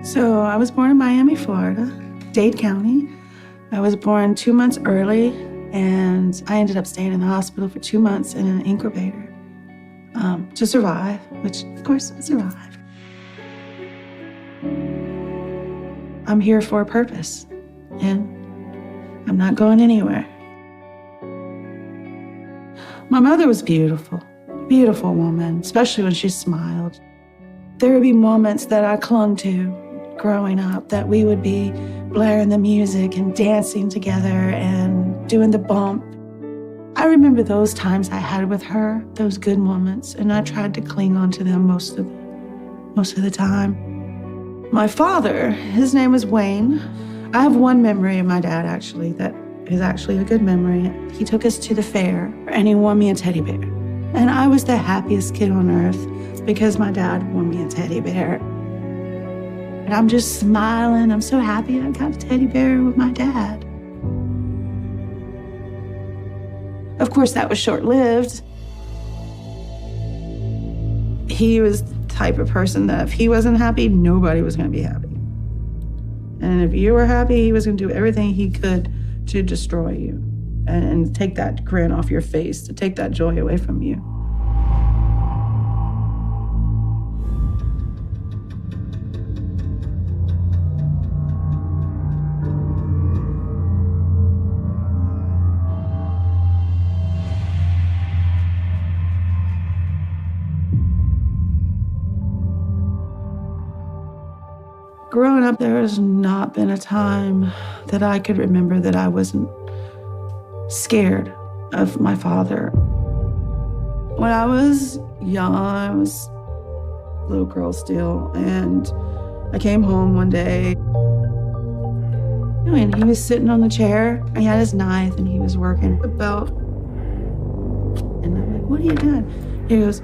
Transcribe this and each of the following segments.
So I was born in Miami, Florida, Dade County. I was born 2 months early, and I ended up staying in the hospital for 2 months in an incubator to survive, which, of course, I survived. I'm here for a purpose, and I'm not going anywhere. My mother was beautiful, beautiful woman, especially when she smiled. There would be moments that I clung to growing up, that we would be blaring the music and dancing together and doing the bump. I remember those times I had with her, those good moments, and I tried to cling on to them most of the time. My father, his name was Wayne. I have one memory of my dad, actually, that is actually a good memory. He took us to the fair, and he won me a teddy bear. And I was the happiest kid on earth because my dad won me a teddy bear. And I'm just smiling. I'm so happy I got a teddy bear with my dad. Of course, that was short-lived. He was the type of person that if he wasn't happy, nobody was going to be happy. And if you were happy, he was going to do everything he could to destroy you and take that grin off your face, to take that joy away from you. Growing up, there has not been a time that I could remember that I wasn't scared of my father. When I was young, I was a little girl still, and I came home one day, and he was sitting on the chair. He had his knife, and he was working the belt. And I'm like, "What are you doing?" He goes,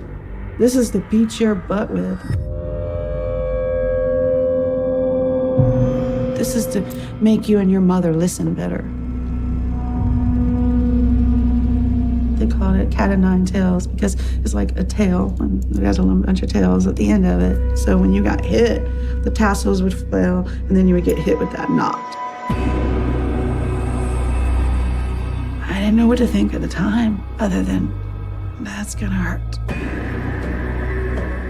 "This is to beat your butt with. This is to make you and your mother listen better." They called it cat o' nine tails because it's like a tail, and it has a bunch of tails at the end of it. So when you got hit, the tassels would flail, and then you would get hit with that knot. I didn't know what to think at the time, other than, that's gonna hurt.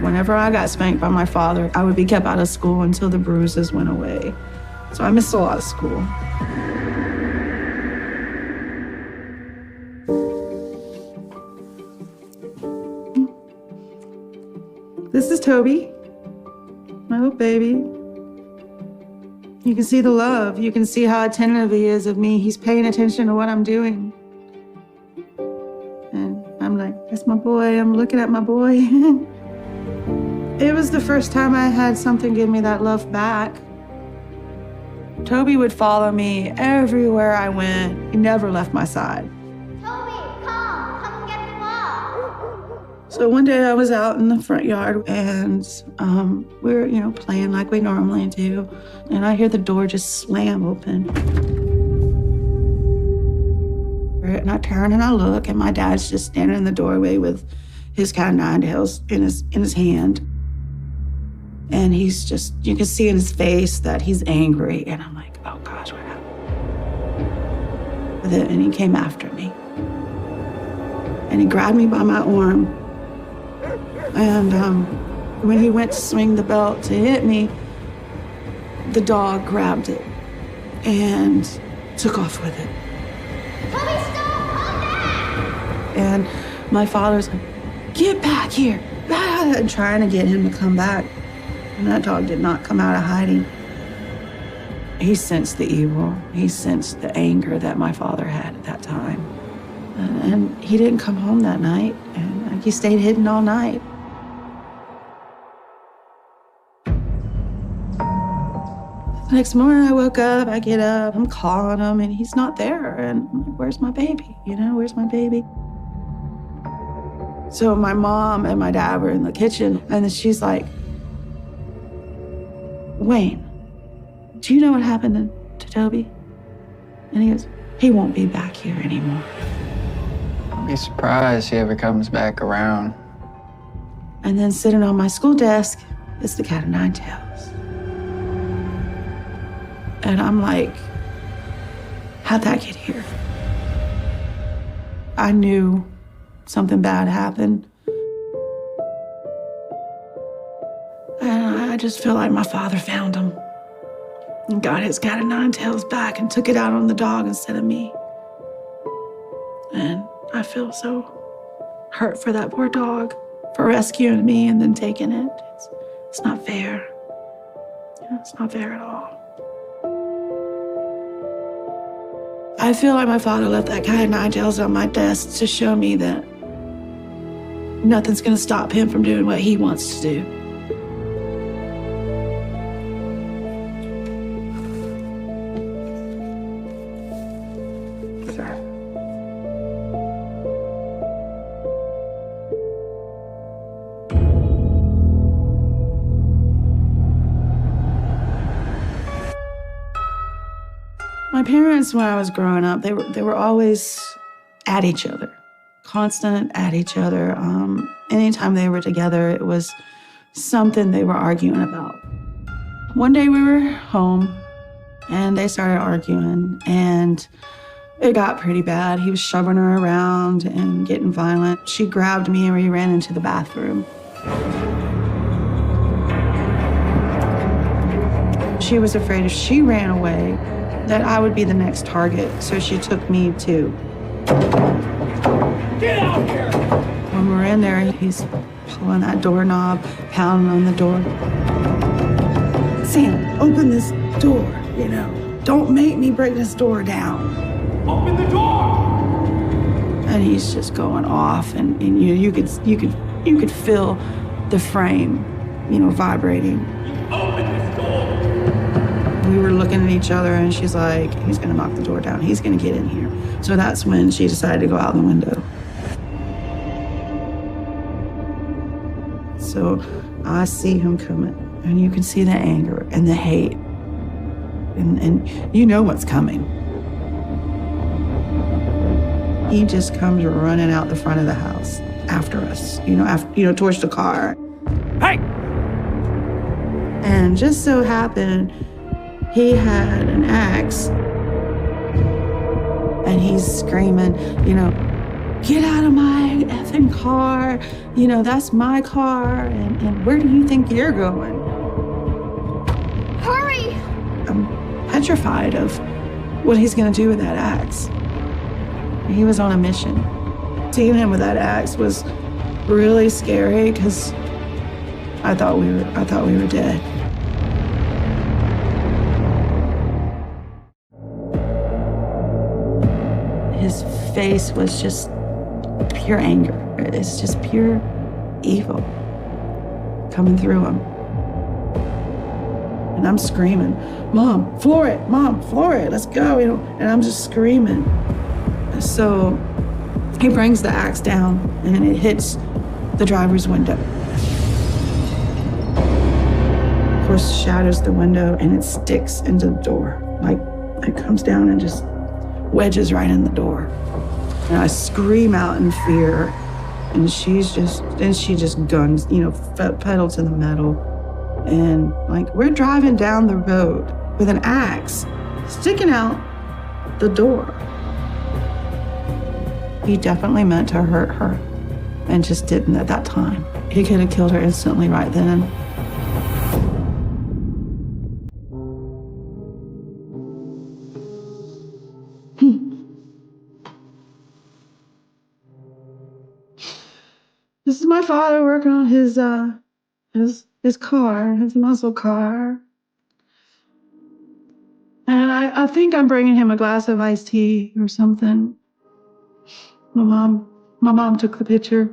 Whenever I got spanked by my father, I would be kept out of school until the bruises went away. So I missed a lot of school. This is Toby, my little baby. You can see the love. You can see how attentive he is of me. He's paying attention to what I'm doing. And I'm like, that's my boy. I'm looking at my boy. It was the first time I had something give me that love back. Toby would follow me everywhere I went. He never left my side. Toby, come and get the ball. So one day I was out in the front yard, and we were, playing like we normally do. And I hear the door just slam open. And I turn and I look, and my dad's just standing in the doorway with his cat o' nine tails in his hand. And he's just, you can see in his face that he's angry. And I'm like, oh gosh, what happened? And he came after me. And he grabbed me by my arm. And when he went to swing the belt to hit me, the dog grabbed it and took off with it. Toby, stop! Come back! And my father's like, get back here, and trying to get him to come back. And that dog did not come out of hiding. He sensed the evil. He sensed the anger that my father had at that time. And he didn't come home that night, and he stayed hidden all night. The next morning I woke up, I get up, I'm calling him, and he's not there. And I'm like, where's my baby? Where's my baby? So my mom and my dad were in the kitchen, and then she's like, Wayne, do you know what happened to Toby? And he goes, he won't be back here anymore. I'll be surprised if he ever comes back around. And then sitting on my school desk is the cat o' nine tails. And I'm like, how'd that get here? I knew something bad happened. And I just feel like my father found him and got his cat of nine tails back and took it out on the dog instead of me. And I feel so hurt for that poor dog for rescuing me and then taking it. It's not fair. It's not fair at all. I feel like my father left that cat of nine tails on my desk to show me that nothing's gonna stop him from doing what he wants to do. My parents, when I was growing up, they were always at each other, constant at each other. Anytime they were together, it was something they were arguing about. One day we were home, and they started arguing, and it got pretty bad. He was shoving her around and getting violent. She grabbed me, and we ran into the bathroom. She was afraid if she ran away, that I would be the next target, so she took me too. Get out here! When we're in there, he's pulling that doorknob, pounding on the door. Sam, open this door, Don't make me break this door down. Open the door! And he's just going off, and you could feel the frame, vibrating. Open this door! We were looking at each other, and she's like, he's gonna knock the door down. He's gonna get in here. So that's when she decided to go out the window. So I see him coming, and you can see the anger and the hate. And you know what's coming. He just comes running out the front of the house after us, towards the car. Hey! And just so happened, he had an axe, and he's screaming, get out of my effing car. That's my car, and where do you think you're going? Hurry! I'm petrified of what he's gonna do with that axe. He was on a mission. Seeing him with that axe was really scary because I thought we were dead. His face was just pure anger. It's just pure evil coming through him. And I'm screaming, Mom, floor it, let's go, and I'm just screaming. So he brings the axe down, and it hits the driver's window. Of course, shatters the window, and it sticks into the door. Like, it comes down and just wedges right in the door. And I scream out in fear, and she just guns, pedal to the metal. And we're driving down the road with an axe sticking out the door. He definitely meant to hurt her and just didn't at that time. He could have killed her instantly right then. This is my father working on his car, his muscle car. And I think I'm bringing him a glass of iced tea or something. My mom took the picture.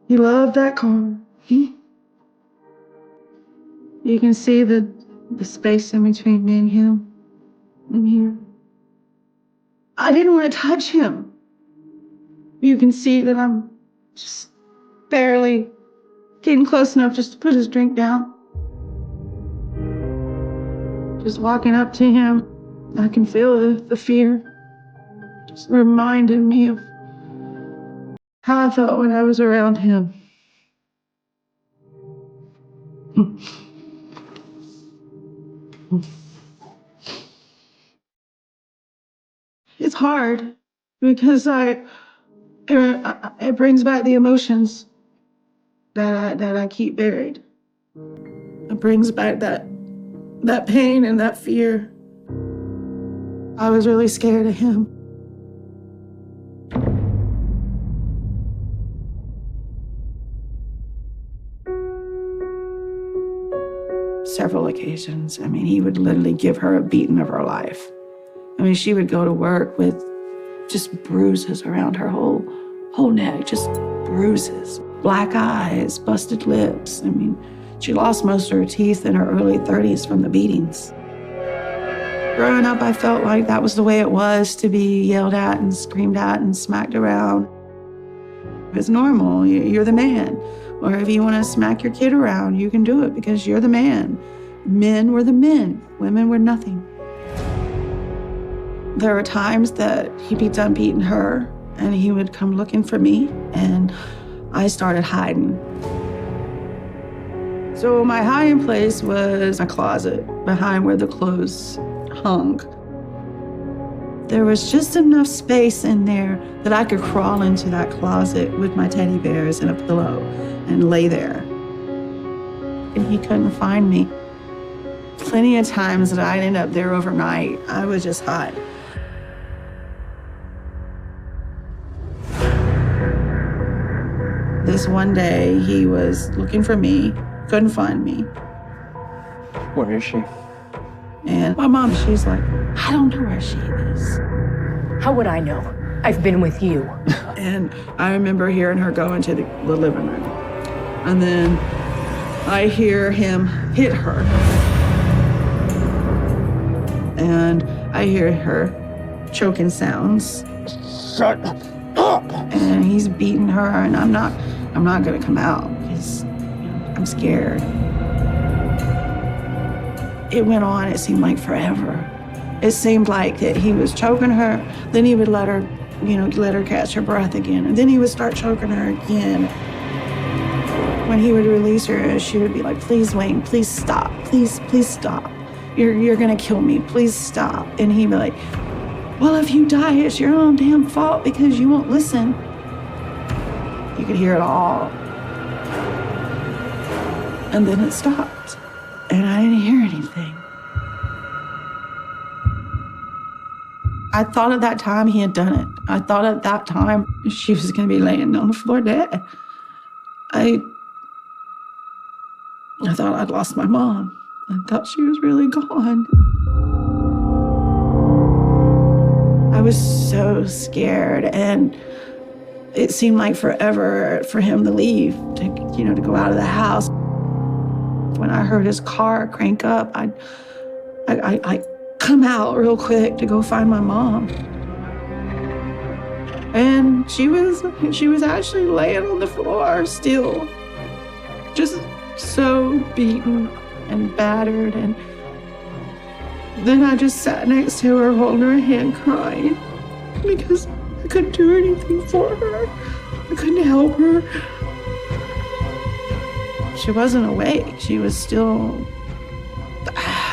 He loved that car. You can see the space in between me and him in here. I didn't want to touch him. You can see that I'm just barely getting close enough just to put his drink down. Just walking up to him, I can feel the fear. Just reminded me of how I felt when I was around him. hard because it brings back the emotions that I keep buried. It brings back that pain and that fear. I was really scared of him. Several occasions. I mean, he would literally give her a beating of her life. I mean, she would go to work with just bruises around her whole neck, just bruises. Black eyes, busted lips. I mean, she lost most of her teeth in her early 30s from the beatings. Growing up, I felt like that was the way it was to be yelled at and screamed at and smacked around. It's normal. You're the man. Or if you want to smack your kid around, you can do it because you're the man. Men were the men. Women were nothing. There were times that he'd be done beating her and he would come looking for me, and I started hiding. So my hiding place was a closet behind where the clothes hung. There was just enough space in there that I could crawl into that closet with my teddy bears and a pillow and lay there. And he couldn't find me. Plenty of times that I'd end up there overnight, I would just hide. This one day, he was looking for me, couldn't find me. Where is she? And my mom, she's like, I don't know where she is. How would I know? I've been with you. And I remember hearing her go into the living room. And then I hear him hit her. And I hear her choking sounds. Shut up! And he's beating her, and I'm not gonna come out because I'm scared. It went on, it seemed like forever. It seemed like that he was choking her, then he would let her catch her breath again, and then he would start choking her again. When he would release her, she would be like, please, Wayne, please stop, please stop. You're gonna kill me, please stop. And he'd be like, well, if you die, it's your own damn fault because you won't listen. You could hear it all. And then it stopped, and I didn't hear anything. I thought at that time he had done it. I thought at that time she was gonna be laying on the floor dead. I thought I'd lost my mom. I thought she was really gone. I was so scared, and it seemed like forever for him to leave, to go out of the house. When I heard his car crank up, I come out real quick to go find my mom. And she was actually laying on the floor still, just so beaten and battered. And then I just sat next to her, holding her hand, crying because I couldn't do anything for her. I couldn't help her. She wasn't awake. She was still,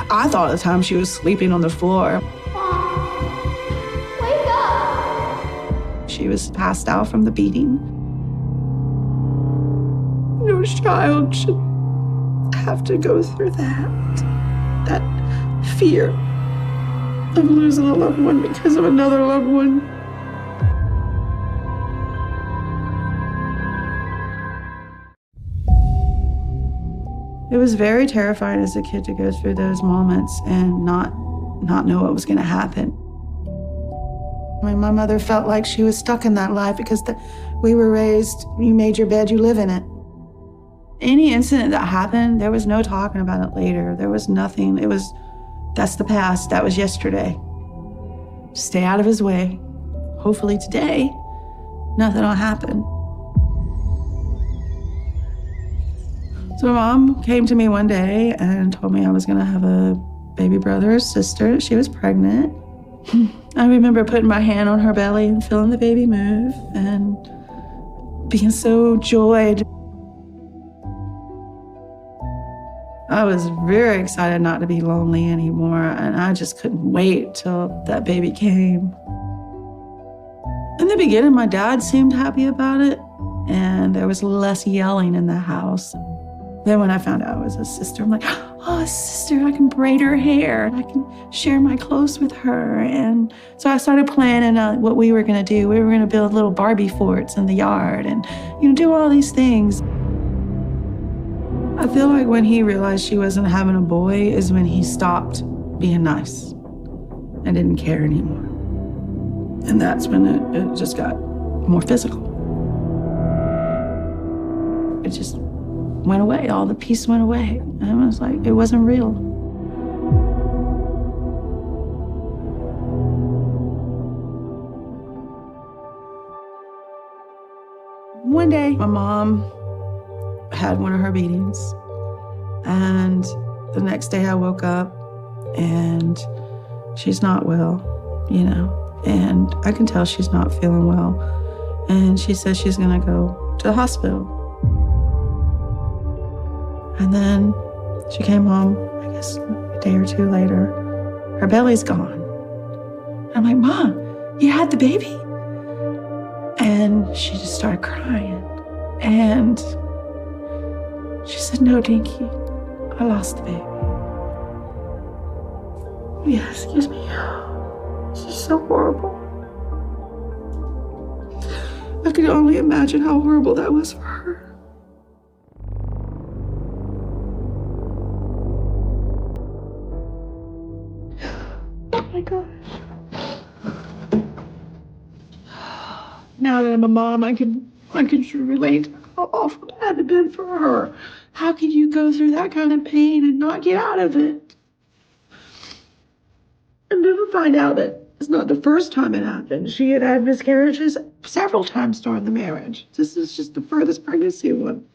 I thought at the time she was sleeping on the floor. Mom, wake up! She was passed out from the beating. No child should have to go through that fear of losing a loved one because of another loved one. It was very terrifying as a kid to go through those moments and not know what was going to happen. I mean, my mother felt like she was stuck in that life because we were raised, you made your bed, you live in it. Any incident that happened, there was no talking about it later. There was nothing. That's the past. That was yesterday. Stay out of his way. Hopefully today, nothing will happen. So Mom came to me one day and told me I was gonna have a baby brother or sister. She was pregnant. I remember putting my hand on her belly and feeling the baby move and being so joyed. I was very excited not to be lonely anymore, and I just couldn't wait till that baby came. In the beginning, my dad seemed happy about it, and there was less yelling in the house. Then when I found out it was a sister, I'm like, oh, a sister, I can braid her hair. I can share my clothes with her. And so I started planning what we were going to do. We were going to build little Barbie forts in the yard and, do all these things. I feel like when he realized she wasn't having a boy is when he stopped being nice and didn't care anymore. And that's when it just got more physical. It just went away. All the peace went away. And it was like, it wasn't real. One day, my mom had one of her meetings. And the next day I woke up and she's not well, and I can tell she's not feeling well. And she says she's gonna go to the hospital. And then she came home, I guess a day or two later. Her belly's gone. And I'm like, Mom, you had the baby? And she just started crying. And she said, no, Dinky, I lost the baby. Yeah, excuse me. This is so horrible. I could only imagine how horrible that was for her. Oh my gosh. Now that I'm a mom, I can relate how awful it had to been for her. How can you go through that kind of pain and not get out of it? And then we find out that it's not the first time it happened. She had had miscarriages several times during the marriage. This is just the furthest pregnancy one.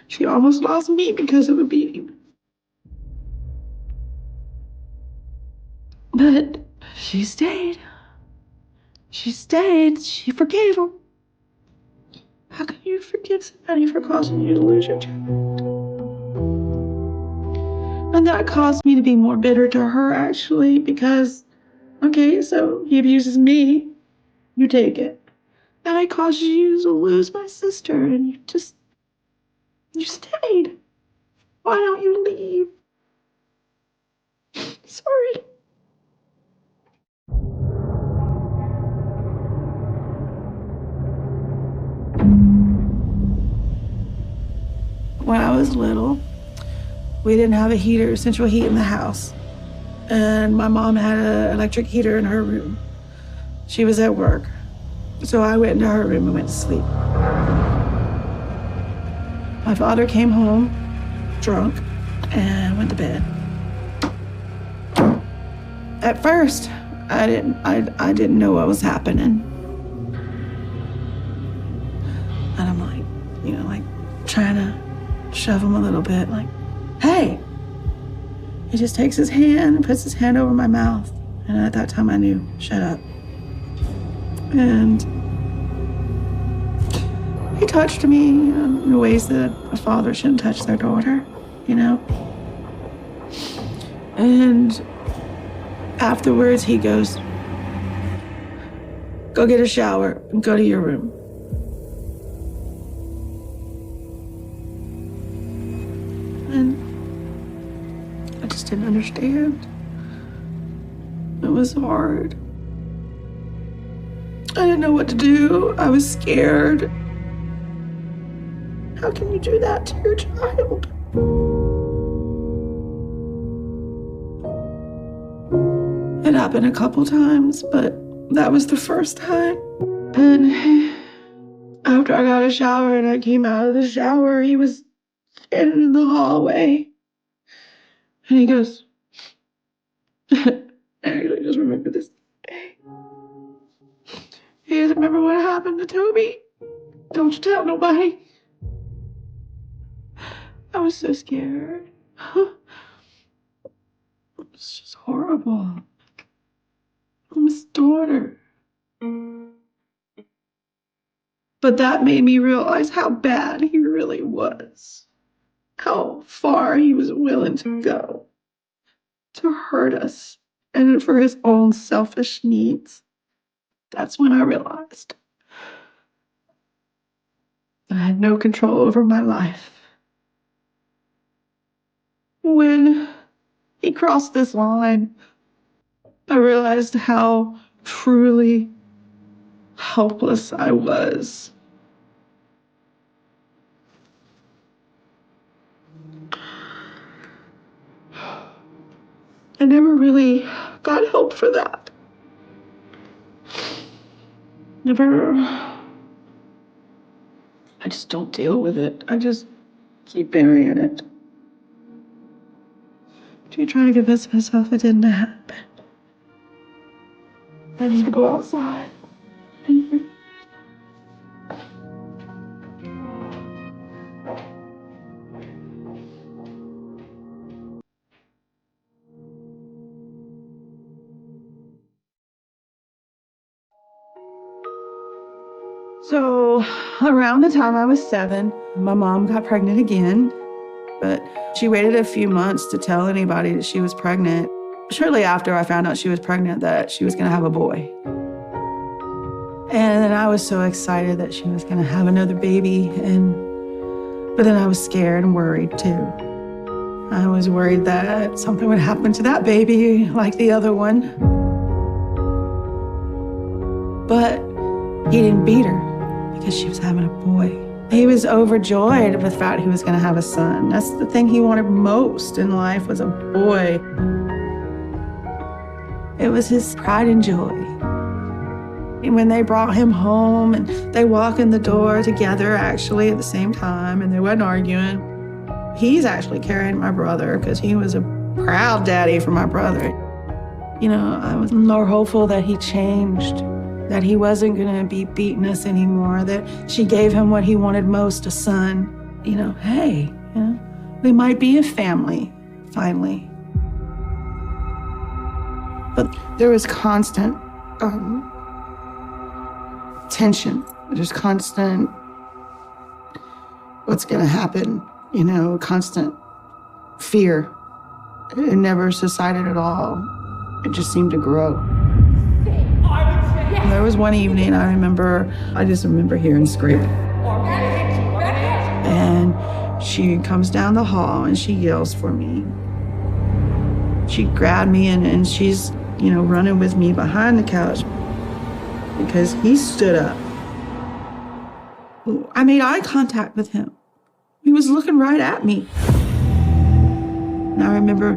She almost lost me because of a beating. But she stayed. She stayed. She forgave him. How can you forgive somebody for causing you to lose your child? And that caused me to be more bitter to her, actually, because, okay, so he abuses me. You take it. Now it causes you to lose my sister, and you stayed. Why don't you leave? Sorry. When I was little, we didn't have a heater, central heat in the house. And my mom had an electric heater in her room. She was at work. So I went into her room and went to sleep. My father came home, drunk, and went to bed. At first, I didn't know what was happening. And I'm like, trying to shove him a little bit, like, hey. He just takes his hand and puts his hand over my mouth. And at that time I knew, shut up. And he touched me in ways that a father shouldn't touch their daughter, And afterwards he goes, go get a shower and go to your room. And I just didn't understand. It was hard. I didn't know what to do. I was scared. How can you do that to your child? It happened a couple times, but that was the first time. And after I got a shower and I came out of the shower, he was standing in the hallway. And he goes, I actually just remember this day. He goes, remember what happened to Toby? Don't you tell nobody. I was so scared. It was just horrible. I'm his daughter. But that made me realize how bad he really was. How far he was willing to go to hurt us and for his own selfish needs. That's when I realized I had no control over my life. When he crossed this line, I realized how truly helpless I was. I never really got help for that. Never. I just don't deal with it. I just keep burying it. Keep trying to convince myself it didn't happen. I need to go outside. So, around the time I was 7, my mom got pregnant again, but she waited a few months to tell anybody that she was pregnant. Shortly after I found out she was pregnant, that she was going to have a boy. And then I was so excited that she was going to have another baby, but then I was scared and worried too. I was worried that something would happen to that baby like the other one. But he didn't beat her because she was having a boy. He was overjoyed with the fact he was going to have a son. That's the thing he wanted most in life, was a boy. It was his pride and joy. And when they brought him home and they walk in the door together actually at the same time and they wasn't arguing, he's actually carrying my brother because he was a proud daddy for my brother. You know, I was more hopeful that he changed, that he wasn't going to be beating us anymore, that she gave him what he wanted most, a son. You know, hey, you know, we might be a family, finally. But there was constant tension. There's constant, what's going to happen, you know, constant fear. It never subsided at all. It just seemed to grow. There was one evening I just remember hearing screaming. And she comes down the hall and she yells for me. She grabbed me and she's, you know, running with me behind the couch because he stood up. I made eye contact with him. He was looking right at me. And I remember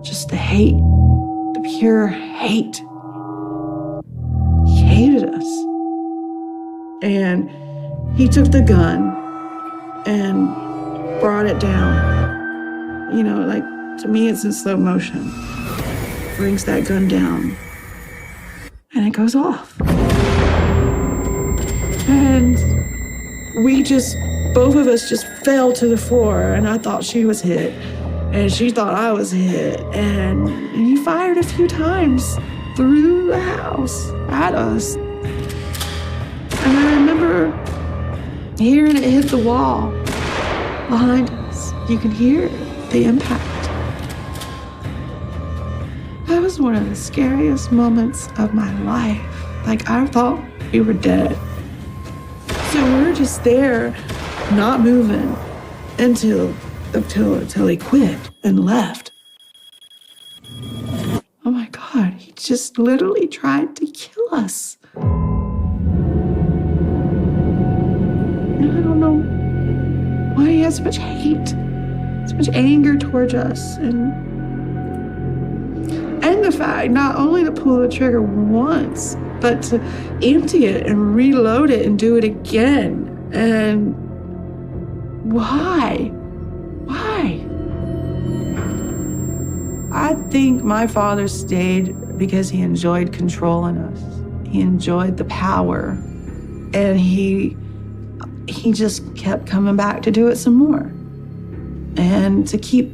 just the hate, the pure hate. He hated us. And he took the gun and brought it down. You know, like, to me, it's in slow motion. Brings that gun down. And it goes off. And both of us just fell to the floor, and I thought she was hit, and she thought I was hit, and he fired a few times through the house at us. And I remember hearing it hit the wall behind us. You could hear the impact. That was one of the scariest moments of my life. Like, I thought we were dead. So we were just there, not moving until he quit and left. Oh my God, he just literally tried to kill us. And I don't know why he has so much hate, so much anger towards us. And the fact not only to pull the trigger once, but to empty it and reload it and do it again. And why? Why? I think my father stayed because he enjoyed controlling us. He enjoyed the power. And he just kept coming back to do it some more. And to keep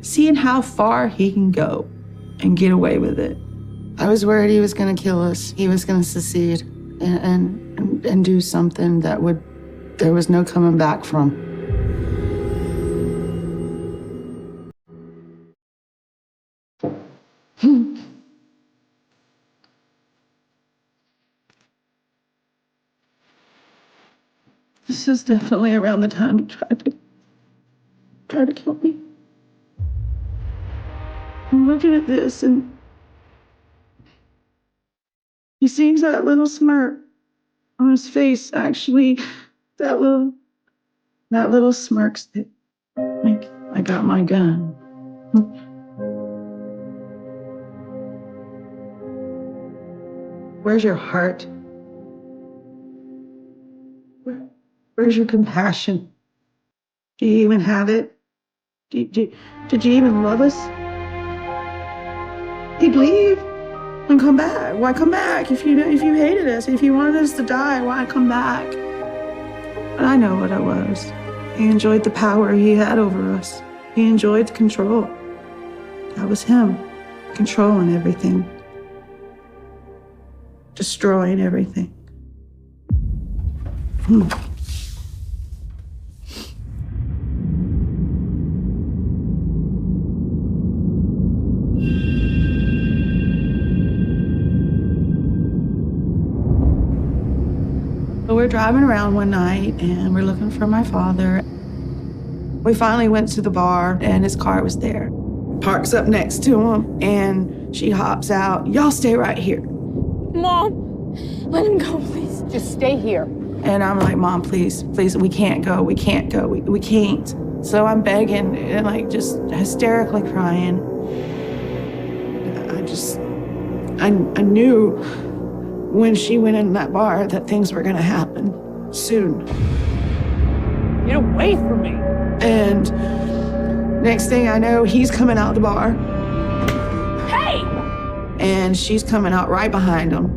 seeing how far he can go and get away with it. I was worried he was going to kill us. He was going to secede and do something that there was no coming back from. This is definitely around the time he tried to kill me. I'm looking at this and he sees that little smirk on his face. Actually, that little smirk stick. Like, I got my gun. Where's your heart? Where's your compassion? Do you even have it? Did you even love us? He'd leave and come back. Why come back if you hated us? If you wanted us to die, why come back? But I know what it was. He enjoyed the power he had over us. He enjoyed the control. That was him, controlling everything, destroying everything. So we're driving around one night and we're looking for my father. We finally went to the bar and his car was there. Parks up next to him and she hops out. Y'all stay right here. Mom, let him go, please. Just stay here. And I'm like, Mom, please, we can't go. We can't go. We can't. So I'm begging and like just hysterically crying. I knew when she went in that bar that things were gonna happen soon. Get away from me. And next thing I know, he's coming out the bar. Hey! And she's coming out right behind him.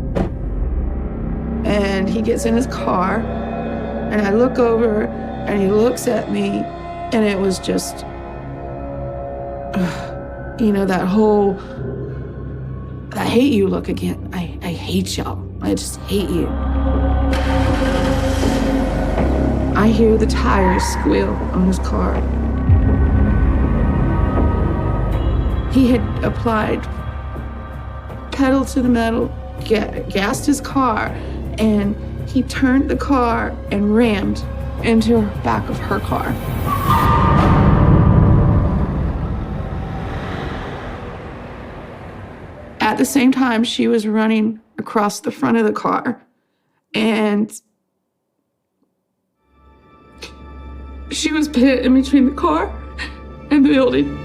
And he gets in his car, and I look over, and he looks at me, and it was just, that whole, I hate you look again. I hate y'all. I just hate you. I hear the tires squeal on his car. He had applied pedal to the metal, gassed his car, and he turned the car and rammed into the back of her car. At the same time, she was running across the front of the car, and she was pit in between the car and the building.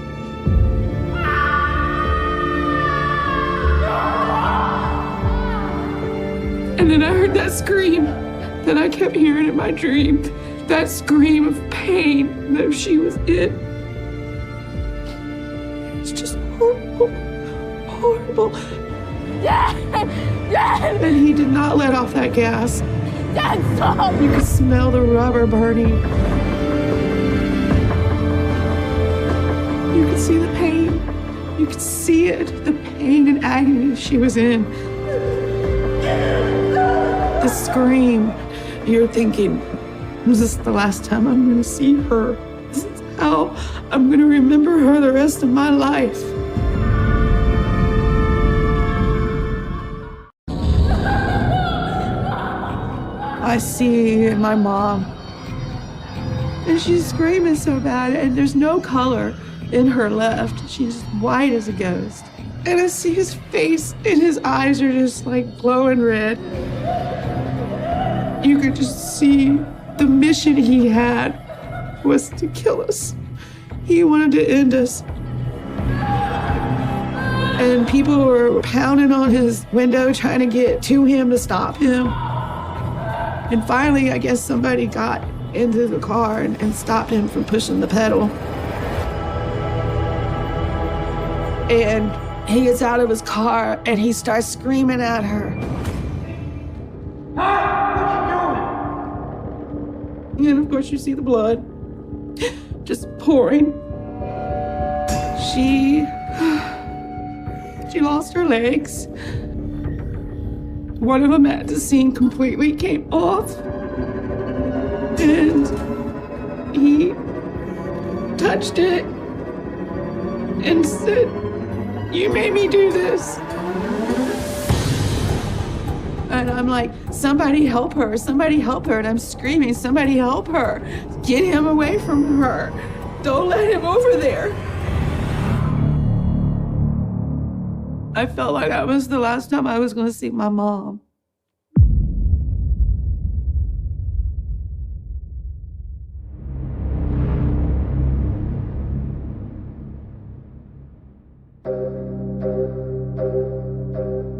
And then I heard that scream that I kept hearing in my dream, that scream of pain that she was in. It's just horrible, horrible. Dad! Dad! And he did not let off that gas. Dad, stop! You could smell the rubber burning. You could see the pain. You could see it, the pain and agony she was in. The scream. You're thinking, is this the last time I'm going to see her? This is how I'm going to remember her the rest of my life. I see my mom, and she's screaming so bad, and there's no color in her left. She's white as a ghost. And I see his face, and his eyes are just like glowing red. You could just see the mission he had was to kill us. He wanted to end us. And people were pounding on his window trying to get to him to stop him. And finally, I guess somebody got into the car and stopped him from pushing the pedal. And he gets out of his car and he starts screaming at her. And of course you see the blood just pouring. She lost her legs. One of them at the scene completely came off. And he touched it and said, "You made me do this." And I'm like, somebody help her, somebody help her. And I'm screaming, somebody help her. Get him away from her. Don't let him over there. I felt like that was the last time I was going to see my mom.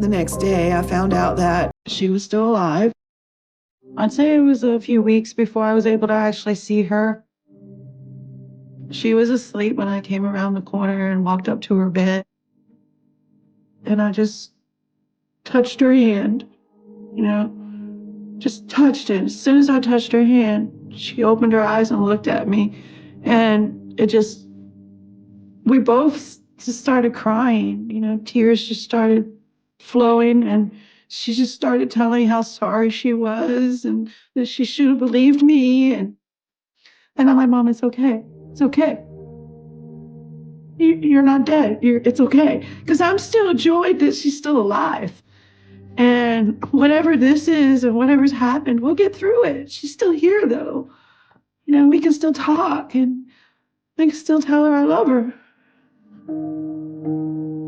The next day, I found out that she was still alive. I'd say it was a few weeks before I was able to actually see her. She was asleep when I came around the corner and walked up to her bed. And I just touched her hand, just touched it. As soon as I touched her hand, she opened her eyes and looked at me. And we both just started crying, tears just started flowing. And she just started telling how sorry she was and that she should have believed me. And I'm like, Mom, it's okay. It's okay. You're not dead. It's okay. Because I'm still joyed that she's still alive. And whatever this is and whatever's happened, we'll get through it. She's still here, though. We can still talk and I can still tell her I love her.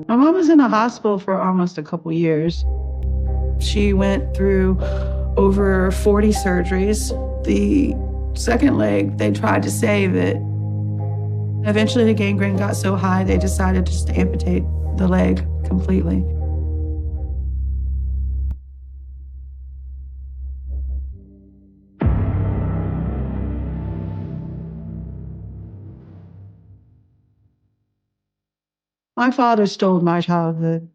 My mom was in the hospital for almost a couple years. She went through over 40 surgeries. The second leg, they tried to save it. Eventually, the gangrene got so high, they decided to just amputate the leg completely. My father stole my childhood.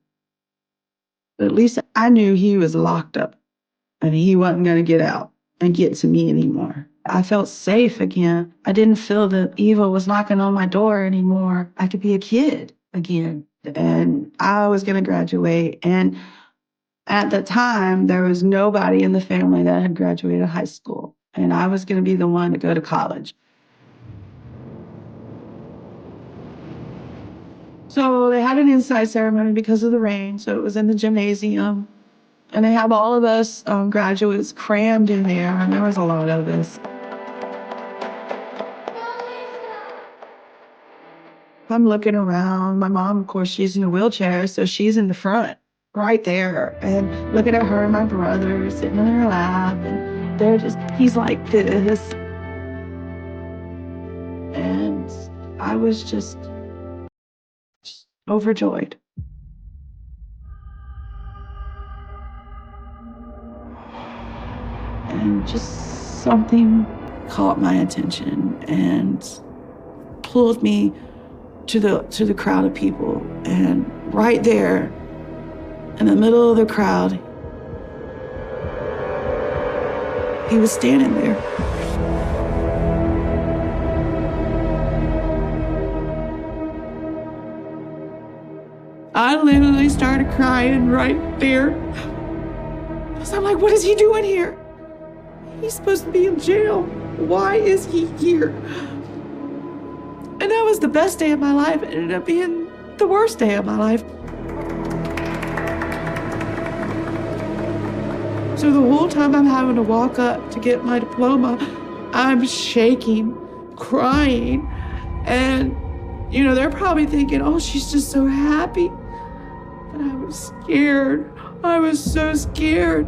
But at least I knew he was locked up and he wasn't going to get out and get to me anymore. I felt safe again. I didn't feel that evil was knocking on my door anymore. I could be a kid again. And I was going to graduate. And at the time, there was nobody in the family that had graduated high school. And I was going to be the one to go to college. So they had an inside ceremony because of the rain. So it was in the gymnasium. And they have all of us graduates crammed in there. And there was a lot of us. I'm looking around. My mom, of course, she's in a wheelchair. So she's in the front right there. And looking at her and my brother sitting in her lap. And he's like this. And I was just overjoyed. And just something caught my attention and pulled me to the crowd of people. And right there, in the middle of the crowd, he was standing there. I literally started crying right there. Because I'm like, what is he doing here? He's supposed to be in jail. Why is he here? And that was the best day of my life. It ended up being the worst day of my life. So the whole time I'm having to walk up to get my diploma, I'm shaking, crying. And, they're probably thinking, oh, she's just so happy. But I was scared. I was so scared.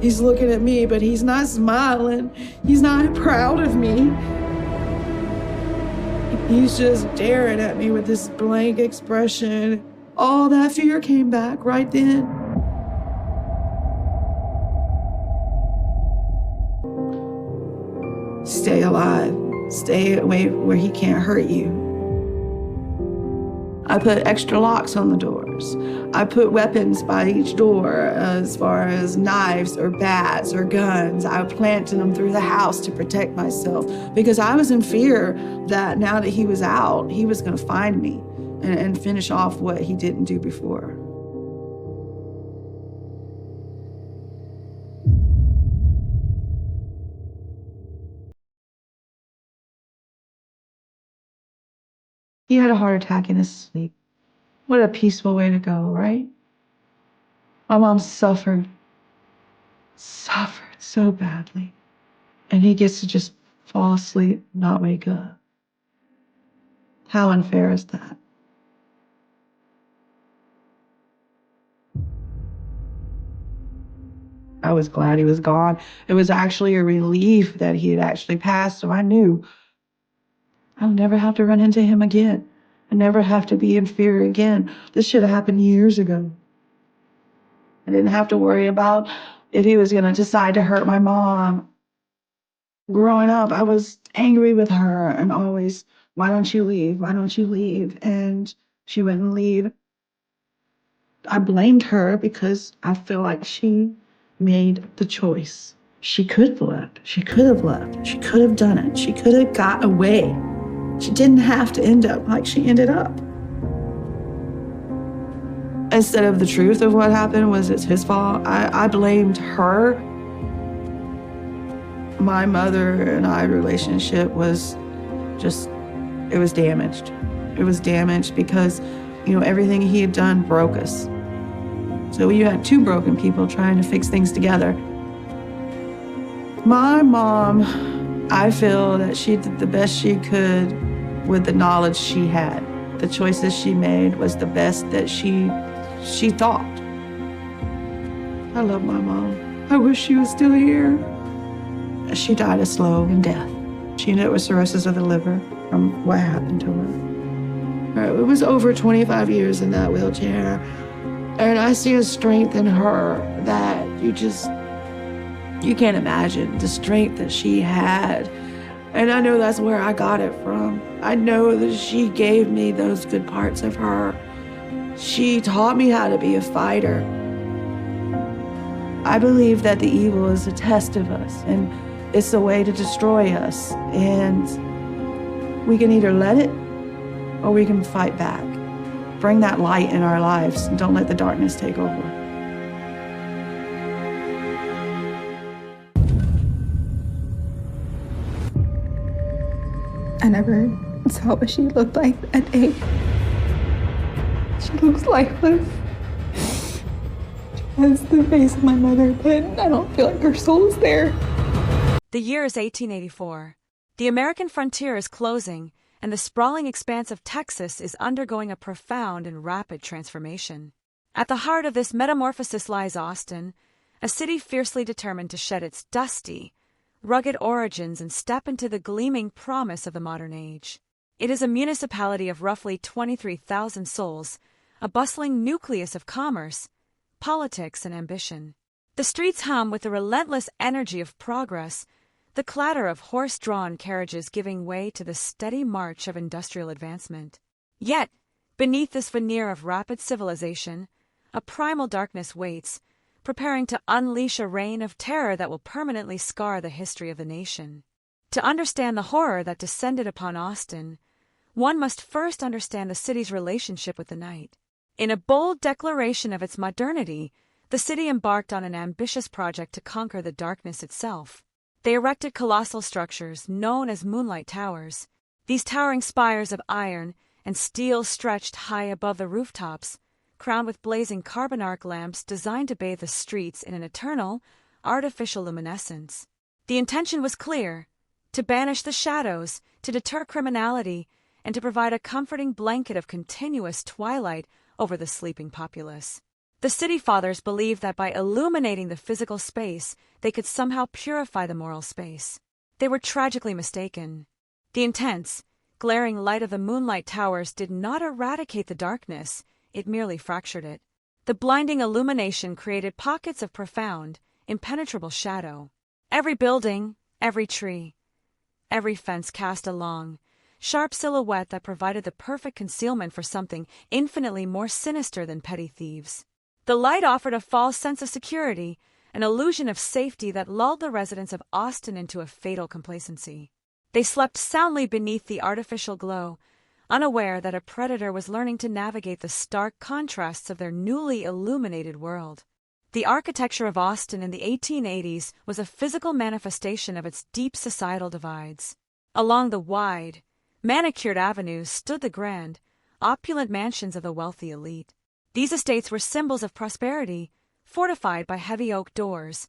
He's looking at me, but he's not smiling. He's not proud of me. He's just staring at me with this blank expression. All that fear came back right then. Stay alive. Stay away where he can't hurt you. I put extra locks on the doors. I put weapons by each door as far as knives or bats or guns. I planted them through the house to protect myself because I was in fear that now that he was out, he was going to find me and finish off what he didn't do before. He had a heart attack in his sleep. What a peaceful way to go, right? My mom suffered so badly. And he gets to just fall asleep, not wake up. How unfair is that? I was glad he was gone. It was actually a relief that he had actually passed, so I knew I'll never have to run into him again. I never have to be in fear again. This should have happened years ago. I didn't have to worry about if he was going to decide to hurt my mom. Growing up, I was angry with her and always, why don't you leave? Why don't you leave? And she wouldn't leave. I blamed her because I feel like she made the choice. She could have left. She could have left. She could have done it. She could have got away. She didn't have to end up like she ended up. Instead of the truth of what happened was it's his fault, I blamed her. My mother and I relationship was just, it was damaged. It was damaged because, everything he had done broke us. So you had two broken people trying to fix things together. My mom, I feel that she did the best she could with the knowledge she had. The choices she made was the best that she thought. I love my mom. I wish she was still here. She died a slow death. She ended up with cirrhosis of the liver from what happened to her. It was over 25 years in that wheelchair. And I see a strength in her that you can't imagine the strength that she had. And I know that's where I got it from. I know that she gave me those good parts of her. She taught me how to be a fighter. I believe that the evil is a test of us, and it's a way to destroy us. And we can either let it, or we can fight back. Bring that light in our lives, and don't let the darkness take over. I never saw what she looked like that day. She looks lifeless. She has the face of my mother, but I don't feel like her soul is there. The year is 1884. The American frontier is closing, and the sprawling expanse of Texas is undergoing a profound and rapid transformation. At the heart of this metamorphosis lies Austin, a city fiercely determined to shed its dusty, rugged origins and step into the gleaming promise of the modern age. It is a municipality of roughly 23,000 souls, a bustling nucleus of commerce, politics, and ambition. The streets hum with the relentless energy of progress, the clatter of horse-drawn carriages giving way to the steady march of industrial advancement. Yet, beneath this veneer of rapid civilization, a primal darkness waits, preparing to unleash a reign of terror that will permanently scar the history of the nation. To understand the horror that descended upon Austin, one must first understand the city's relationship with the night. In a bold declaration of its modernity, the city embarked on an ambitious project to conquer the darkness itself. They erected colossal structures known as moonlight towers. These towering spires of iron and steel stretched high above the rooftops, crowned with blazing carbon arc lamps designed to bathe the streets in an eternal, artificial luminescence. The intention was clear: to banish the shadows, to deter criminality, and to provide a comforting blanket of continuous twilight over the sleeping populace. The city fathers believed that by illuminating the physical space, they could somehow purify the moral space. They were tragically mistaken. The intense, glaring light of the moonlight towers did not eradicate the darkness, it merely fractured it. The blinding illumination created pockets of profound, impenetrable shadow. Every building, every tree, every fence cast a long, sharp silhouette that provided the perfect concealment for something infinitely more sinister than petty thieves. The light offered a false sense of security, an illusion of safety that lulled the residents of Austin into a fatal complacency. They slept soundly beneath the artificial glow, unaware that a predator was learning to navigate the stark contrasts of their newly illuminated world. The architecture of Austin in the 1880s was a physical manifestation of its deep societal divides. Along the wide, manicured avenues stood the grand, opulent mansions of the wealthy elite. These estates were symbols of prosperity, fortified by heavy oak doors,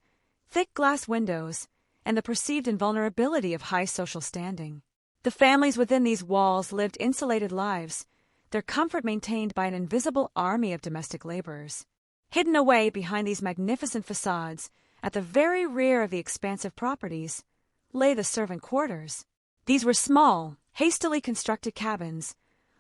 thick glass windows, and the perceived invulnerability of high social standing. The families within these walls lived insulated lives, their comfort maintained by an invisible army of domestic laborers. Hidden away behind these magnificent facades, at the very rear of the expansive properties, lay the servant quarters. These were small, hastily constructed cabins,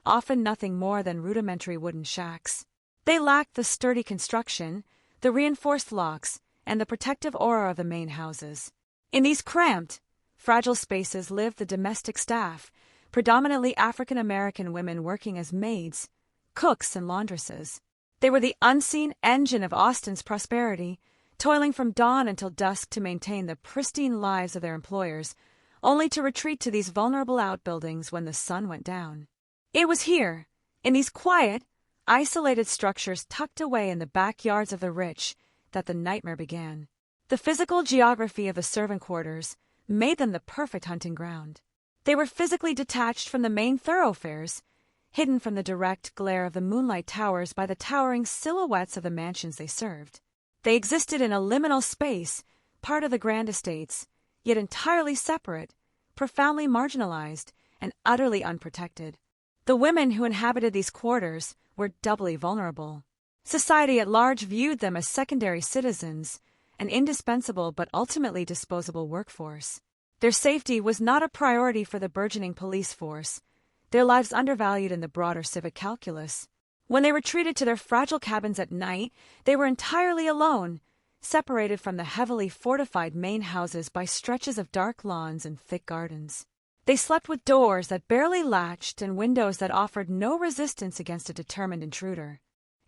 often nothing more than rudimentary wooden shacks. They lacked the sturdy construction, the reinforced locks, and the protective aura of the main houses. In these cramped, fragile spaces lived the domestic staff, predominantly African American women working as maids, cooks, and laundresses. They were the unseen engine of Austin's prosperity, toiling from dawn until dusk to maintain the pristine lives of their employers, only to retreat to these vulnerable outbuildings when the sun went down. It was here, in these quiet, isolated structures tucked away in the backyards of the rich, that the nightmare began. The physical geography of the servant quarters made them the perfect hunting ground. They were physically detached from the main thoroughfares, hidden from the direct glare of the moonlight towers by the towering silhouettes of the mansions they served. They existed in a liminal space, part of the grand estates, yet entirely separate, profoundly marginalized, and utterly unprotected. The women who inhabited these quarters were doubly vulnerable. Society at large viewed them as secondary citizens, an indispensable but ultimately disposable workforce. Their safety was not a priority for the burgeoning police force, their lives undervalued in the broader civic calculus. When they retreated to their fragile cabins at night, they were entirely alone, separated from the heavily fortified main houses by stretches of dark lawns and thick gardens. They slept with doors that barely latched and windows that offered no resistance against a determined intruder.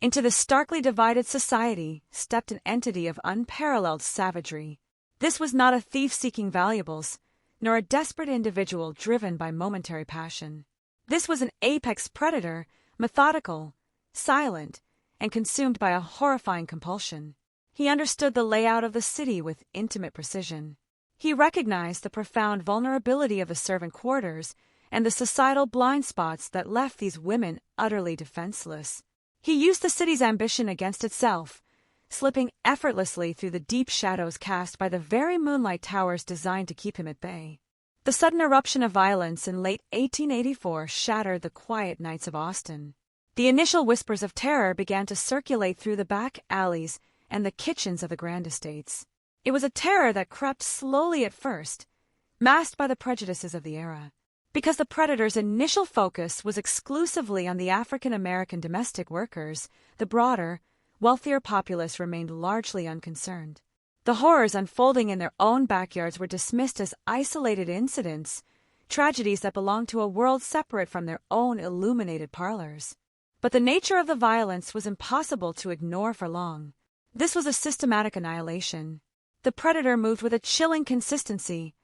Into this starkly divided society stepped an entity of unparalleled savagery. This was not a thief seeking valuables, nor a desperate individual driven by momentary passion. This was an apex predator, methodical, silent, and consumed by a horrifying compulsion. He understood the layout of the city with intimate precision. He recognized the profound vulnerability of the servant quarters and the societal blind spots that left these women utterly defenseless. He used the city's ambition against itself, slipping effortlessly through the deep shadows cast by the very moonlight towers designed to keep him at bay. The sudden eruption of violence in late 1884 shattered the quiet nights of Austin. The initial whispers of terror began to circulate through the back alleys and the kitchens of the grand estates. It was a terror that crept slowly at first, masked by the prejudices of the era. Because the predator's initial focus was exclusively on the African American domestic workers, the broader, wealthier populace remained largely unconcerned. The horrors unfolding in their own backyards were dismissed as isolated incidents, tragedies that belonged to a world separate from their own illuminated parlors. But the nature of the violence was impossible to ignore for long. This was a systematic annihilation. The predator moved with a chilling consistency,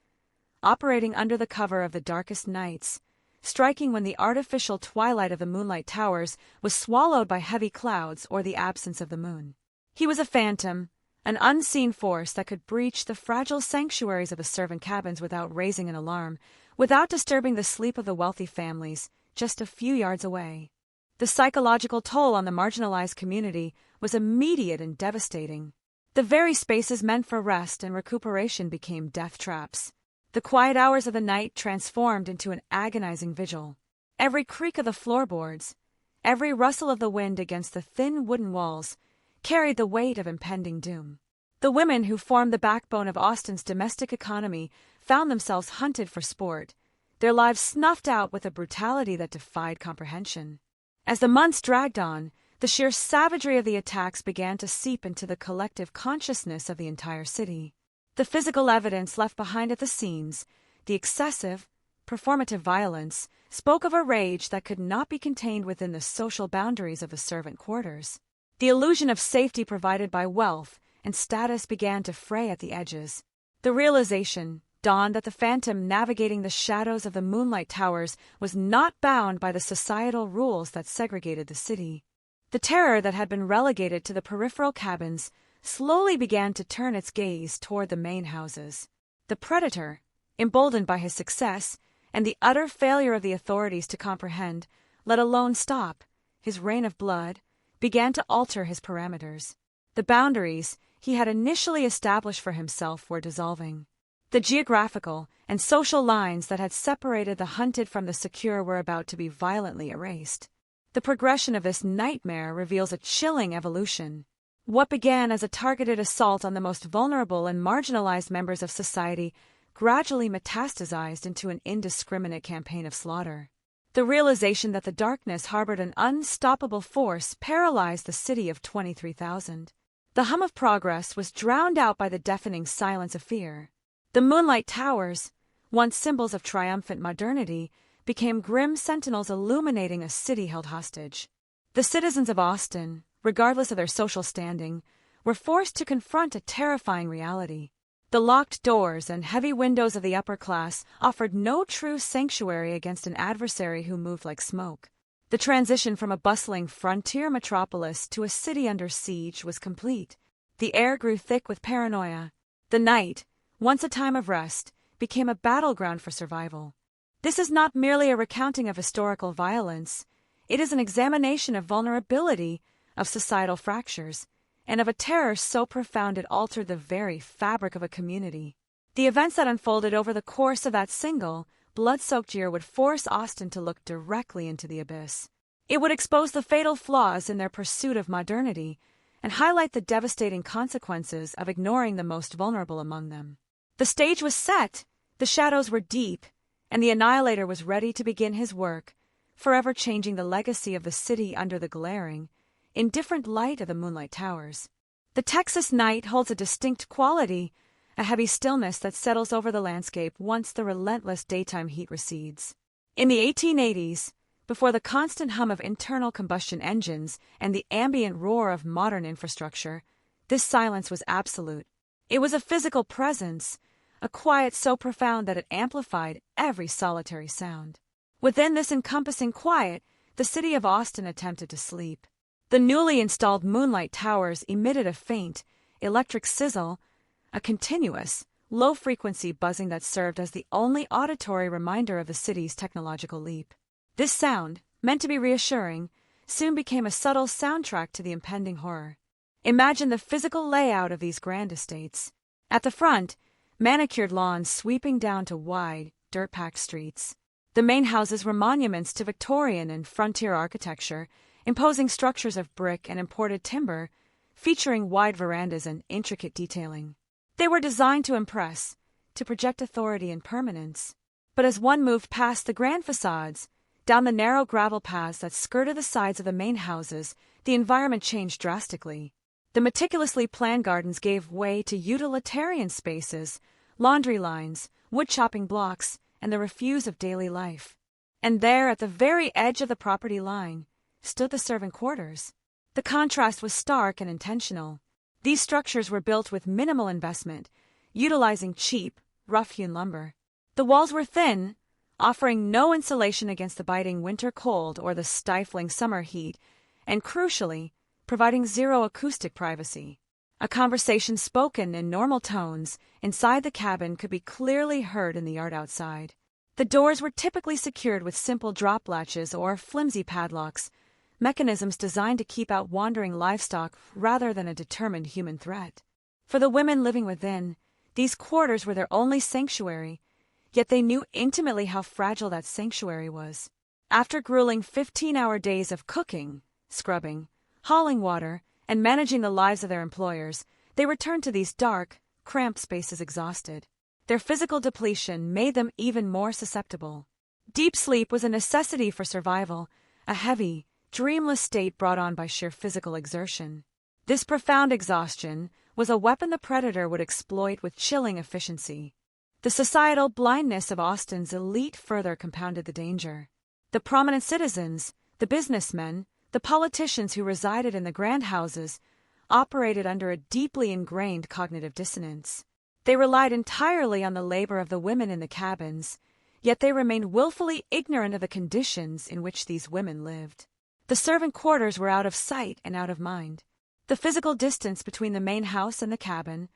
operating under the cover of the darkest nights, striking when the artificial twilight of the moonlight towers was swallowed by heavy clouds or the absence of the moon. He was a phantom, an unseen force that could breach the fragile sanctuaries of the servant cabins without raising an alarm, without disturbing the sleep of the wealthy families just a few yards away. The psychological toll on the marginalized community was immediate and devastating. The very spaces meant for rest and recuperation became death traps. The quiet hours of the night transformed into an agonizing vigil. Every creak of the floorboards, every rustle of the wind against the thin wooden walls, carried the weight of impending doom. The women who formed the backbone of Austin's domestic economy found themselves hunted for sport, their lives snuffed out with a brutality that defied comprehension. As the months dragged on, the sheer savagery of the attacks began to seep into the collective consciousness of the entire city. The physical evidence left behind at the scenes, the excessive, performative violence, spoke of a rage that could not be contained within the social boundaries of the servant quarters. The illusion of safety provided by wealth and status began to fray at the edges. The realization dawned that the phantom navigating the shadows of the moonlight towers was not bound by the societal rules that segregated the city. The terror that had been relegated to the peripheral cabins slowly began to turn its gaze toward the main houses. The predator, emboldened by his success and the utter failure of the authorities to comprehend, let alone stop, his reign of blood, began to alter his parameters. The boundaries he had initially established for himself were dissolving. The geographical and social lines that had separated the hunted from the secure were about to be violently erased. The progression of this nightmare reveals a chilling evolution. What began as a targeted assault on the most vulnerable and marginalized members of society gradually metastasized into an indiscriminate campaign of slaughter. The realization that the darkness harbored an unstoppable force paralyzed the city of 23,000. The hum of progress was drowned out by the deafening silence of fear. The moonlight towers, once symbols of triumphant modernity, became grim sentinels illuminating a city held hostage. The citizens of Austin, regardless of their social standing, were forced to confront a terrifying reality. The locked doors and heavy windows of the upper class offered no true sanctuary against an adversary who moved like smoke. The transition from a bustling frontier metropolis to a city under siege was complete. The air grew thick with paranoia. The night, once a time of rest, became a battleground for survival. This is not merely a recounting of historical violence. It is an examination of vulnerability, of societal fractures, and of a terror so profound it altered the very fabric of a community. The events that unfolded over the course of that single, blood-soaked year would force Austin to look directly into the abyss. It would expose the fatal flaws in their pursuit of modernity and highlight the devastating consequences of ignoring the most vulnerable among them. The stage was set, the shadows were deep, and the annihilator was ready to begin his work, forever changing the legacy of the city under the glaring, indifferent light of the moonlight towers. The Texas night holds a distinct quality, a heavy stillness that settles over the landscape once the relentless daytime heat recedes. In the 1880s, before the constant hum of internal combustion engines and the ambient roar of modern infrastructure, this silence was absolute. It was a physical presence, a quiet so profound that it amplified every solitary sound. Within this encompassing quiet, the city of Austin attempted to sleep. The newly installed moonlight towers emitted a faint, electric sizzle, a continuous, low-frequency buzzing that served as the only auditory reminder of the city's technological leap. This sound, meant to be reassuring, soon became a subtle soundtrack to the impending horror. Imagine the physical layout of these grand estates. At the front, manicured lawns sweeping down to wide, dirt-packed streets. The main houses were monuments to Victorian and frontier architecture, imposing structures of brick and imported timber, featuring wide verandas and intricate detailing. They were designed to impress, to project authority and permanence. But as one moved past the grand facades, down the narrow gravel paths that skirted the sides of the main houses, the environment changed drastically. The meticulously planned gardens gave way to utilitarian spaces, laundry lines, wood-chopping blocks, and the refuse of daily life. And there, at the very edge of the property line, stood the servant quarters. The contrast was stark and intentional. These structures were built with minimal investment, utilizing cheap, rough-hewn lumber. The walls were thin, offering no insulation against the biting winter cold or the stifling summer heat, and crucially, providing zero acoustic privacy. A conversation spoken in normal tones inside the cabin could be clearly heard in the yard outside. The doors were typically secured with simple drop latches or flimsy padlocks, mechanisms designed to keep out wandering livestock rather than a determined human threat. For the women living within, these quarters were their only sanctuary, yet they knew intimately how fragile that sanctuary was. After grueling 15-hour days of cooking, scrubbing, hauling water, and managing the lives of their employers, they returned to these dark, cramped spaces exhausted. Their physical depletion made them even more susceptible. Deep sleep was a necessity for survival, a heavy, dreamless state brought on by sheer physical exertion. This profound exhaustion was a weapon the predator would exploit with chilling efficiency. The societal blindness of Austin's elite further compounded the danger. The prominent citizens, the businessmen, the politicians who resided in the grand houses operated under a deeply ingrained cognitive dissonance. They relied entirely on the labor of the women in the cabins, yet they remained willfully ignorant of the conditions in which these women lived. The servant quarters were out of sight and out of mind. The physical distance between the main house and the cabin,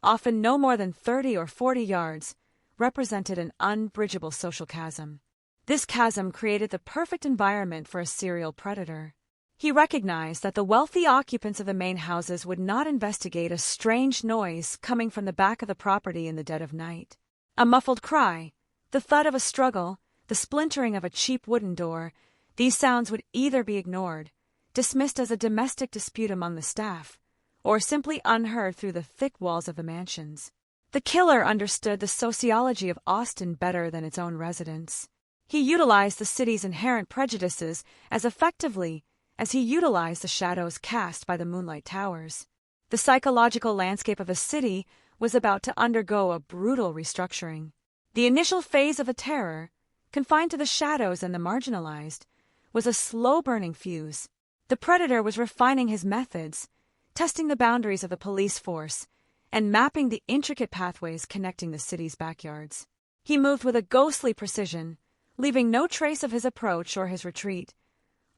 often no more than 30 or 40 yards, represented an unbridgeable social chasm. This chasm created the perfect environment for a serial predator. He recognized that the wealthy occupants of the main houses would not investigate a strange noise coming from the back of the property in the dead of night. A muffled cry, the thud of a struggle, the splintering of a cheap wooden door, these sounds would either be ignored, dismissed as a domestic dispute among the staff, or simply unheard through the thick walls of the mansions. The killer understood the sociology of Austin better than its own residents. He utilized the city's inherent prejudices as effectively as he utilized the shadows cast by the moonlight towers. The psychological landscape of the city was about to undergo a brutal restructuring. The initial phase of the terror, confined to the shadows and the marginalized, was a slow-burning fuse. The predator was refining his methods, testing the boundaries of the police force, and mapping the intricate pathways connecting the city's backyards. He moved with a ghostly precision, leaving no trace of his approach or his retreat,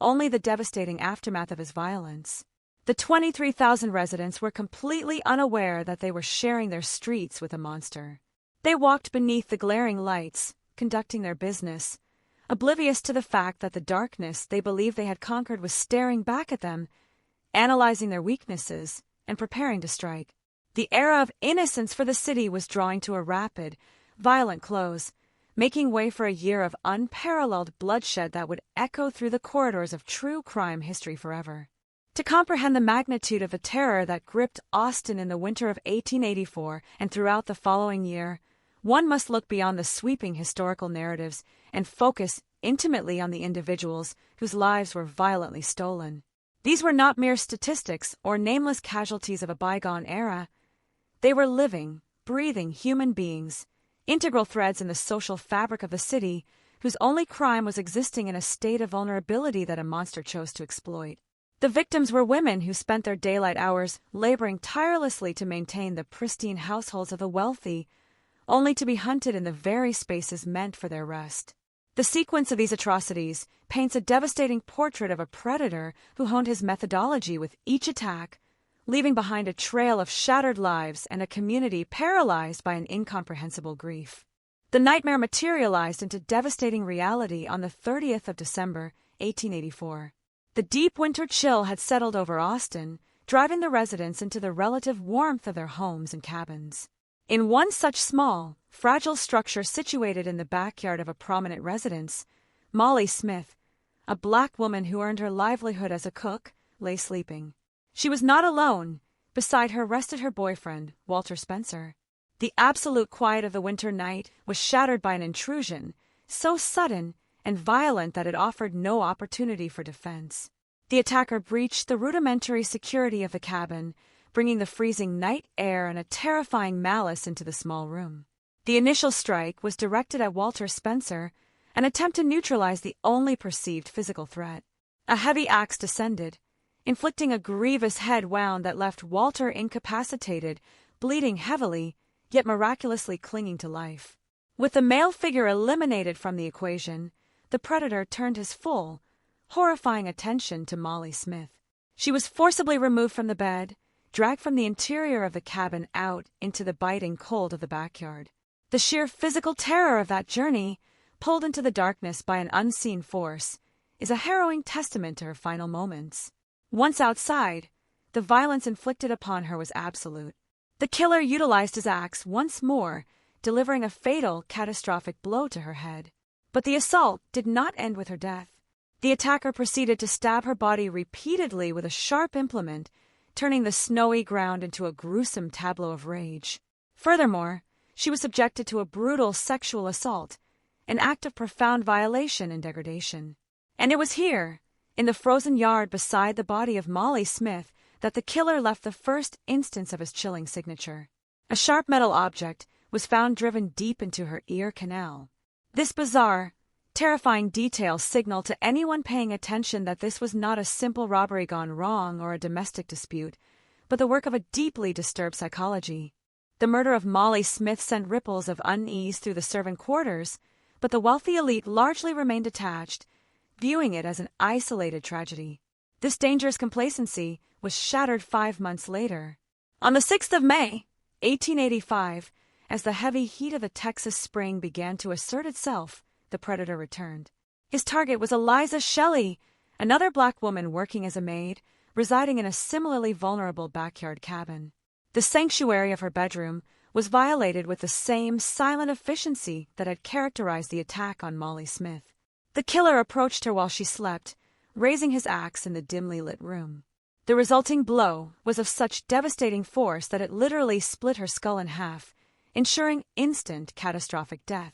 only the devastating aftermath of his violence. The 23,000 residents were completely unaware that they were sharing their streets with a monster. They walked beneath the glaring lights, conducting their business, oblivious to the fact that the darkness they believed they had conquered was staring back at them, analyzing their weaknesses, and preparing to strike. The era of innocence for the city was drawing to a rapid, violent close, making way for a year of unparalleled bloodshed that would echo through the corridors of true crime history forever. To comprehend the magnitude of the terror that gripped Austin in the winter of 1884 and throughout the following year, one must look beyond the sweeping historical narratives and focus intimately on the individuals whose lives were violently stolen. These were not mere statistics or nameless casualties of a bygone era. They were living, breathing human beings, integral threads in the social fabric of the city, whose only crime was existing in a state of vulnerability that a monster chose to exploit. The victims were women who spent their daylight hours laboring tirelessly to maintain the pristine households of the wealthy, only to be hunted in the very spaces meant for their rest. The sequence of these atrocities paints a devastating portrait of a predator who honed his methodology with each attack, leaving behind a trail of shattered lives and a community paralyzed by an incomprehensible grief. The nightmare materialized into devastating reality on the 30th of December, 1884. The deep winter chill had settled over Austin, driving the residents into the relative warmth of their homes and cabins. In one such small, fragile structure situated in the backyard of a prominent residence, Molly Smith, a black woman who earned her livelihood as a cook, lay sleeping. She was not alone. Beside her rested her boyfriend, Walter Spencer. The absolute quiet of the winter night was shattered by an intrusion, so sudden and violent that it offered no opportunity for defense. The attacker breached the rudimentary security of the cabin, bringing the freezing night air and a terrifying malice into the small room. The initial strike was directed at Walter Spencer, an attempt to neutralize the only perceived physical threat. A heavy axe descended, inflicting a grievous head wound that left Walter incapacitated, bleeding heavily, yet miraculously clinging to life. With the male figure eliminated from the equation, the predator turned his full, horrifying attention to Molly Smith. She was forcibly removed from the bed, dragged from the interior of the cabin out into the biting cold of the backyard. The sheer physical terror of that journey, pulled into the darkness by an unseen force, is a harrowing testament to her final moments. Once outside, the violence inflicted upon her was absolute. The killer utilized his axe once more, delivering a fatal, catastrophic blow to her head. But the assault did not end with her death. The attacker proceeded to stab her body repeatedly with a sharp implement, turning the snowy ground into a gruesome tableau of rage. Furthermore, she was subjected to a brutal sexual assault, an act of profound violation and degradation. And it was here, in the frozen yard beside the body of Molly Smith, that the killer left the first instance of his chilling signature. A sharp metal object was found driven deep into her ear canal. This bizarre, terrifying detail signaled to anyone paying attention that this was not a simple robbery gone wrong or a domestic dispute, but the work of a deeply disturbed psychology. The murder of Molly Smith sent ripples of unease through the servant quarters, but the wealthy elite largely remained detached, viewing it as an isolated tragedy. This dangerous complacency was shattered 5 months later. On the 6th of May, 1885, as the heavy heat of the Texas spring began to assert itself, the predator returned. His target was Eliza Shelley, another black woman working as a maid, residing in a similarly vulnerable backyard cabin. The sanctuary of her bedroom was violated with the same silent efficiency that had characterized the attack on Molly Smith. The killer approached her while she slept, raising his axe in the dimly lit room. The resulting blow was of such devastating force that it literally split her skull in half, ensuring instant catastrophic death.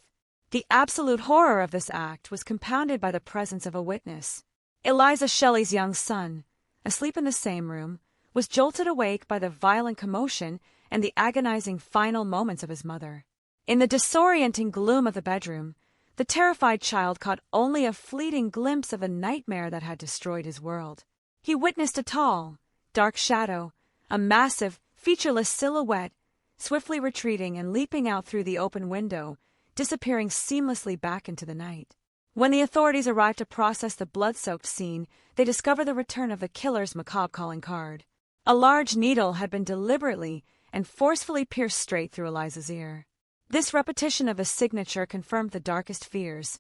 The absolute horror of this act was compounded by the presence of a witness. Eliza Shelley's young son, asleep in the same room, was jolted awake by the violent commotion and the agonizing final moments of his mother. In the disorienting gloom of the bedroom, the terrified child caught only a fleeting glimpse of a nightmare that had destroyed his world. He witnessed a tall, dark shadow, a massive, featureless silhouette, swiftly retreating and leaping out through the open window, disappearing seamlessly back into the night. When the authorities arrived to process the blood-soaked scene, they discovered the return of the killer's macabre calling card. A large needle had been deliberately and forcefully pierced straight through Eliza's ear. This repetition of the signature confirmed the darkest fears.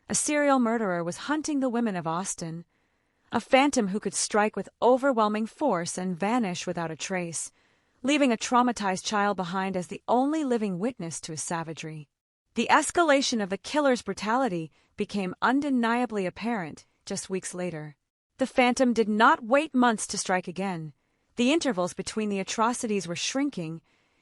A serial murderer was hunting the women of Austin, a phantom who could strike with overwhelming force and vanish without a trace, leaving a traumatized child behind as the only living witness to his savagery. The escalation of the killer's brutality became undeniably apparent just weeks later. The phantom did not wait months to strike again. The intervals between the atrocities were shrinking,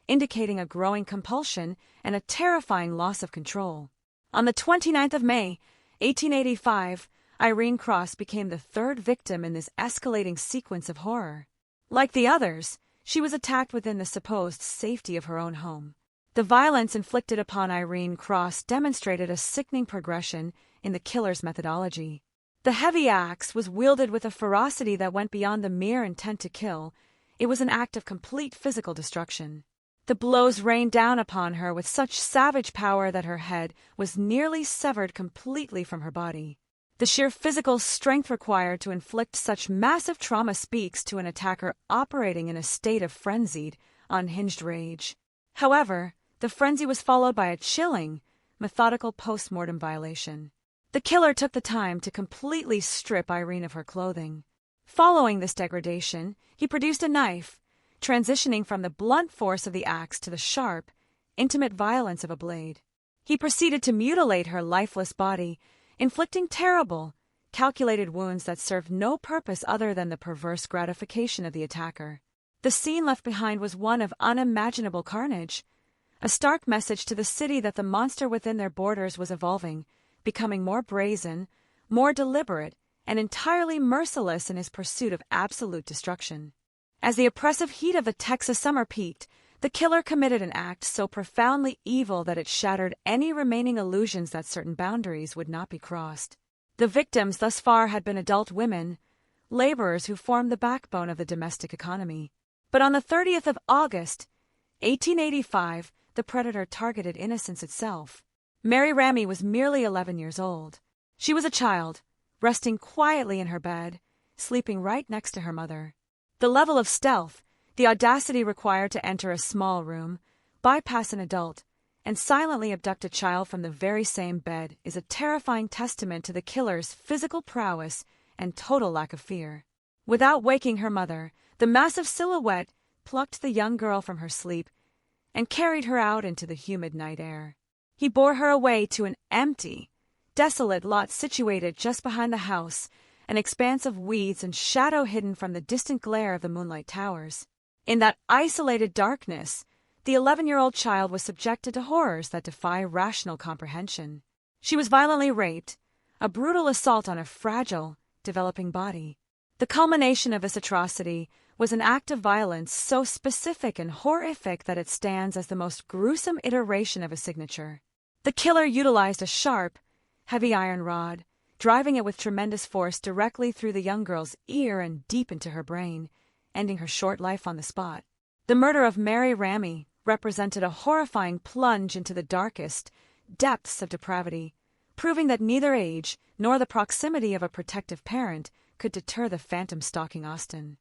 indicating a growing compulsion and a terrifying loss of control. On the 29th of May, 1885, Irene Cross became the third victim in this escalating sequence of horror. Like the others, she was attacked within the supposed safety of her own home. The violence inflicted upon Irene Cross demonstrated a sickening progression in the killer's methodology. The heavy axe was wielded with a ferocity that went beyond the mere intent to kill. It was an act of complete physical destruction. The blows rained down upon her with such savage power that her head was nearly severed completely from her body. The sheer physical strength required to inflict such massive trauma speaks to an attacker operating in a state of frenzied, unhinged rage. However, the frenzy was followed by a chilling, methodical post-mortem violation. The killer took the time to completely strip Irene of her clothing. Following this degradation, he produced a knife, transitioning from the blunt force of the axe to the sharp, intimate violence of a blade. He proceeded to mutilate her lifeless body, inflicting terrible, calculated wounds that served no purpose other than the perverse gratification of the attacker. The scene left behind was one of unimaginable carnage, a stark message to the city that the monster within their borders was evolving, becoming more brazen, more deliberate, and entirely merciless in his pursuit of absolute destruction. As the oppressive heat of the Texas summer peaked, the killer committed an act so profoundly evil that it shattered any remaining illusions that certain boundaries would not be crossed. The victims thus far had been adult women, laborers who formed the backbone of the domestic economy. But on the 30th of August, 1885, the predator targeted innocence itself. Mary Ramey was merely 11 years old. She was a child, resting quietly in her bed, sleeping right next to her mother. The level of stealth, the audacity required to enter a small room, bypass an adult, and silently abduct a child from the very same bed is a terrifying testament to the killer's physical prowess and total lack of fear. Without waking her mother, the massive silhouette plucked the young girl from her sleep and carried her out into the humid night air. He bore her away to an empty, desolate lot situated just behind the house, an expanse of weeds and shadow hidden from the distant glare of the moonlight towers. In that isolated darkness, the 11-year-old child was subjected to horrors that defy rational comprehension. She was violently raped, a brutal assault on a fragile, developing body. The culmination of this atrocity was an act of violence so specific and horrific that it stands as the most gruesome iteration of a signature. The killer utilized a sharp, heavy iron rod, driving it with tremendous force directly through the young girl's ear and deep into her brain, ending her short life on the spot. The murder of Mary Ramey represented a horrifying plunge into the darkest depths of depravity, proving that neither age nor the proximity of a protective parent could deter the phantom stalking Austin.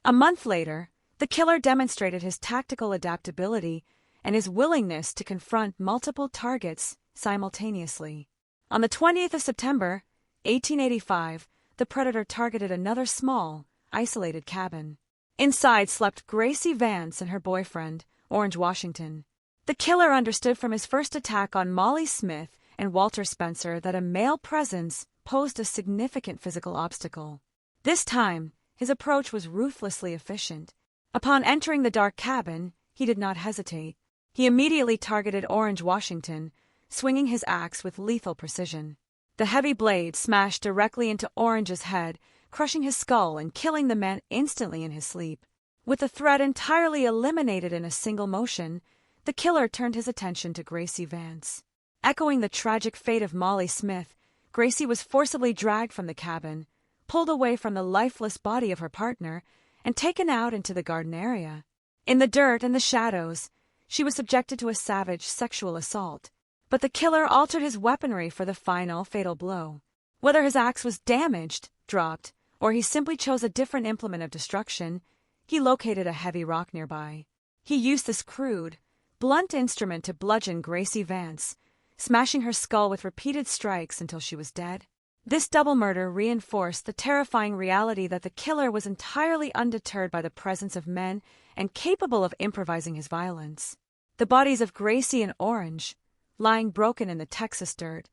A month later, the killer demonstrated his tactical adaptability and his willingness to confront multiple targets simultaneously. On the 20th of September, 1885, the predator targeted another small, isolated cabin. Inside slept Gracie Vance and her boyfriend, Orange Washington. The killer understood from his first attack on Molly Smith and Walter Spencer that a male presence posed a significant physical obstacle. This time, his approach was ruthlessly efficient. Upon entering the dark cabin, he did not hesitate. He immediately targeted Orange Washington, swinging his axe with lethal precision. The heavy blade smashed directly into Orange's head, crushing his skull and killing the man instantly in his sleep. With the threat entirely eliminated in a single motion, the killer turned his attention to Gracie Vance. Echoing the tragic fate of Molly Smith, Gracie was forcibly dragged from the cabin, pulled away from the lifeless body of her partner, and taken out into the garden area. In the dirt and the shadows, she was subjected to a savage sexual assault. But the killer altered his weaponry for the final, fatal blow. Whether his axe was damaged, dropped, or he simply chose a different implement of destruction, he located a heavy rock nearby. He used this crude, blunt instrument to bludgeon Gracie Vance, smashing her skull with repeated strikes until she was dead. This double murder reinforced the terrifying reality that the killer was entirely undeterred by the presence of men and capable of improvising his violence. The bodies of Gracie and Orange, lying broken in the Texas dirt,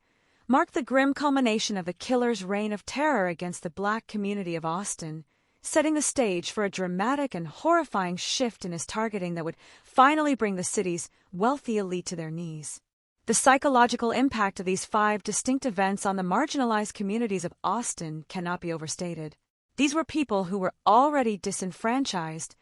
marked the grim culmination of the killer's reign of terror against the black community of Austin, setting the stage for a dramatic and horrifying shift in his targeting that would finally bring the city's wealthy elite to their knees. The psychological impact of these 5 distinct events on the marginalized communities of Austin cannot be overstated. These were people who were already disenfranchised,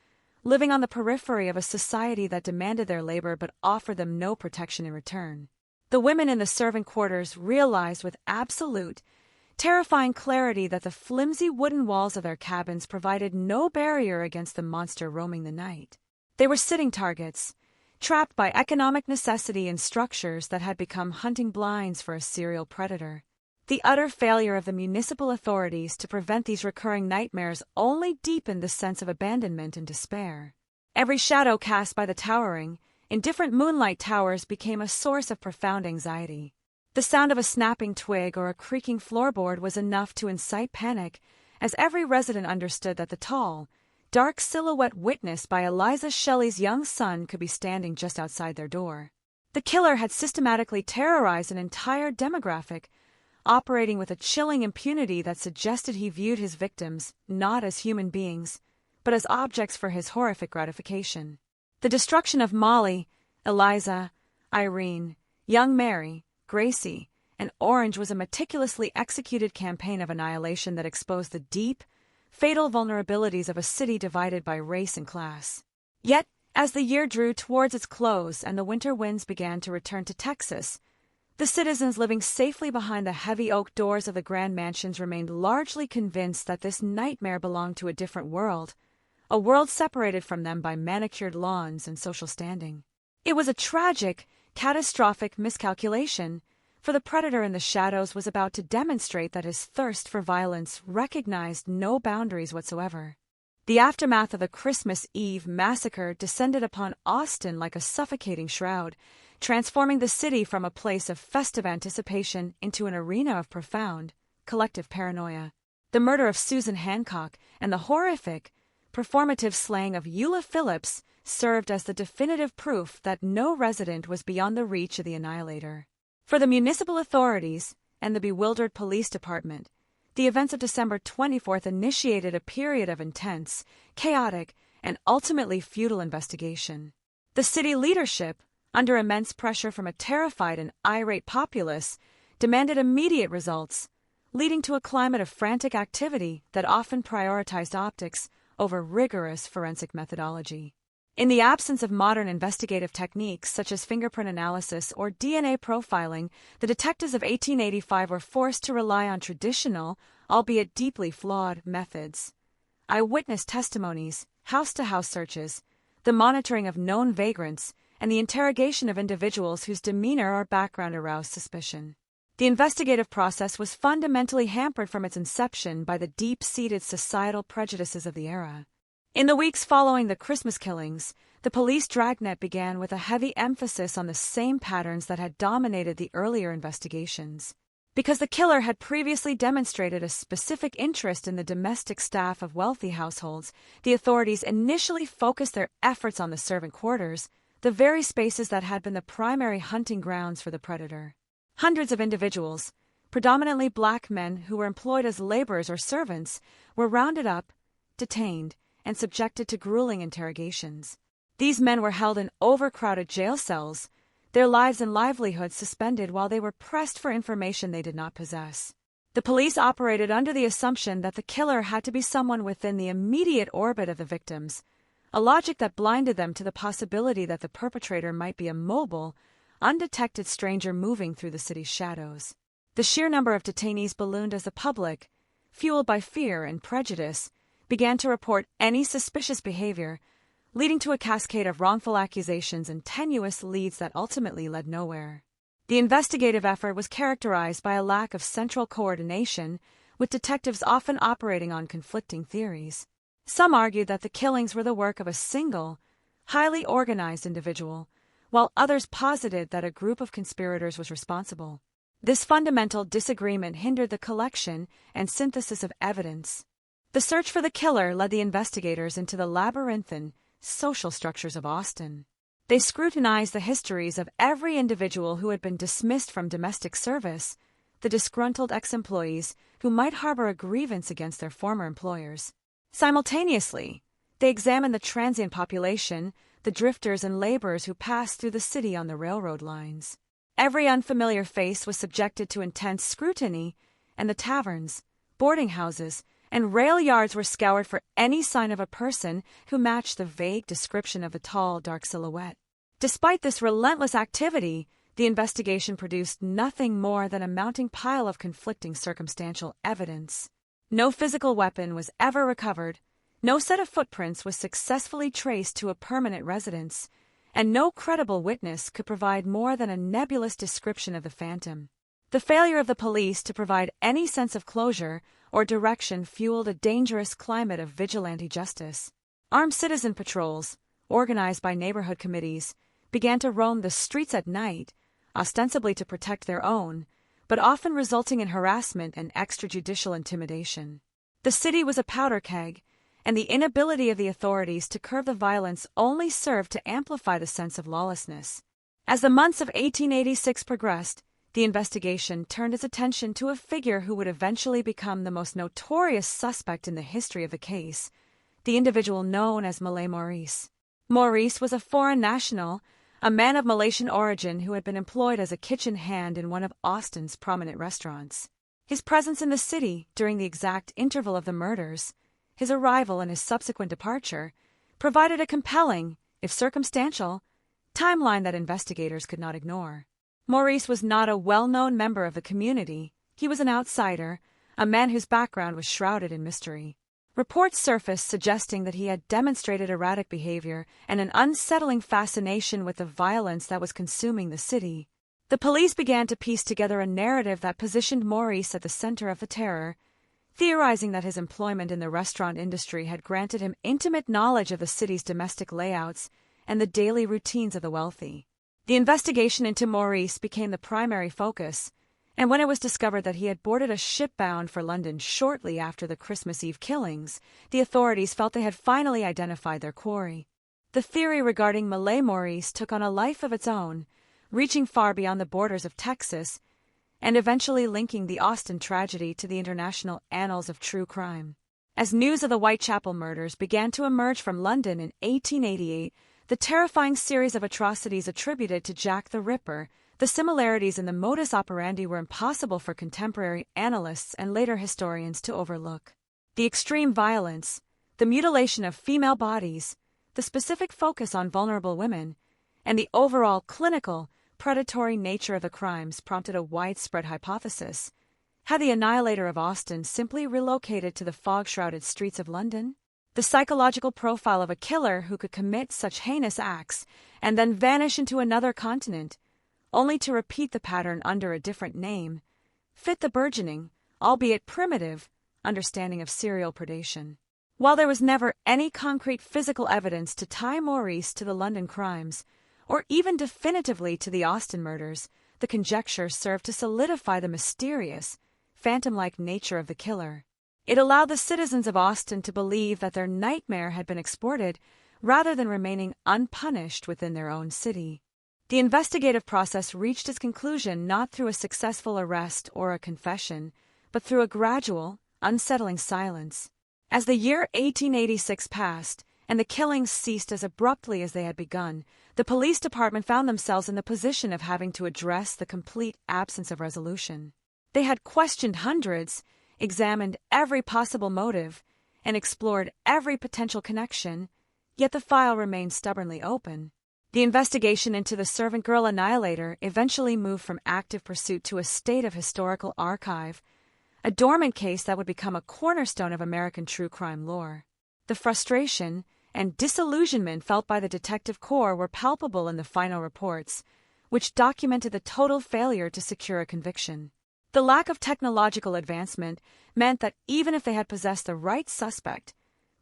living on the periphery of a society that demanded their labor but offered them no protection in return. The women in the servant quarters realized with absolute, terrifying clarity that the flimsy wooden walls of their cabins provided no barrier against the monster roaming the night. They were sitting targets, trapped by economic necessity in structures that had become hunting blinds for a serial predator. The utter failure of the municipal authorities to prevent these recurring nightmares only deepened the sense of abandonment and despair. Every shadow cast by the towering, indifferent moonlight towers became a source of profound anxiety. The sound of a snapping twig or a creaking floorboard was enough to incite panic, as every resident understood that the tall, dark silhouette witnessed by Eliza Shelley's young son could be standing just outside their door. The killer had systematically terrorized an entire demographic, operating with a chilling impunity that suggested he viewed his victims not as human beings, but as objects for his horrific gratification. The destruction of Molly, Eliza, Irene, young Mary, Gracie, and Orange was a meticulously executed campaign of annihilation that exposed the deep, fatal vulnerabilities of a city divided by race and class. Yet, as the year drew towards its close and the winter winds began to return to Texas, the citizens living safely behind the heavy oak doors of the grand mansions remained largely convinced that this nightmare belonged to a different world, a world separated from them by manicured lawns and social standing. It was a tragic, catastrophic miscalculation, for the predator in the shadows was about to demonstrate that his thirst for violence recognized no boundaries whatsoever. The aftermath of the Christmas Eve massacre descended upon Austin like a suffocating shroud, transforming the city from a place of festive anticipation into an arena of profound, collective paranoia. The murder of Susan Hancock and the horrific, performative slaying of Eula Phillips served as the definitive proof that no resident was beyond the reach of the annihilator. For the municipal authorities and the bewildered police department, the events of December 24th initiated a period of intense, chaotic, and ultimately futile investigation. The city leadership, under immense pressure from a terrified and irate populace, demanded immediate results, leading to a climate of frantic activity that often prioritized optics over rigorous forensic methodology. In the absence of modern investigative techniques such as fingerprint analysis or DNA profiling, the detectives of 1885 were forced to rely on traditional, albeit deeply flawed, methods. Eyewitness testimonies, house-to-house searches, the monitoring of known vagrants, and the interrogation of individuals whose demeanor or background aroused suspicion. The investigative process was fundamentally hampered from its inception by the deep-seated societal prejudices of the era. In the weeks following the Christmas killings, the police dragnet began with a heavy emphasis on the same patterns that had dominated the earlier investigations. Because the killer had previously demonstrated a specific interest in the domestic staff of wealthy households, the authorities initially focused their efforts on the servant quarters, the very spaces that had been the primary hunting grounds for the predator. Hundreds of individuals, predominantly black men who were employed as laborers or servants, were rounded up, detained, and subjected to grueling interrogations. These men were held in overcrowded jail cells, their lives and livelihoods suspended while they were pressed for information they did not possess. The police operated under the assumption that the killer had to be someone within the immediate orbit of the victims, a logic that blinded them to the possibility that the perpetrator might be a mobile, undetected stranger moving through the city's shadows. The sheer number of detainees ballooned as the public, fueled by fear and prejudice, began to report any suspicious behavior, leading to a cascade of wrongful accusations and tenuous leads that ultimately led nowhere. The investigative effort was characterized by a lack of central coordination, with detectives often operating on conflicting theories. Some argued that the killings were the work of a single, highly organized individual, while others posited that a group of conspirators was responsible. This fundamental disagreement hindered the collection and synthesis of evidence. The search for the killer led the investigators into the labyrinthine, social structures of Austin. They scrutinized the histories of every individual who had been dismissed from domestic service, the disgruntled ex-employees who might harbor a grievance against their former employers. Simultaneously, they examined the transient population, the drifters and laborers who passed through the city on the railroad lines. Every unfamiliar face was subjected to intense scrutiny, and the taverns, boarding houses, and rail yards were scoured for any sign of a person who matched the vague description of the tall, dark silhouette. Despite this relentless activity, the investigation produced nothing more than a mounting pile of conflicting circumstantial evidence. No physical weapon was ever recovered, no set of footprints was successfully traced to a permanent residence, and no credible witness could provide more than a nebulous description of the phantom. The failure of the police to provide any sense of closure or direction fueled a dangerous climate of vigilante justice. Armed citizen patrols, organized by neighborhood committees, began to roam the streets at night, ostensibly to protect their own, but often resulting in harassment and extrajudicial intimidation. The city was a powder keg, and the inability of the authorities to curb the violence only served to amplify the sense of lawlessness. As the months of 1886 progressed, the investigation turned its attention to a figure who would eventually become the most notorious suspect in the history of the case, the individual known as Malay Maurice. Maurice was a foreign national, a man of Malaysian origin who had been employed as a kitchen hand in one of Austin's prominent restaurants. His presence in the city during the exact interval of the murders, his arrival and his subsequent departure, provided a compelling, if circumstantial, timeline that investigators could not ignore. Maurice was not a well-known member of the community. He was an outsider, a man whose background was shrouded in mystery. Reports surfaced suggesting that he had demonstrated erratic behavior and an unsettling fascination with the violence that was consuming the city. The police began to piece together a narrative that positioned Maurice at the center of the terror, theorizing that his employment in the restaurant industry had granted him intimate knowledge of the city's domestic layouts and the daily routines of the wealthy. The investigation into Maurice became the primary focus, and when it was discovered that he had boarded a ship bound for London shortly after the Christmas Eve killings, the authorities felt they had finally identified their quarry. The theory regarding Malay Maurice took on a life of its own, reaching far beyond the borders of Texas, and eventually linking the Austin tragedy to the international annals of true crime. As news of the Whitechapel murders began to emerge from London in 1888, the terrifying series of atrocities attributed to Jack the Ripper, the similarities in the modus operandi were impossible for contemporary analysts and later historians to overlook. The extreme violence, the mutilation of female bodies, the specific focus on vulnerable women, and the overall clinical, predatory nature of the crimes prompted a widespread hypothesis. Had the annihilator of Austin simply relocated to the fog-shrouded streets of London? The psychological profile of a killer who could commit such heinous acts and then vanish into another continent, only to repeat the pattern under a different name, fit the burgeoning, albeit primitive, understanding of serial predation. While there was never any concrete physical evidence to tie Maurice to the London crimes, or even definitively to the Austin murders, the conjecture served to solidify the mysterious, phantom-like nature of the killer. It allowed the citizens of Austin to believe that their nightmare had been exported rather than remaining unpunished within their own city. The investigative process reached its conclusion not through a successful arrest or a confession, but through a gradual, unsettling silence. As the year 1886 passed, and the killings ceased as abruptly as they had begun, the police department found themselves in the position of having to address the complete absence of resolution. They had questioned hundreds, examined every possible motive, and explored every potential connection, yet the file remained stubbornly open. The investigation into the servant girl annihilator eventually moved from active pursuit to a state of historical archive, a dormant case that would become a cornerstone of American true crime lore. The frustration and disillusionment felt by the detective corps were palpable in the final reports, which documented the total failure to secure a conviction. The lack of technological advancement meant that even if they had possessed the right suspect,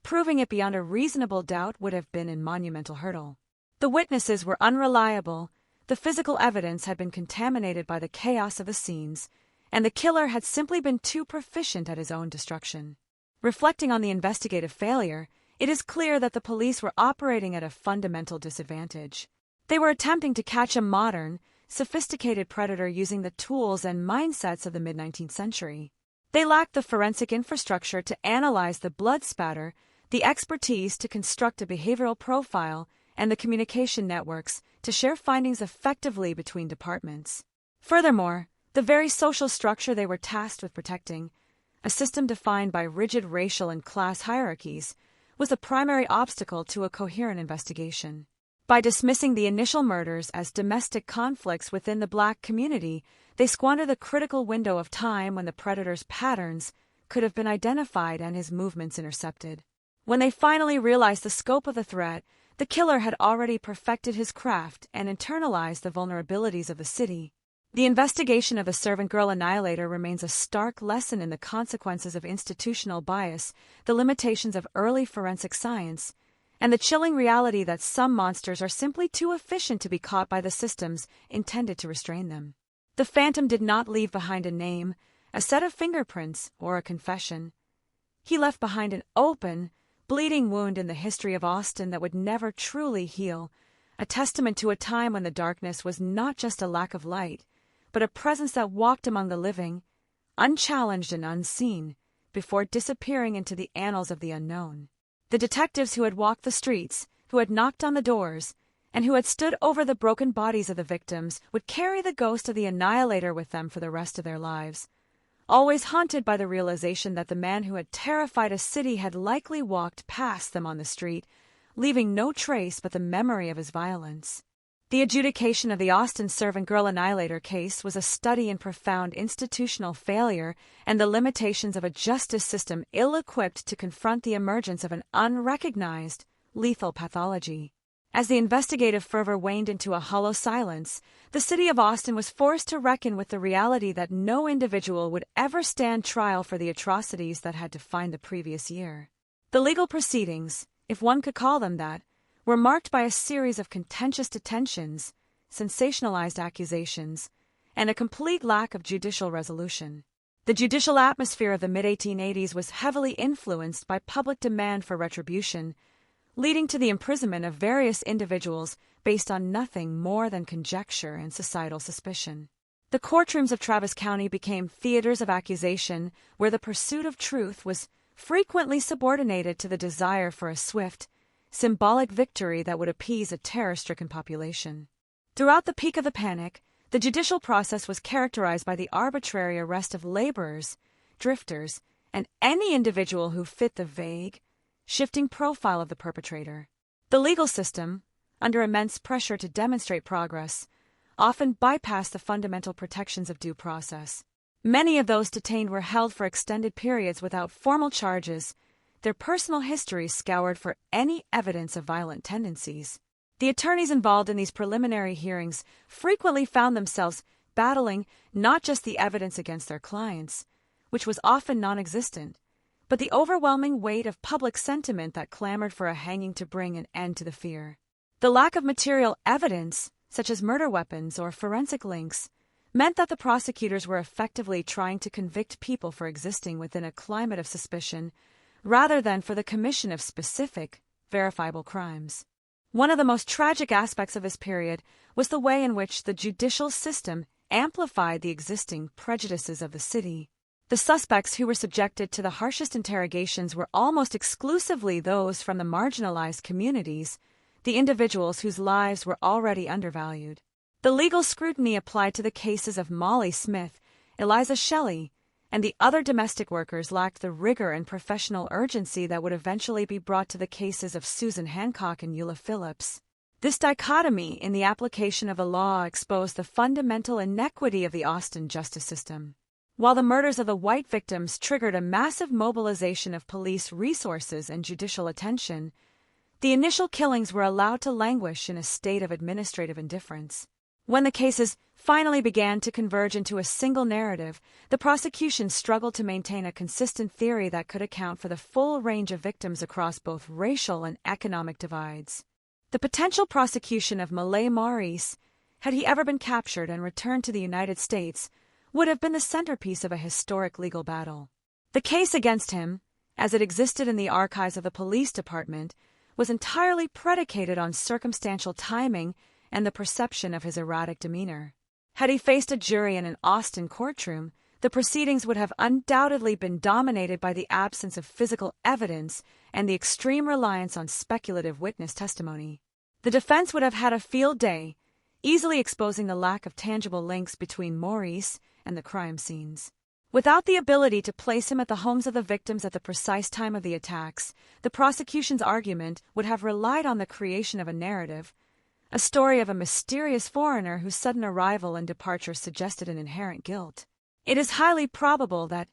proving it beyond a reasonable doubt would have been a monumental hurdle. The witnesses were unreliable, the physical evidence had been contaminated by the chaos of the scenes, and the killer had simply been too proficient at his own destruction. Reflecting on the investigative failure, it is clear that the police were operating at a fundamental disadvantage. They were attempting to catch a modern, sophisticated predator using the tools and mindsets of the mid-19th century. They lacked the forensic infrastructure to analyze the blood spatter, the expertise to construct a behavioral profile, and the communication networks to share findings effectively between departments. Furthermore, the very social structure they were tasked with protecting, a system defined by rigid racial and class hierarchies, was a primary obstacle to a coherent investigation. By dismissing the initial murders as domestic conflicts within the black community, they squandered the critical window of time when the predator's patterns could have been identified and his movements intercepted. When they finally realized the scope of the threat, the killer had already perfected his craft and internalized the vulnerabilities of the city. The investigation of the servant girl annihilator remains a stark lesson in the consequences of institutional bias, the limitations of early forensic science, and the chilling reality that some monsters are simply too efficient to be caught by the systems intended to restrain them. The phantom did not leave behind a name, a set of fingerprints, or a confession. He left behind an open, bleeding wound in the history of Austin that would never truly heal, a testament to a time when the darkness was not just a lack of light, but a presence that walked among the living, unchallenged and unseen, before disappearing into the annals of the unknown. The detectives who had walked the streets, who had knocked on the doors, and who had stood over the broken bodies of the victims would carry the ghost of the annihilator with them for the rest of their lives, always haunted by the realization that the man who had terrified a city had likely walked past them on the street, leaving no trace but the memory of his violence. The adjudication of the Austin servant girl annihilator case was a study in profound institutional failure and the limitations of a justice system ill-equipped to confront the emergence of an unrecognized, lethal pathology. As the investigative fervor waned into a hollow silence, the city of Austin was forced to reckon with the reality that no individual would ever stand trial for the atrocities that had defined the previous year. The legal proceedings, if one could call them that, were marked by a series of contentious detentions, sensationalized accusations, and a complete lack of judicial resolution. The judicial atmosphere of the mid-1880s was heavily influenced by public demand for retribution, leading to the imprisonment of various individuals based on nothing more than conjecture and societal suspicion. The courtrooms of Travis County became theaters of accusation where the pursuit of truth was frequently subordinated to the desire for a swift, symbolic victory that would appease a terror-stricken population. Throughout the peak of the panic, the judicial process was characterized by the arbitrary arrest of laborers, drifters, and any individual who fit the vague, shifting profile of the perpetrator. The legal system, under immense pressure to demonstrate progress, often bypassed the fundamental protections of due process. Many of those detained were held for extended periods without formal charges, their personal histories scoured for any evidence of violent tendencies. The attorneys involved in these preliminary hearings frequently found themselves battling not just the evidence against their clients, which was often non-existent, but the overwhelming weight of public sentiment that clamored for a hanging to bring an end to the fear. The lack of material evidence, such as murder weapons or forensic links, meant that the prosecutors were effectively trying to convict people for existing within a climate of suspicion rather than for the commission of specific, verifiable crimes. One of the most tragic aspects of this period was the way in which the judicial system amplified the existing prejudices of the city. The suspects who were subjected to the harshest interrogations were almost exclusively those from the marginalized communities, the individuals whose lives were already undervalued. The legal scrutiny applied to the cases of Molly Smith, Eliza Shelley, and the other domestic workers lacked the rigor and professional urgency that would eventually be brought to the cases of Susan Hancock and Eula Phillips. This dichotomy in the application of the law exposed the fundamental inequity of the Austin justice system. While the murders of the white victims triggered a massive mobilization of police resources and judicial attention, the initial killings were allowed to languish in a state of administrative indifference. When the cases finally began to converge into a single narrative, the prosecution struggled to maintain a consistent theory that could account for the full range of victims across both racial and economic divides. The potential prosecution of Malay Maurice, had he ever been captured and returned to the United States, would have been the centerpiece of a historic legal battle. The case against him, as it existed in the archives of the police department, was entirely predicated on circumstantial timing and the perception of his erratic demeanor. Had he faced a jury in an Austin courtroom, the proceedings would have undoubtedly been dominated by the absence of physical evidence and the extreme reliance on speculative witness testimony. The defense would have had a field day, easily exposing the lack of tangible links between Maurice and the crime scenes. Without the ability to place him at the homes of the victims at the precise time of the attacks, the prosecution's argument would have relied on the creation of a narrative, a story of a mysterious foreigner whose sudden arrival and departure suggested an inherent guilt. It is highly probable that,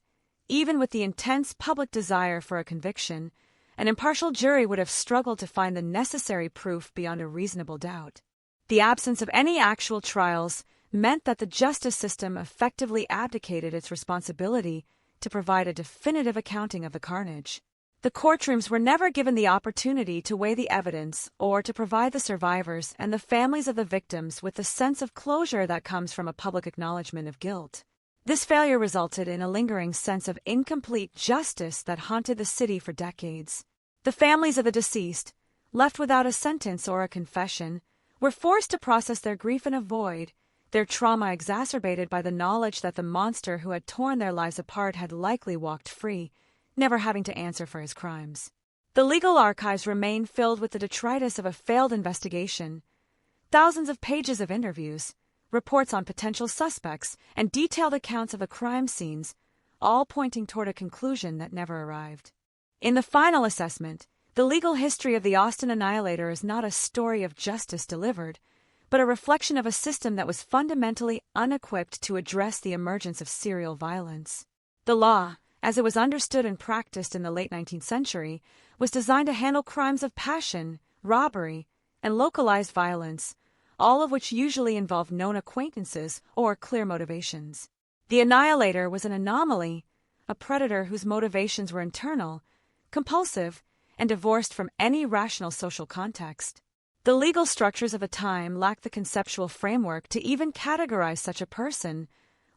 even with the intense public desire for a conviction, an impartial jury would have struggled to find the necessary proof beyond a reasonable doubt. The absence of any actual trials meant that the justice system effectively abdicated its responsibility to provide a definitive accounting of the carnage. The courtrooms were never given the opportunity to weigh the evidence or to provide the survivors and the families of the victims with the sense of closure that comes from a public acknowledgement of guilt. This failure resulted in a lingering sense of incomplete justice that haunted the city for decades. The families of the deceased, left without a sentence or a confession, were forced to process their grief in a void, their trauma exacerbated by the knowledge that the monster who had torn their lives apart had likely walked free, never having to answer for his crimes. The legal archives remain filled with the detritus of a failed investigation, thousands of pages of interviews, reports on potential suspects, and detailed accounts of the crime scenes, all pointing toward a conclusion that never arrived. In the final assessment, the legal history of the Austin Annihilator is not a story of justice delivered, but a reflection of a system that was fundamentally unequipped to address the emergence of serial violence. The law, as it was understood and practiced in the late 19th century, was designed to handle crimes of passion, robbery, and localized violence, all of which usually involved known acquaintances or clear motivations. The Annihilator was an anomaly, a predator whose motivations were internal, compulsive, and divorced from any rational social context. The legal structures of the time lacked the conceptual framework to even categorize such a person,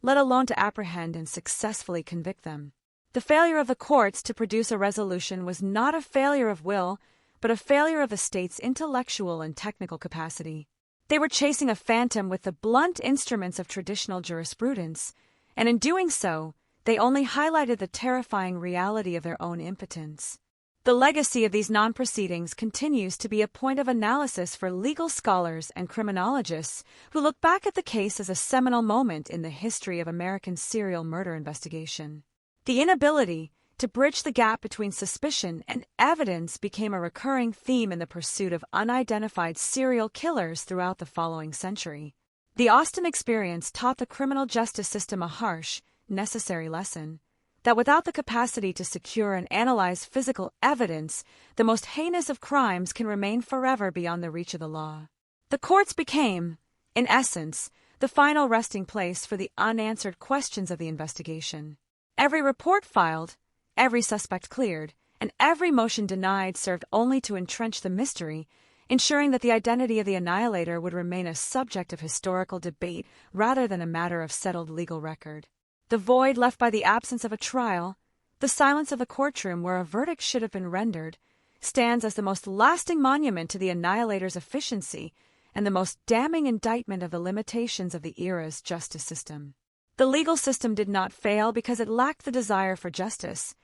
let alone to apprehend and successfully convict them. The failure of the courts to produce a resolution was not a failure of will, but a failure of the state's intellectual and technical capacity. They were chasing a phantom with the blunt instruments of traditional jurisprudence, and in doing so, they only highlighted the terrifying reality of their own impotence. The legacy of these non-proceedings continues to be a point of analysis for legal scholars and criminologists who look back at the case as a seminal moment in the history of American serial murder investigation. The inability to bridge the gap between suspicion and evidence became a recurring theme in the pursuit of unidentified serial killers throughout the following century. The Austin experience taught the criminal justice system a harsh, necessary lesson, that without the capacity to secure and analyze physical evidence, the most heinous of crimes can remain forever beyond the reach of the law. The courts became, in essence, the final resting place for the unanswered questions of the investigation. Every report filed, every suspect cleared, and every motion denied served only to entrench the mystery ensuring that the identity of the Annihilator would remain a subject of historical debate rather than a matter of settled legal record. The void left by the absence of a trial, the silence of the courtroom where a verdict should have been rendered, stands as the most lasting monument to the Annihilator's efficiency and the most damning indictment of the limitations of the era's justice system. The legal system did not fail because it lacked the desire for justice.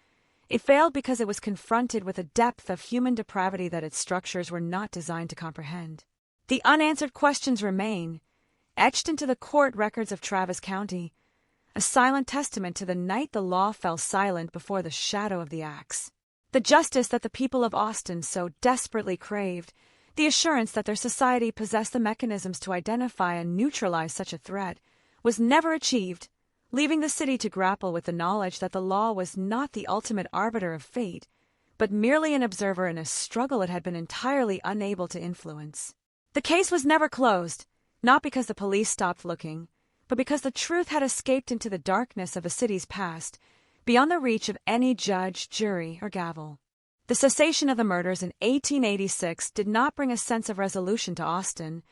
It failed because it was confronted with a depth of human depravity that its structures were not designed to comprehend. The unanswered questions remain, etched into the court records of Travis County, a silent testament to the night the law fell silent before the shadow of the axe. The justice that the people of Austin so desperately craved, the assurance that their society possessed the mechanisms to identify and neutralize such a threat, was never achieved, leaving the city to grapple with the knowledge that the law was not the ultimate arbiter of fate, but merely an observer in a struggle it had been entirely unable to influence. The case was never closed, not because the police stopped looking, but because the truth had escaped into the darkness of the city's past, beyond the reach of any judge, jury, or gavel. The cessation of the murders in 1886 did not bring a sense of resolution to Austin.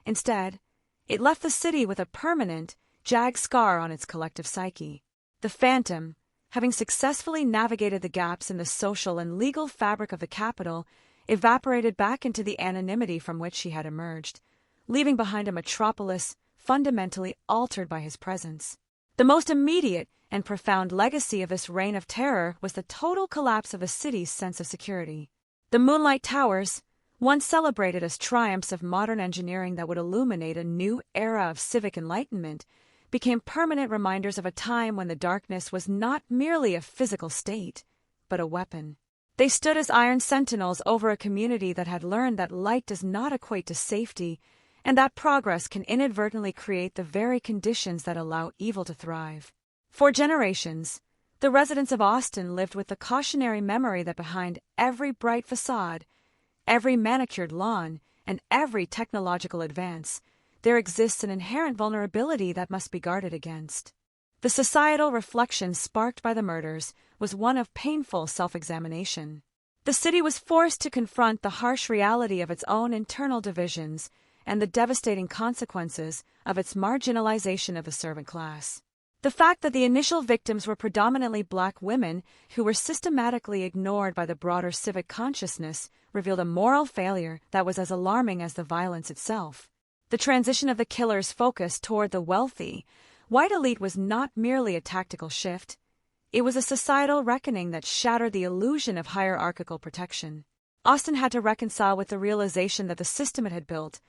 Instead, it left the city with a permanent, jagged scar on its collective psyche. The Phantom, having successfully navigated the gaps in the social and legal fabric of the capital, evaporated back into the anonymity from which he had emerged, leaving behind a metropolis fundamentally altered by his presence. The most immediate and profound legacy of this reign of terror was the total collapse of the city's sense of security. The Moonlight Towers, once celebrated as triumphs of modern engineering that would illuminate a new era of civic enlightenment, became permanent reminders of a time when the darkness was not merely a physical state, but a weapon. They stood as iron sentinels over a community that had learned that light does not equate to safety, and that progress can inadvertently create the very conditions that allow evil to thrive. For generations, the residents of Austin lived with the cautionary memory that behind every bright facade, every manicured lawn, and every technological advance, there exists an inherent vulnerability that must be guarded against. The societal reflection sparked by the murders was one of painful self-examination. The city was forced to confront the harsh reality of its own internal divisions and the devastating consequences of its marginalization of the servant class. The fact that the initial victims were predominantly black women who were systematically ignored by the broader civic consciousness revealed a moral failure that was as alarming as the violence itself. The transition of the killer's focus toward the wealthy, white elite was not merely a tactical shift. It was a societal reckoning that shattered the illusion of hierarchical protection. Austin had to reconcile with the realization that the system it had built,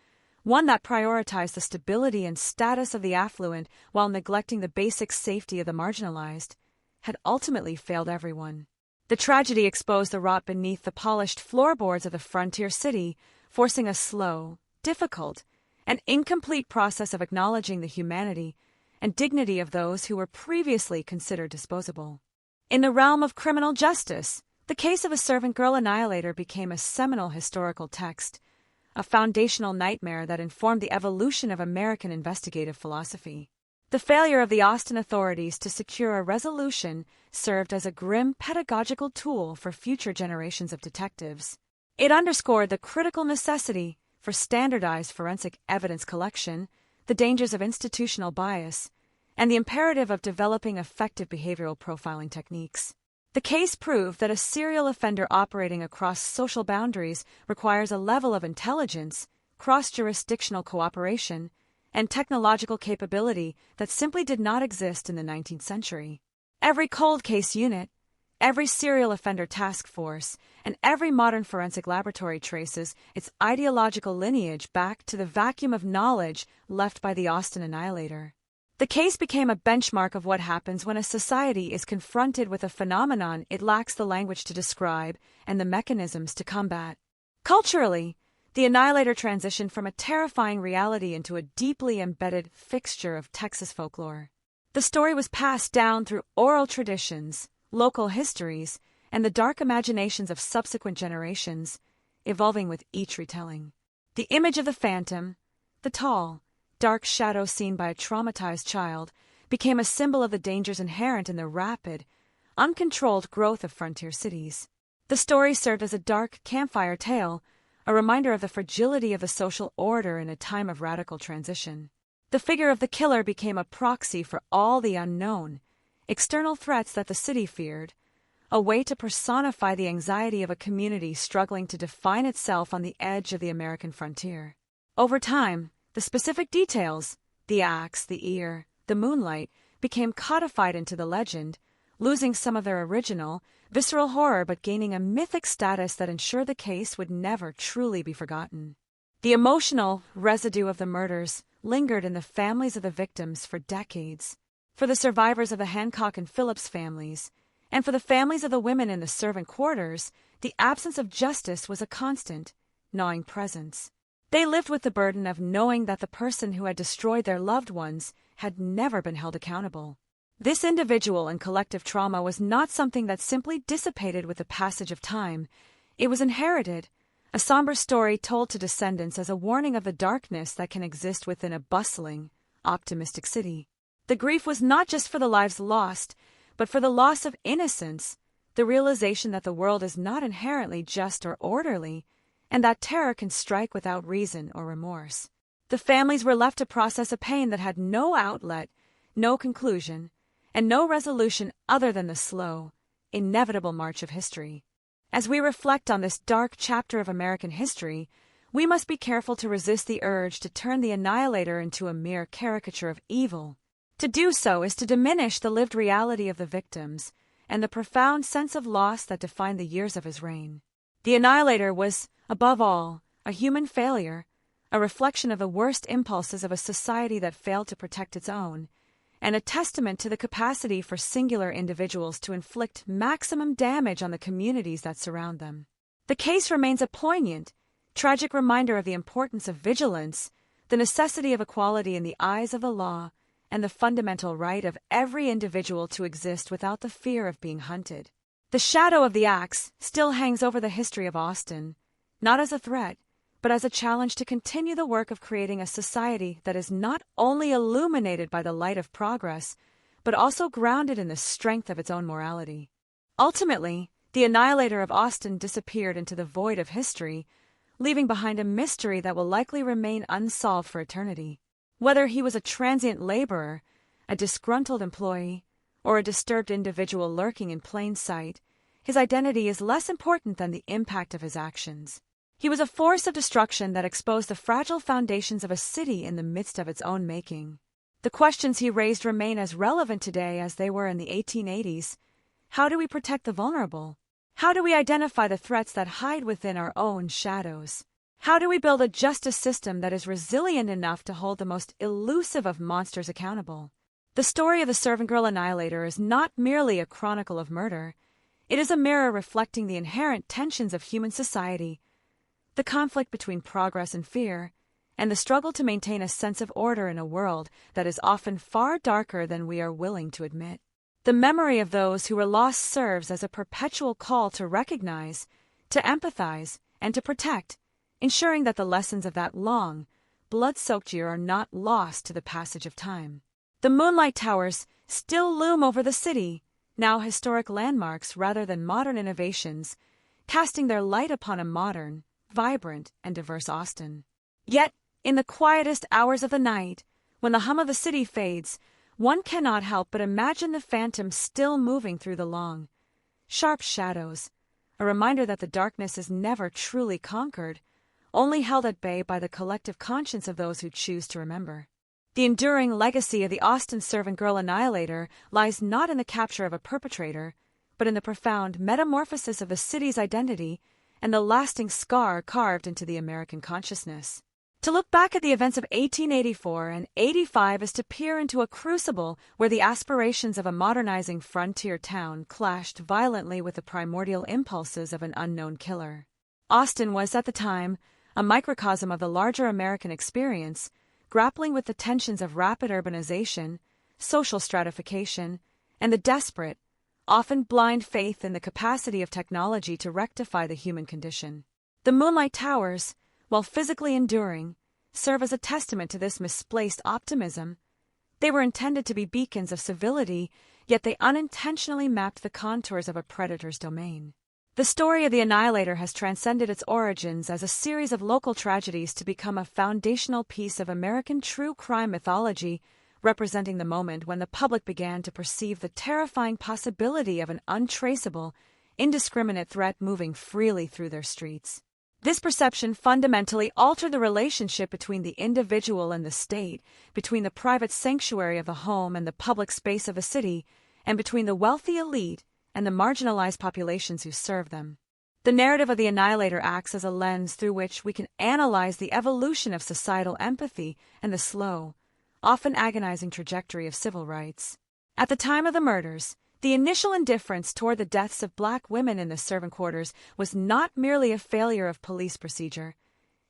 one that prioritized the stability and status of the affluent while neglecting the basic safety of the marginalized, had ultimately failed everyone. The tragedy exposed the rot beneath the polished floorboards of the frontier city, forcing a slow, difficult, and incomplete process of acknowledging the humanity and dignity of those who were previously considered disposable. In the realm of criminal justice, the case of a servant girl annihilator became a seminal historical text, a foundational nightmare that informed the evolution of American investigative philosophy. The failure of the Austin authorities to secure a resolution served as a grim pedagogical tool for future generations of detectives. It underscored the critical necessity for standardized forensic evidence collection, the dangers of institutional bias, and the imperative of developing effective behavioral profiling techniques. The case proved that a serial offender operating across social boundaries requires a level of intelligence, cross-jurisdictional cooperation, and technological capability that simply did not exist in the 19th century. Every cold case unit, every serial offender task force, and every modern forensic laboratory traces its ideological lineage back to the vacuum of knowledge left by the Austin Annihilator. The case became a benchmark of what happens when a society is confronted with a phenomenon it lacks the language to describe and the mechanisms to combat. Culturally, the Annihilator transitioned from a terrifying reality into a deeply embedded fixture of Texas folklore. The story was passed down through oral traditions, local histories, and the dark imaginations of subsequent generations, evolving with each retelling. The image of the phantom, the tall, dark shadow seen by a traumatized child, became a symbol of the dangers inherent in the rapid, uncontrolled growth of frontier cities. The story served as a dark campfire tale, a reminder of the fragility of the social order in a time of radical transition. The figure of the killer became a proxy for all the unknown, external threats that the city feared, a way to personify the anxiety of a community struggling to define itself on the edge of the American frontier. Over time, the specific details, the axe, the ear, the moonlight, became codified into the legend, losing some of their original, visceral horror but gaining a mythic status that ensured the case would never truly be forgotten. The emotional residue of the murders lingered in the families of the victims for decades. For the survivors of the Hancock and Phillips families, and for the families of the women in the servant quarters, the absence of justice was a constant, gnawing presence. They lived with the burden of knowing that the person who had destroyed their loved ones had never been held accountable. This individual and collective trauma was not something that simply dissipated with the passage of time. It was inherited, a somber story told to descendants as a warning of the darkness that can exist within a bustling, optimistic city. The grief was not just for the lives lost, but for the loss of innocence, the realization that the world is not inherently just or orderly, and that terror can strike without reason or remorse. The families were left to process a pain that had no outlet, no conclusion, and no resolution other than the slow, inevitable march of history. As we reflect on this dark chapter of American history, we must be careful to resist the urge to turn the annihilator into a mere caricature of evil. To do so is to diminish the lived reality of the victims and the profound sense of loss that defined the years of his reign. The annihilator was, above all, a human failure, a reflection of the worst impulses of a society that failed to protect its own, and a testament to the capacity for singular individuals to inflict maximum damage on the communities that surround them. The case remains a poignant, tragic reminder of the importance of vigilance, the necessity of equality in the eyes of the law, and the fundamental right of every individual to exist without the fear of being hunted. The shadow of the axe still hangs over the history of Austin, not as a threat, but as a challenge to continue the work of creating a society that is not only illuminated by the light of progress, but also grounded in the strength of its own morality. Ultimately, the annihilator of Austin disappeared into the void of history, leaving behind a mystery that will likely remain unsolved for eternity. Whether he was a transient laborer, a disgruntled employee, or a disturbed individual lurking in plain sight, his identity is less important than the impact of his actions. He was a force of destruction that exposed the fragile foundations of a city in the midst of its own making. The questions he raised remain as relevant today as they were in the 1880s. How do we protect the vulnerable? How do we identify the threats that hide within our own shadows? How do we build a justice system that is resilient enough to hold the most elusive of monsters accountable? The story of the servant girl annihilator is not merely a chronicle of murder. It is a mirror reflecting the inherent tensions of human society, the conflict between progress and fear, and the struggle to maintain a sense of order in a world that is often far darker than we are willing to admit. The memory of those who were lost serves as a perpetual call to recognize, to empathize, and to protect, ensuring that the lessons of that long, blood-soaked year are not lost to the passage of time. The moonlight towers still loom over the city, now historic landmarks rather than modern innovations, casting their light upon a modern, vibrant, and diverse Austin. Yet, in the quietest hours of the night, when the hum of the city fades, one cannot help but imagine the phantom still moving through the long, sharp shadows, a reminder that the darkness is never truly conquered, only held at bay by the collective conscience of those who choose to remember. The enduring legacy of the Austin servant girl annihilator lies not in the capture of a perpetrator, but in the profound metamorphosis of the city's identity and the lasting scar carved into the American consciousness. To look back at the events of 1884 and 85 is to peer into a crucible where the aspirations of a modernizing frontier town clashed violently with the primordial impulses of an unknown killer. Austin was, at the time, a microcosm of the larger American experience, grappling with the tensions of rapid urbanization, social stratification, and the desperate, often blind faith in the capacity of technology to rectify the human condition. The moonlight towers, while physically enduring, serve as a testament to this misplaced optimism. They were intended to be beacons of civility, yet they unintentionally mapped the contours of a predator's domain. The story of the Annihilator has transcended its origins as a series of local tragedies to become a foundational piece of American true crime mythology, representing the moment when the public began to perceive the terrifying possibility of an untraceable, indiscriminate threat moving freely through their streets. This perception fundamentally altered the relationship between the individual and the state, between the private sanctuary of the home and the public space of a city, and between the wealthy elite and the marginalized populations who serve them. The narrative of the Annihilator acts as a lens through which we can analyze the evolution of societal empathy and the slow, often agonizing trajectory of civil rights. At the time of the murders, the initial indifference toward the deaths of black women in the servant quarters was not merely a failure of police procedure.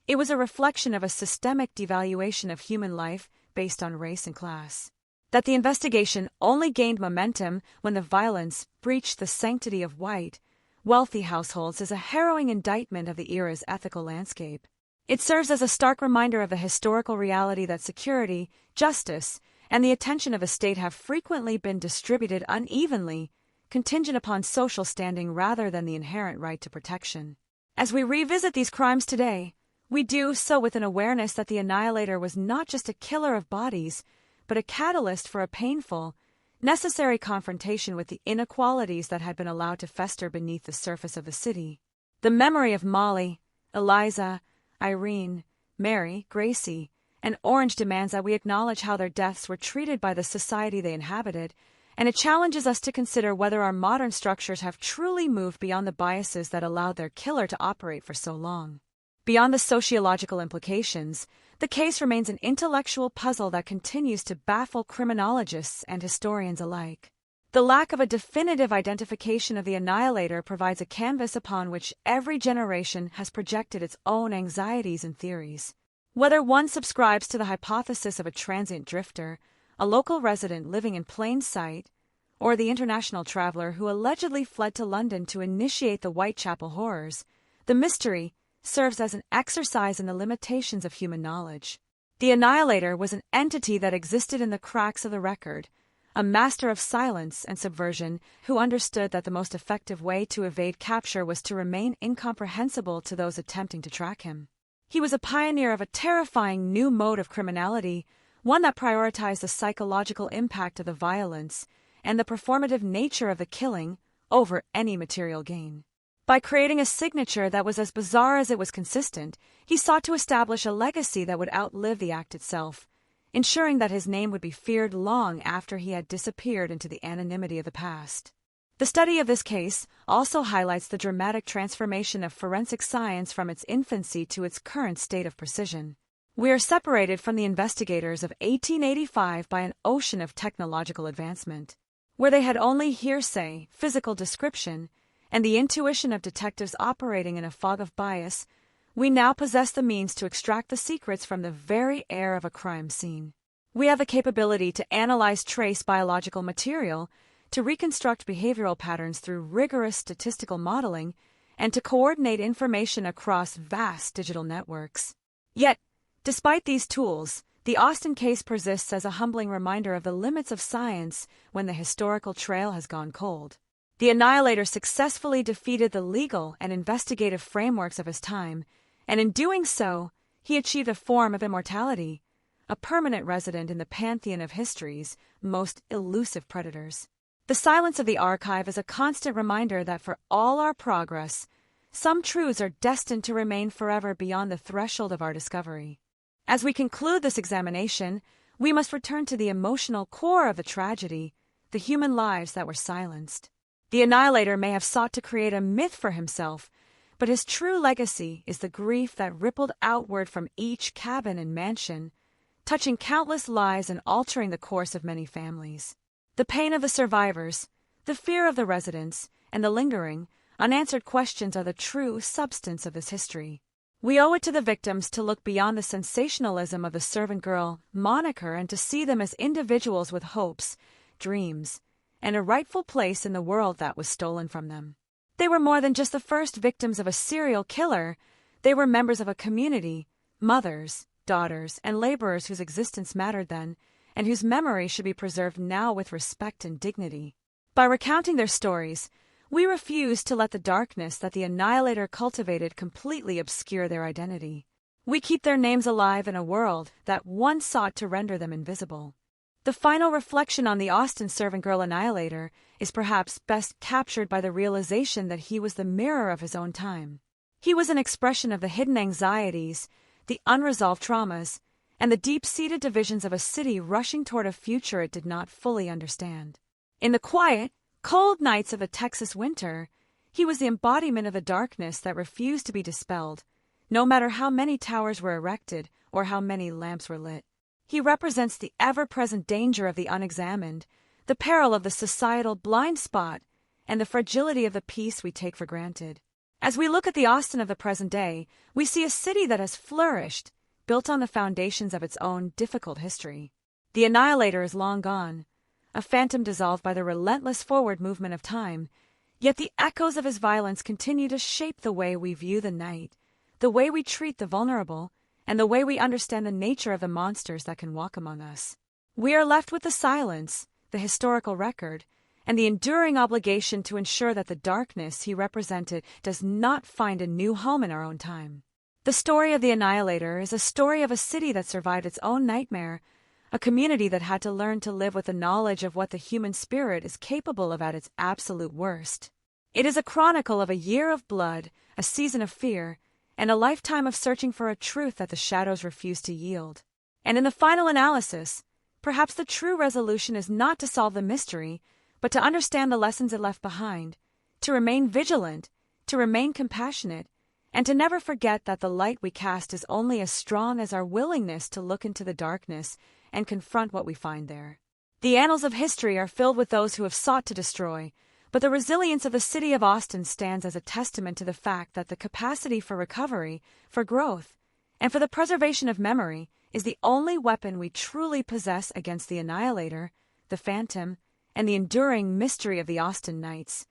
It was a reflection of a systemic devaluation of human life based on race and class. That the investigation only gained momentum when the violence breached the sanctity of white, wealthy households is a harrowing indictment of the era's ethical landscape. It serves as a stark reminder of the historical reality that security, justice, and the attention of a state have frequently been distributed unevenly, contingent upon social standing rather than the inherent right to protection. As we revisit these crimes today, we do so with an awareness that the Annihilator was not just a killer of bodies, but a catalyst for a painful, necessary confrontation with the inequalities that had been allowed to fester beneath the surface of the city. The memory of Molly, Eliza, Irene, Mary, Gracie, and Orange demands that we acknowledge how their deaths were treated by the society they inhabited, and it challenges us to consider whether our modern structures have truly moved beyond the biases that allowed their killer to operate for so long. Beyond the sociological implications, the case remains an intellectual puzzle that continues to baffle criminologists and historians alike. The lack of a definitive identification of the Annihilator provides a canvas upon which every generation has projected its own anxieties and theories. Whether one subscribes to the hypothesis of a transient drifter, a local resident living in plain sight, or the international traveler who allegedly fled to London to initiate the Whitechapel horrors, the mystery serves as an exercise in the limitations of human knowledge. The Annihilator was an entity that existed in the cracks of the record, a master of silence and subversion who understood that the most effective way to evade capture was to remain incomprehensible to those attempting to track him. He was a pioneer of a terrifying new mode of criminality, one that prioritized the psychological impact of the violence and the performative nature of the killing over any material gain. By creating a signature that was as bizarre as it was consistent, he sought to establish a legacy that would outlive the act itself, ensuring that his name would be feared long after he had disappeared into the anonymity of the past. The study of this case also highlights the dramatic transformation of forensic science from its infancy to its current state of precision. We are separated from the investigators of 1885 by an ocean of technological advancement. Where they had only hearsay, physical description, and the intuition of detectives operating in a fog of bias, we now possess the means to extract the secrets from the very air of a crime scene. We have the capability to analyze trace biological material, to reconstruct behavioral patterns through rigorous statistical modeling, and to coordinate information across vast digital networks. Yet, despite these tools, the Austin case persists as a humbling reminder of the limits of science when the historical trail has gone cold. The Annihilator successfully defeated the legal and investigative frameworks of his time, and in doing so, he achieved a form of immortality, a permanent resident in the pantheon of history's most elusive predators. The silence of the archive is a constant reminder that for all our progress, some truths are destined to remain forever beyond the threshold of our discovery. As we conclude this examination, we must return to the emotional core of the tragedy, the human lives that were silenced. The Annihilator may have sought to create a myth for himself, but his true legacy is the grief that rippled outward from each cabin and mansion, touching countless lives and altering the course of many families. The pain of the survivors, the fear of the residents, and the lingering, unanswered questions are the true substance of this history. We owe it to the victims to look beyond the sensationalism of the servant girl moniker and to see them as individuals with hopes, dreams, and a rightful place in the world that was stolen from them. They were more than just the first victims of a serial killer. They were members of a community, mothers, daughters, and laborers whose existence mattered then, and whose memory should be preserved now with respect and dignity. By recounting their stories, We refuse to let the darkness that the Annihilator cultivated completely obscure their identity. We keep their names alive in a world that once sought to render them invisible. The final reflection on the Austen servant girl Annihilator is perhaps best captured by the realization that he was the mirror of his own time. He was an expression of the hidden anxieties, the unresolved traumas, and the deep-seated divisions of a city rushing toward a future it did not fully understand. In the quiet, cold nights of a Texas winter, he was the embodiment of the darkness that refused to be dispelled, no matter how many towers were erected or how many lamps were lit. He represents the ever-present danger of the unexamined, the peril of the societal blind spot, and the fragility of the peace we take for granted. As we look at the Austen of the present day, we see a city that has flourished, built on the foundations of its own difficult history. The Annihilator is long gone, a phantom dissolved by the relentless forward movement of time, yet the echoes of his violence continue to shape the way we view the night, the way we treat the vulnerable, and the way we understand the nature of the monsters that can walk among us. We are left with the silence, the historical record, and the enduring obligation to ensure that the darkness he represented does not find a new home in our own time. The story of the Annihilator is a story of a city that survived its own nightmare, a community that had to learn to live with the knowledge of what the human spirit is capable of at its absolute worst. It is a chronicle of a year of blood, a season of fear, and a lifetime of searching for a truth that the shadows refuse to yield. And in the final analysis, perhaps the true resolution is not to solve the mystery, but to understand the lessons it left behind, to remain vigilant, to remain compassionate, and to never forget that the light we cast is only as strong as our willingness to look into the darkness and confront what we find there. The annals of history are filled with those who have sought to destroy, but the resilience of the city of Austen stands as a testament to the fact that the capacity for recovery, for growth, and for the preservation of memory is the only weapon we truly possess against the Annihilator, the Phantom, and the enduring mystery of the Austen Nights,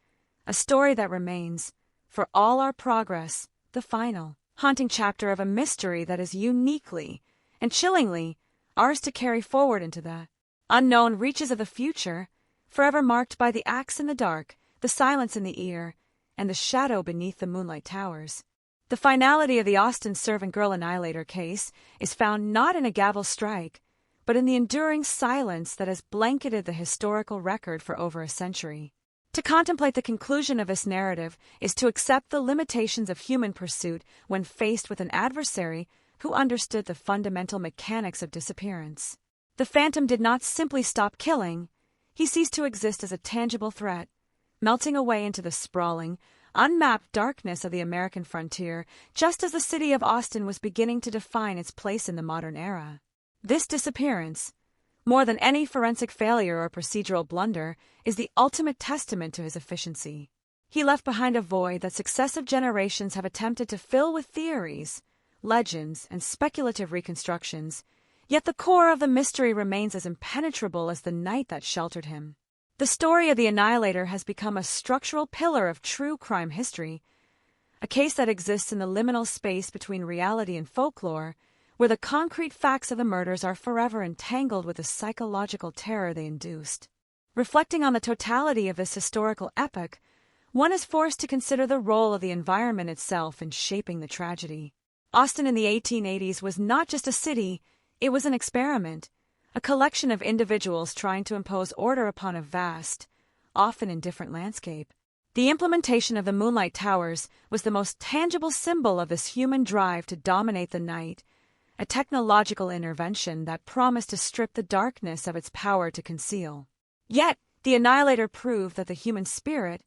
a story that remains, for all our progress, the final, haunting chapter of a mystery that is uniquely and chillingly ours to carry forward into the unknown reaches of the future, forever marked by the axe in the dark, the silence in the ear, and the shadow beneath the moonlight towers. The finality of the Austen servant girl Annihilator case is found not in a gavel strike, but in the enduring silence that has blanketed the historical record for over a century. To contemplate the conclusion of this narrative is to accept the limitations of human pursuit when faced with an adversary who understood the fundamental mechanics of disappearance. The Phantom did not simply stop killing, he ceased to exist as a tangible threat, melting away into the sprawling, unmapped darkness of the American frontier just as the city of Austen was beginning to define its place in the modern era. This disappearance, more than any forensic failure or procedural blunder, is the ultimate testament to his efficiency. He left behind a void that successive generations have attempted to fill with theories, legends, and speculative reconstructions, yet the core of the mystery remains as impenetrable as the night that sheltered him. The story of the Annihilator has become a structural pillar of true crime history, a case that exists in the liminal space between reality and folklore, where the concrete facts of the murders are forever entangled with the psychological terror they induced. Reflecting on the totality of this historical epoch, one is forced to consider the role of the environment itself in shaping the tragedy. Austen in the 1880s was not just a city, it was an experiment, a collection of individuals trying to impose order upon a vast, often indifferent landscape. The implementation of the moonlight towers was the most tangible symbol of this human drive to dominate the night, a technological intervention that promised to strip the darkness of its power to conceal. Yet, the Annihilator proved that the human spirit,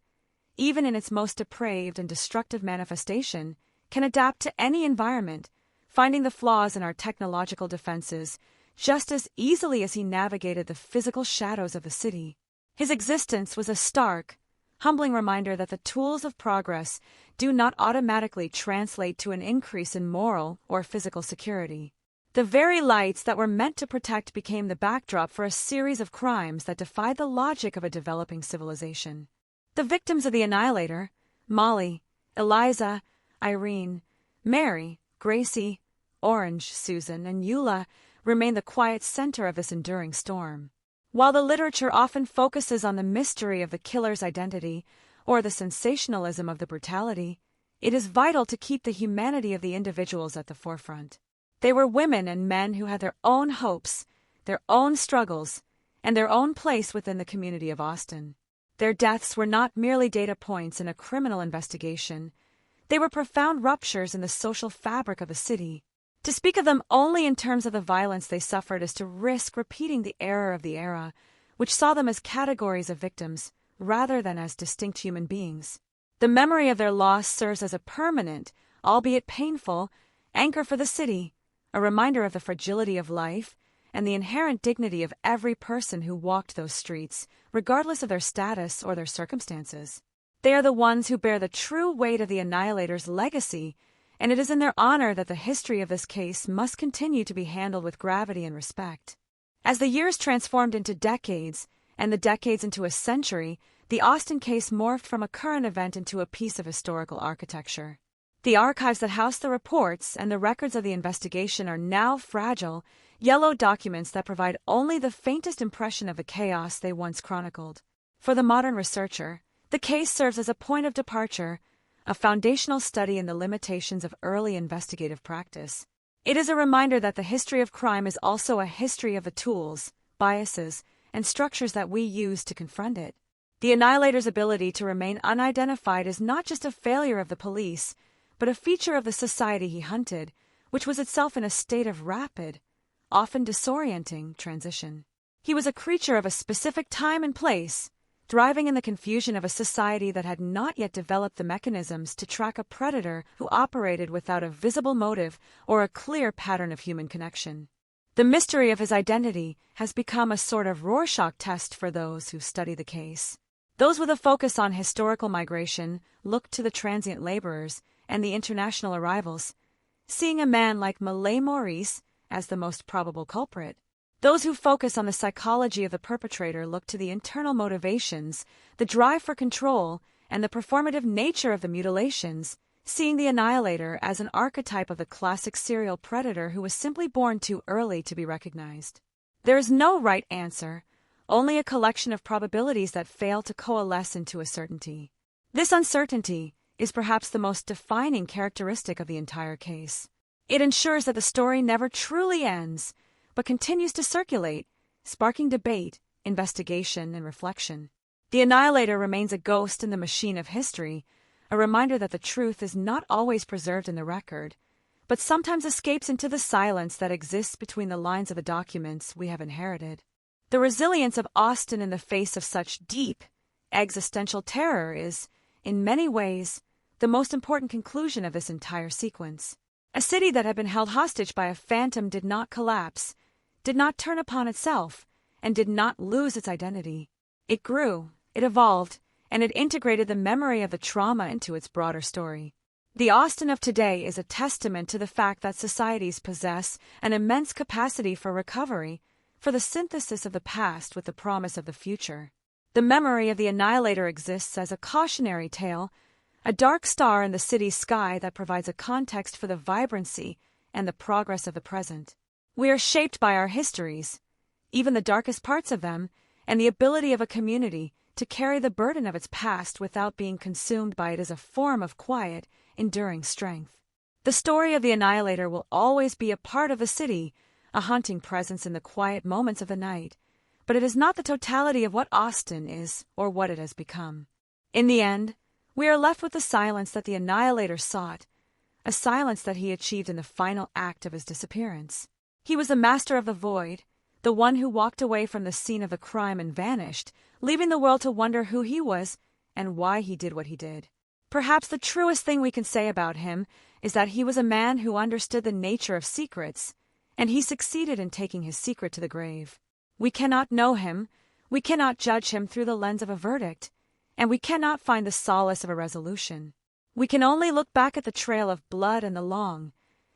even in its most depraved and destructive manifestation, can adapt to any environment, finding the flaws in our technological defenses just as easily as he navigated the physical shadows of the city. His existence was a stark, humbling reminder that the tools of progress do not automatically translate to an increase in moral or physical security. The very lights that were meant to protect became the backdrop for a series of crimes that defied the logic of a developing civilization. The victims of the Annihilator, Molly, Eliza, Irene, Mary, Gracie, Orange, Susan, and Eula, remain the quiet center of this enduring storm. While the literature often focuses on the mystery of the killer's identity, or the sensationalism of the brutality, it is vital to keep the humanity of the individuals at the forefront. They were women and men who had their own hopes, their own struggles, and their own place within the community of Austin. Their deaths were not merely data points in a criminal investigation. They were profound ruptures in the social fabric of the city. To speak of them only in terms of the violence they suffered is to risk repeating the error of the era, which saw them as categories of victims rather than as distinct human beings. The memory of their loss serves as a permanent, albeit painful, anchor for the city, a reminder of the fragility of life and the inherent dignity of every person who walked those streets, regardless of their status or their circumstances. They are the ones who bear the true weight of the Annihilator's legacy, and it is in their honor that the history of this case must continue to be handled with gravity and respect. As the years transformed into decades, and the decades into a century, the Austin case morphed from a current event into a piece of historical architecture. The archives that house the reports and the records of the investigation are now fragile, yellow documents that provide only the faintest impression of the chaos they once chronicled. For the modern researcher, the case serves as a point of departure, a foundational study in the limitations of early investigative practice. It is a reminder that the history of crime is also a history of the tools, biases, and structures that we use to confront it. The Annihilator's ability to remain unidentified is not just a failure of the police, but a feature of the society he hunted, which was itself in a state of rapid, often disorienting, transition. He was a creature of a specific time and place, thriving in the confusion of a society that had not yet developed the mechanisms to track a predator who operated without a visible motive or a clear pattern of human connection. The mystery of his identity has become a sort of Rorschach test for those who study the case. Those with a focus on historical migration look to the transient laborers and the international arrivals, seeing a man like Malay Maurice as the most probable culprit. Those who focus on the psychology of the perpetrator look to the internal motivations, the drive for control, and the performative nature of the mutilations, seeing the Annihilator as an archetype of the classic serial predator who was simply born too early to be recognized. There is no right answer, only a collection of probabilities that fail to coalesce into a certainty. This uncertainty is perhaps the most defining characteristic of the entire case. It ensures that the story never truly ends, but continues to circulate, sparking debate, investigation, and reflection. The Annihilator remains a ghost in the machine of history, a reminder that the truth is not always preserved in the record, but sometimes escapes into the silence that exists between the lines of the documents we have inherited. The resilience of Austin in the face of such deep, existential terror is, in many ways, the most important conclusion of this entire sequence. A city that had been held hostage by a phantom did not collapse, did not turn upon itself, and did not lose its identity. It grew, it evolved, and it integrated the memory of the trauma into its broader story. The Austin of today is a testament to the fact that societies possess an immense capacity for recovery, for the synthesis of the past with the promise of the future. The memory of the Annihilator exists as a cautionary tale, a dark star in the city's sky that provides a context for the vibrancy and the progress of the present. We are shaped by our histories, even the darkest parts of them, and the ability of a community to carry the burden of its past without being consumed by it is a form of quiet, enduring strength. The story of the Annihilator will always be a part of the city, a haunting presence in the quiet moments of the night, but it is not the totality of what Austin is or what it has become. In the end, we are left with the silence that the Annihilator sought, a silence that he achieved in the final act of his disappearance. He was the master of the void, the one who walked away from the scene of the crime and vanished, leaving the world to wonder who he was and why he did what he did. Perhaps the truest thing we can say about him is that he was a man who understood the nature of secrets, and he succeeded in taking his secret to the grave. We cannot know him, we cannot judge him through the lens of a verdict, and we cannot find the solace of a resolution. We can only look back at the trail of blood and the long,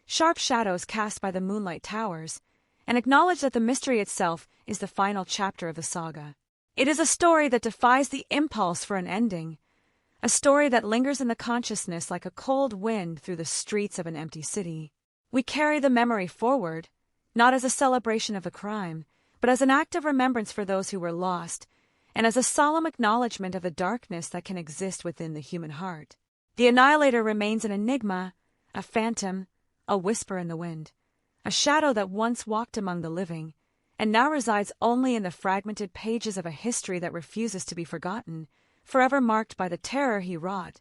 sharp shadows cast by the moonlight towers, and acknowledge that the mystery itself is the final chapter of the saga. It is a story that defies the impulse for an ending, a story that lingers in the consciousness like a cold wind through the streets of an empty city. We carry the memory forward, not as a celebration of the crime, but as an act of remembrance for those who were lost, and as a solemn acknowledgement of the darkness that can exist within the human heart. The Annihilator remains an enigma, a phantom, a whisper in the wind, a shadow that once walked among the living, and now resides only in the fragmented pages of a history that refuses to be forgotten, forever marked by the terror he wrought,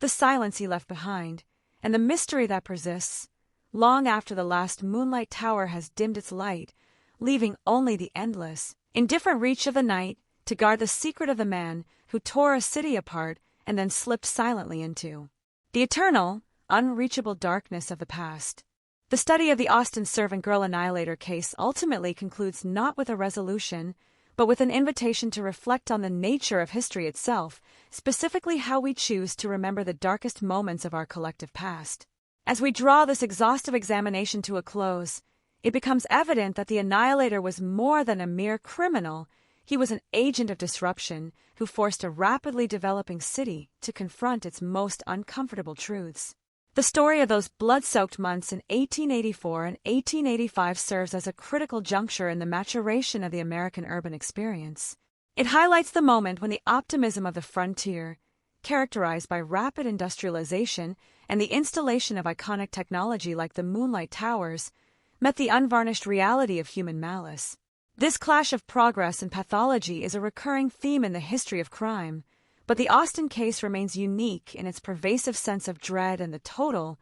the silence he left behind, and the mystery that persists, long after the last moonlight tower has dimmed its light, leaving only the endless, indifferent reach of the night to guard the secret of the man who tore a city apart and then slipped silently into the eternal, unreachable darkness of the past. The study of the Austin servant girl annihilator case ultimately concludes not with a resolution, but with an invitation to reflect on the nature of history itself, specifically how we choose to remember the darkest moments of our collective past. As we draw this exhaustive examination to a close, it becomes evident that the Annihilator was more than a mere criminal. He was an agent of disruption who forced a rapidly developing city to confront its most uncomfortable truths. The story of those blood-soaked months in 1884 and 1885 serves as a critical juncture in the maturation of the American urban experience. It highlights the moment when the optimism of the frontier, characterized by rapid industrialization and the installation of iconic technology like the Moonlight Towers, met the unvarnished reality of human malice. This clash of progress and pathology is a recurring theme in the history of crime, but the Austin case remains unique in its pervasive sense of dread and the total,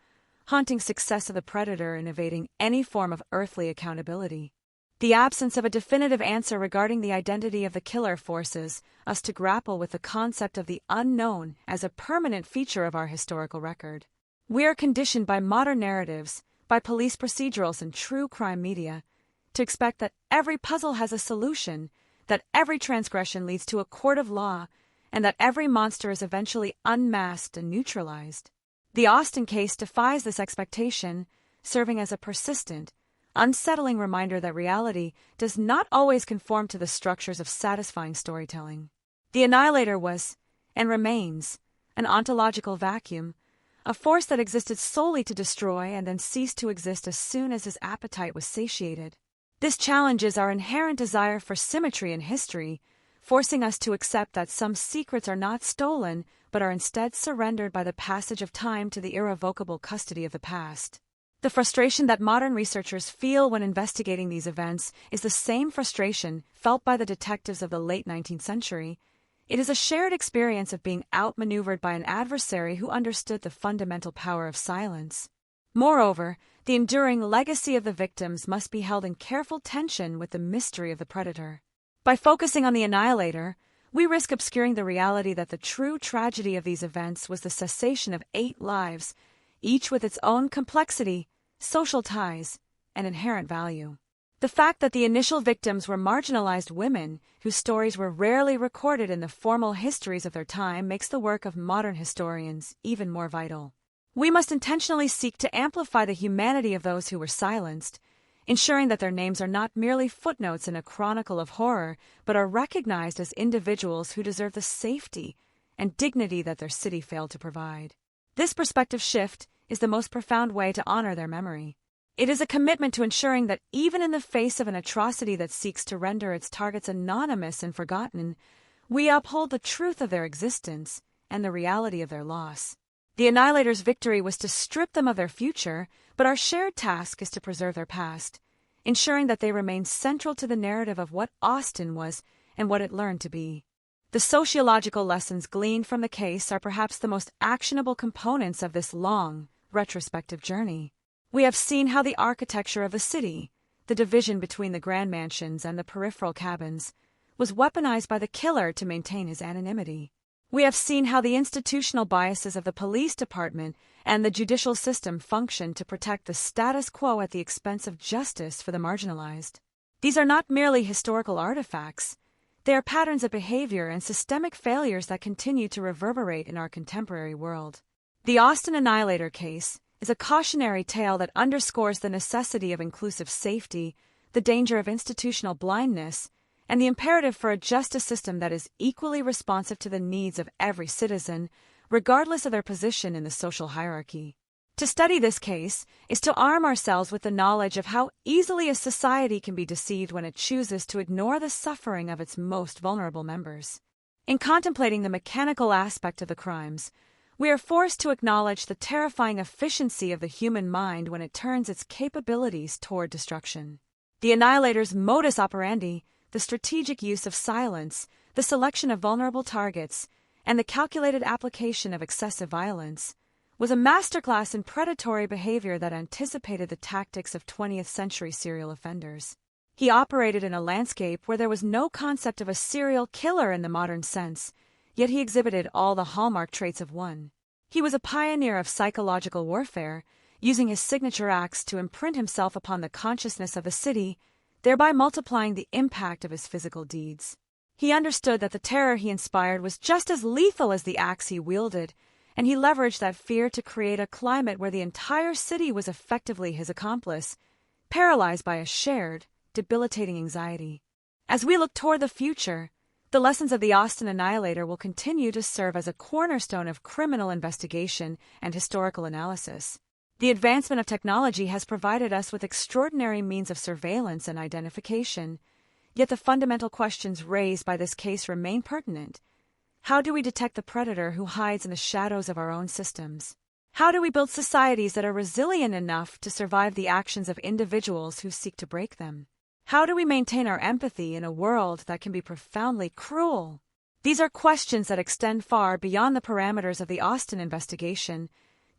haunting success of the predator in evading any form of earthly accountability. The absence of a definitive answer regarding the identity of the killer forces us to grapple with the concept of the unknown as a permanent feature of our historical record. We are conditioned by modern narratives, by police procedurals and true crime media, to expect that every puzzle has a solution, that every transgression leads to a court of law, and that every monster is eventually unmasked and neutralized. The Austin case defies this expectation, serving as a persistent, unsettling reminder that reality does not always conform to the structures of satisfying storytelling. The Annihilator was, and remains, an ontological vacuum, a force that existed solely to destroy and then ceased to exist as soon as his appetite was satiated. This challenges our inherent desire for symmetry in history, forcing us to accept that some secrets are not stolen but are instead surrendered by the passage of time to the irrevocable custody of the past. The frustration that modern researchers feel when investigating these events is the same frustration felt by the detectives of the late 19th century. It is a shared experience of being outmaneuvered by an adversary who understood the fundamental power of silence. Moreover, the enduring legacy of the victims must be held in careful tension with the mystery of the predator. By focusing on the Annihilator, we risk obscuring the reality that the true tragedy of these events was the cessation of 8 lives, each with its own complexity, social ties, and inherent value. The fact that the initial victims were marginalized women whose stories were rarely recorded in the formal histories of their time makes the work of modern historians even more vital. We must intentionally seek to amplify the humanity of those who were silenced, ensuring that their names are not merely footnotes in a chronicle of horror, but are recognized as individuals who deserve the safety and dignity that their city failed to provide. This perspective shift is the most profound way to honor their memory. It is a commitment to ensuring that even in the face of an atrocity that seeks to render its targets anonymous and forgotten, we uphold the truth of their existence and the reality of their loss. The Annihilator's victory was to strip them of their future, but our shared task is to preserve their past, ensuring that they remain central to the narrative of what Austin was and what it learned to be. The sociological lessons gleaned from the case are perhaps the most actionable components of this long, retrospective journey. We have seen how the architecture of the city, the division between the grand mansions and the peripheral cabins, was weaponized by the killer to maintain his anonymity. We have seen how the institutional biases of the police department and the judicial system function to protect the status quo at the expense of justice for the marginalized. These are not merely historical artifacts. They are patterns of behavior and systemic failures that continue to reverberate in our contemporary world. The Austin Annihilator case is a cautionary tale that underscores the necessity of inclusive safety, the danger of institutional blindness, and the imperative for a justice system that is equally responsive to the needs of every citizen, regardless of their position in the social hierarchy. To study this case is to arm ourselves with the knowledge of how easily a society can be deceived when it chooses to ignore the suffering of its most vulnerable members. In contemplating the mechanical aspect of the crimes, we are forced to acknowledge the terrifying efficiency of the human mind when it turns its capabilities toward destruction. The Annihilator's modus operandi, the strategic use of silence, the selection of vulnerable targets, and the calculated application of excessive violence, was a masterclass in predatory behavior that anticipated the tactics of 20th century serial offenders. He operated in a landscape where there was no concept of a serial killer in the modern sense, yet he exhibited all the hallmark traits of one. He was a pioneer of psychological warfare, using his signature acts to imprint himself upon the consciousness of the city, thereby multiplying the impact of his physical deeds. He understood that the terror he inspired was just as lethal as the axe he wielded, and he leveraged that fear to create a climate where the entire city was effectively his accomplice, paralyzed by a shared, debilitating anxiety. As we look toward the future, the lessons of the Austin Annihilator will continue to serve as a cornerstone of criminal investigation and historical analysis. The advancement of technology has provided us with extraordinary means of surveillance and identification, yet the fundamental questions raised by this case remain pertinent. How do we detect the predator who hides in the shadows of our own systems? How do we build societies that are resilient enough to survive the actions of individuals who seek to break them? How do we maintain our empathy in a world that can be profoundly cruel? These are questions that extend far beyond the parameters of the Austin investigation,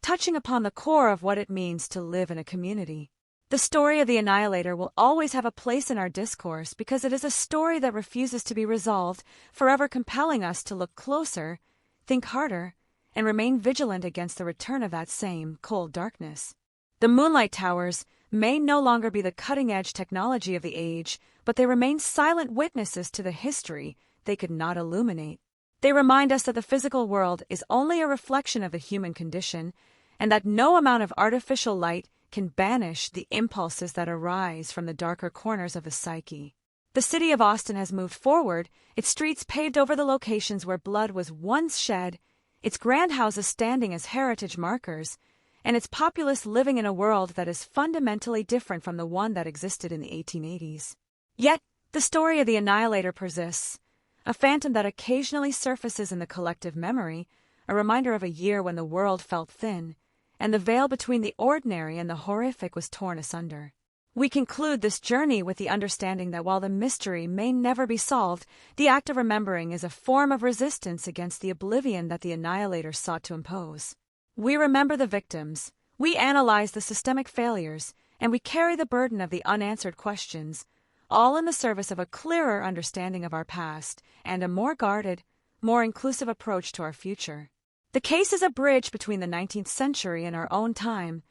touching upon the core of what it means to live in a community. The story of the Annihilator will always have a place in our discourse because it is a story that refuses to be resolved, forever compelling us to look closer, think harder, and remain vigilant against the return of that same cold darkness. The Moonlight Towers may no longer be the cutting-edge technology of the age, but they remain silent witnesses to the history they could not illuminate. They remind us that the physical world is only a reflection of the human condition, and that no amount of artificial light can banish the impulses that arise from the darker corners of the psyche. The city of Austin has moved forward, its streets paved over the locations where blood was once shed, its grand houses standing as heritage markers, and its populace living in a world that is fundamentally different from the one that existed in the 1880s. Yet, the story of the Annihilator persists, a phantom that occasionally surfaces in the collective memory, a reminder of a year when the world felt thin, and the veil between the ordinary and the horrific was torn asunder. We conclude this journey with the understanding that while the mystery may never be solved, the act of remembering is a form of resistance against the oblivion that the Annihilator sought to impose. We remember the victims, we analyze the systemic failures, and we carry the burden of the unanswered questions, all in the service of a clearer understanding of our past and a more guarded, more inclusive approach to our future. The case is a bridge between the 19th century and our own time,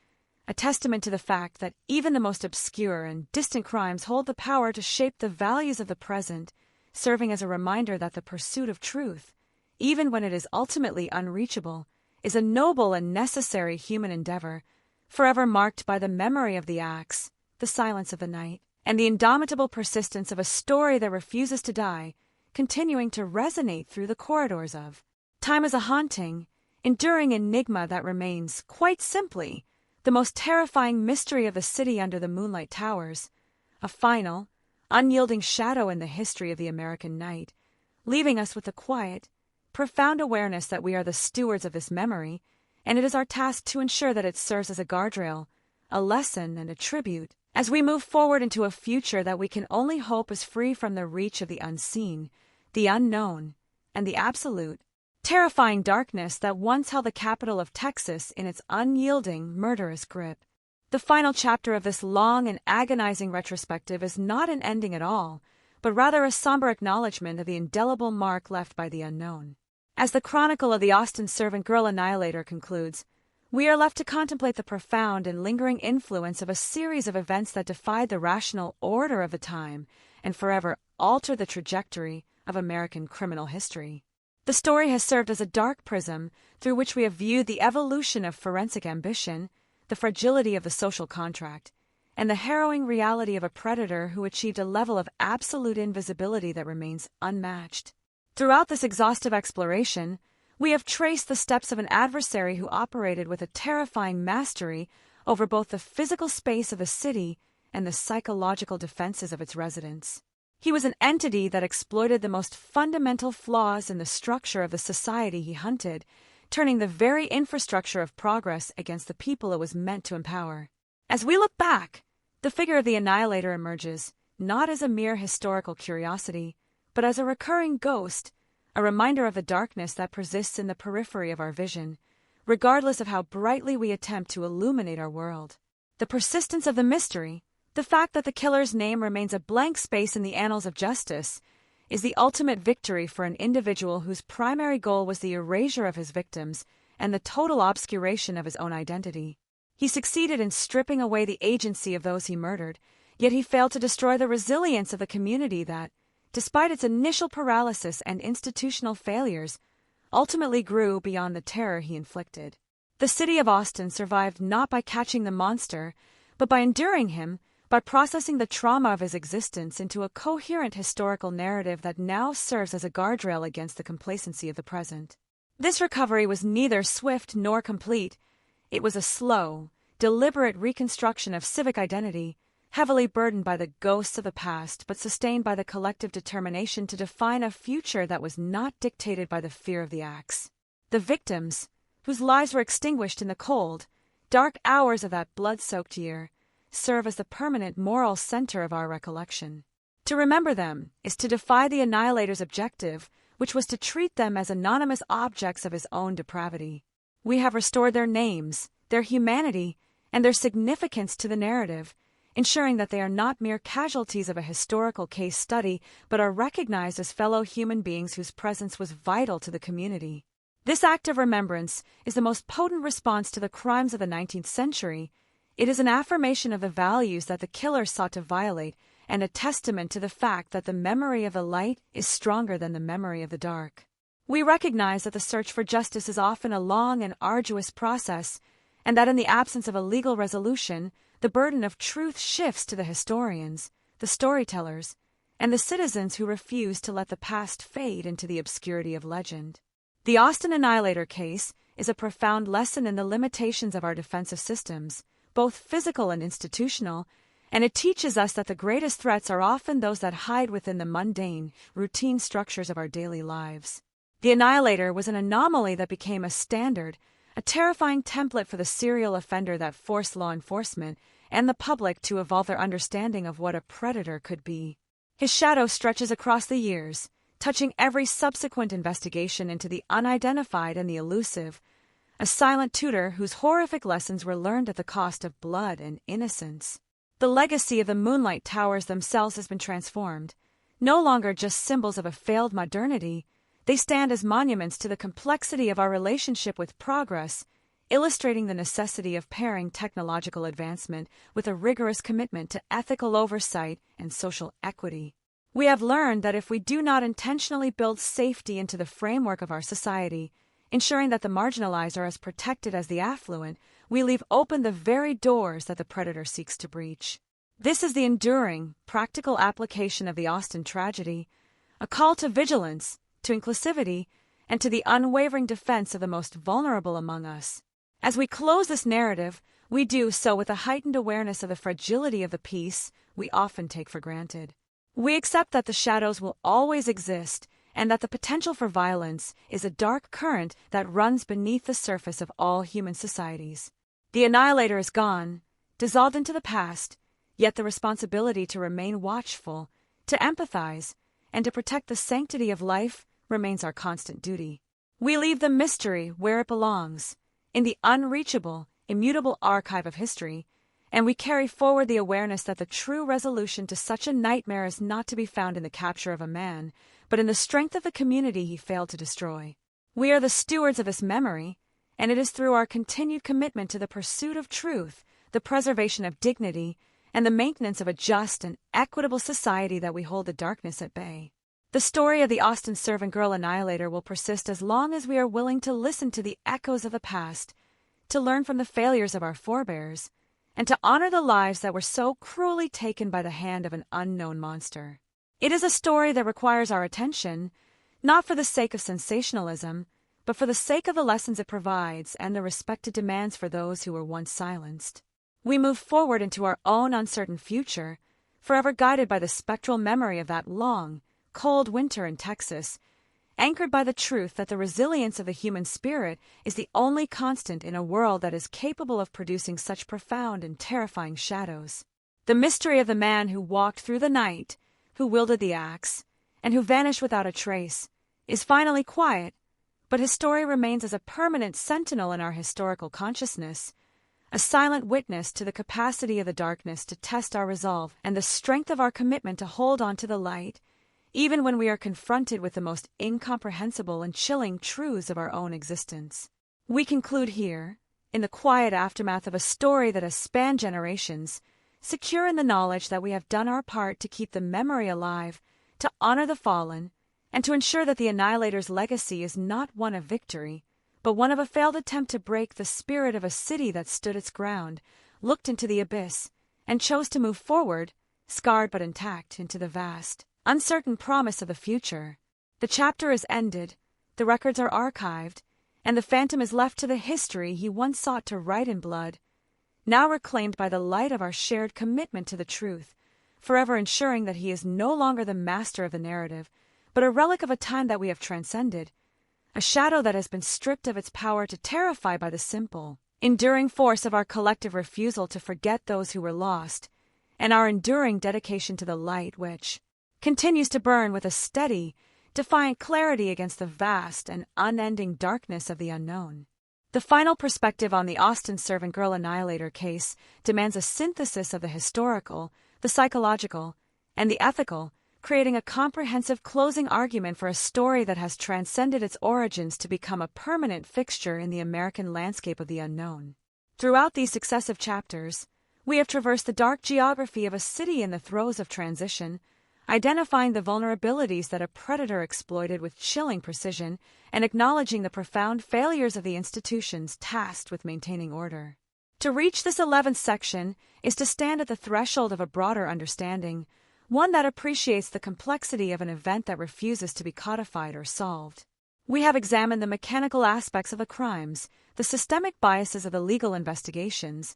a testament to the fact that even the most obscure and distant crimes hold the power to shape the values of the present, serving as a reminder that the pursuit of truth, even when it is ultimately unreachable, is a noble and necessary human endeavor, forever marked by the memory of the axe, the silence of the night, and the indomitable persistence of a story that refuses to die, continuing to resonate through the corridors of time as a haunting, enduring enigma that remains, quite simply, the most terrifying mystery of the city under the Moonlight Towers, a final, unyielding shadow in the history of the American night, leaving us with the quiet, profound awareness that we are the stewards of this memory, and it is our task to ensure that it serves as a guardrail, a lesson, and a tribute, as we move forward into a future that we can only hope is free from the reach of the unseen, the unknown, and the absolute, terrifying darkness that once held the capital of Texas in its unyielding, murderous grip. The final chapter of this long and agonizing retrospective is not an ending at all, but rather a somber acknowledgement of the indelible mark left by the unknown. As the chronicle of the Austin servant girl Annihilator concludes, we are left to contemplate the profound and lingering influence of a series of events that defied the rational order of the time and forever altered the trajectory of American criminal history. The story has served as a dark prism through which we have viewed the evolution of forensic ambition, the fragility of the social contract, and the harrowing reality of a predator who achieved a level of absolute invisibility that remains unmatched. Throughout this exhaustive exploration, we have traced the steps of an adversary who operated with a terrifying mastery over both the physical space of the city and the psychological defenses of its residents. He was an entity that exploited the most fundamental flaws in the structure of the society he hunted, turning the very infrastructure of progress against the people it was meant to empower. As we look back, the figure of the Annihilator emerges, not as a mere historical curiosity, but as a recurring ghost, a reminder of the darkness that persists in the periphery of our vision, regardless of how brightly we attempt to illuminate our world. The persistence of the mystery, the fact that the killer's name remains a blank space in the annals of justice, is the ultimate victory for an individual whose primary goal was the erasure of his victims and the total obscuration of his own identity. He succeeded in stripping away the agency of those he murdered, yet he failed to destroy the resilience of the community that, despite its initial paralysis and institutional failures, ultimately grew beyond the terror he inflicted. The city of Austin survived not by catching the monster, but by enduring him, by processing the trauma of his existence into a coherent historical narrative that now serves as a guardrail against the complacency of the present. This recovery was neither swift nor complete. It was a slow, deliberate reconstruction of civic identity, heavily burdened by the ghosts of the past but sustained by the collective determination to define a future that was not dictated by the fear of the axe. The victims, whose lives were extinguished in the cold, dark hours of that blood-soaked year, serve as the permanent moral center of our recollection. To remember them is to defy the Annihilator's objective, which was to treat them as anonymous objects of his own depravity. We have restored their names, their humanity, and their significance to the narrative, ensuring that they are not mere casualties of a historical case study, but are recognized as fellow human beings whose presence was vital to the community. This act of remembrance is the most potent response to the crimes of the 19th century. It is an affirmation of the values that the killer sought to violate and a testament to the fact that the memory of the light is stronger than the memory of the dark. We recognize that the search for justice is often a long and arduous process, and that in the absence of a legal resolution, the burden of truth shifts to the historians, the storytellers, and the citizens who refuse to let the past fade into the obscurity of legend. The Austin Annihilator case is a profound lesson in the limitations of our defensive systems, both physical and institutional, and it teaches us that the greatest threats are often those that hide within the mundane, routine structures of our daily lives. The Annihilator was an anomaly that became a standard, a terrifying template for the serial offender that forced law enforcement and the public to evolve their understanding of what a predator could be. His shadow stretches across the years, touching every subsequent investigation into the unidentified and the elusive, a silent tutor whose horrific lessons were learned at the cost of blood and innocence. The legacy of the Moonlight Towers themselves has been transformed. No longer just symbols of a failed modernity, they stand as monuments to the complexity of our relationship with progress, illustrating the necessity of pairing technological advancement with a rigorous commitment to ethical oversight and social equity. We have learned that if we do not intentionally build safety into the framework of our society, ensuring that the marginalized are as protected as the affluent, we leave open the very doors that the predator seeks to breach. This is the enduring, practical application of the Austin tragedy, a call to vigilance, to inclusivity, and to the unwavering defense of the most vulnerable among us. As we close this narrative, we do so with a heightened awareness of the fragility of the peace we often take for granted. We accept that the shadows will always exist, and that the potential for violence is a dark current that runs beneath the surface of all human societies. The Annihilator is gone, dissolved into the past, yet the responsibility to remain watchful, to empathize, and to protect the sanctity of life remains our constant duty. We leave the mystery where it belongs, in the unreachable, immutable archive of history, and we carry forward the awareness that the true resolution to such a nightmare is not to be found in the capture of a man, but in the strength of the community he failed to destroy. We are the stewards of this memory, and it is through our continued commitment to the pursuit of truth, the preservation of dignity, and the maintenance of a just and equitable society that we hold the darkness at bay. The story of the Austin servant girl Annihilator will persist as long as we are willing to listen to the echoes of the past, to learn from the failures of our forebears, and to honor the lives that were so cruelly taken by the hand of an unknown monster. It is a story that requires our attention, not for the sake of sensationalism, but for the sake of the lessons it provides and the respect it demands for those who were once silenced. We move forward into our own uncertain future, forever guided by the spectral memory of that long, cold winter in Texas, anchored by the truth that the resilience of the human spirit is the only constant in a world that is capable of producing such profound and terrifying shadows. The mystery of the man who walked through the night, who wielded the axe, and who vanished without a trace, is finally quiet, but his story remains as a permanent sentinel in our historical consciousness, a silent witness to the capacity of the darkness to test our resolve and the strength of our commitment to hold on to the light, even when we are confronted with the most incomprehensible and chilling truths of our own existence. We conclude here, in the quiet aftermath of a story that has spanned generations, secure in the knowledge that we have done our part to keep the memory alive, to honor the fallen, and to ensure that the Annihilator's legacy is not one of victory, but one of a failed attempt to break the spirit of a city that stood its ground, looked into the abyss, and chose to move forward, scarred but intact, into the vast, uncertain promise of the future. The chapter is ended, the records are archived, and the phantom is left to the history he once sought to write in blood, now reclaimed by the light of our shared commitment to the truth, forever ensuring that he is no longer the master of the narrative, but a relic of a time that we have transcended, a shadow that has been stripped of its power to terrify by the simple, enduring force of our collective refusal to forget those who were lost, and our enduring dedication to the light which continues to burn with a steady, defiant clarity against the vast and unending darkness of the unknown. The final perspective on the Austin servant girl annihilator case demands a synthesis of the historical, the psychological, and the ethical, creating a comprehensive closing argument for a story that has transcended its origins to become a permanent fixture in the American landscape of the unknown. Throughout these successive chapters, we have traversed the dark geography of a city in the throes of transition, identifying the vulnerabilities that a predator exploited with chilling precision and acknowledging the profound failures of the institutions tasked with maintaining order. To reach this 11th section is to stand at the threshold of a broader understanding, one that appreciates the complexity of an event that refuses to be codified or solved. We have examined the mechanical aspects of the crimes, the systemic biases of the legal investigations,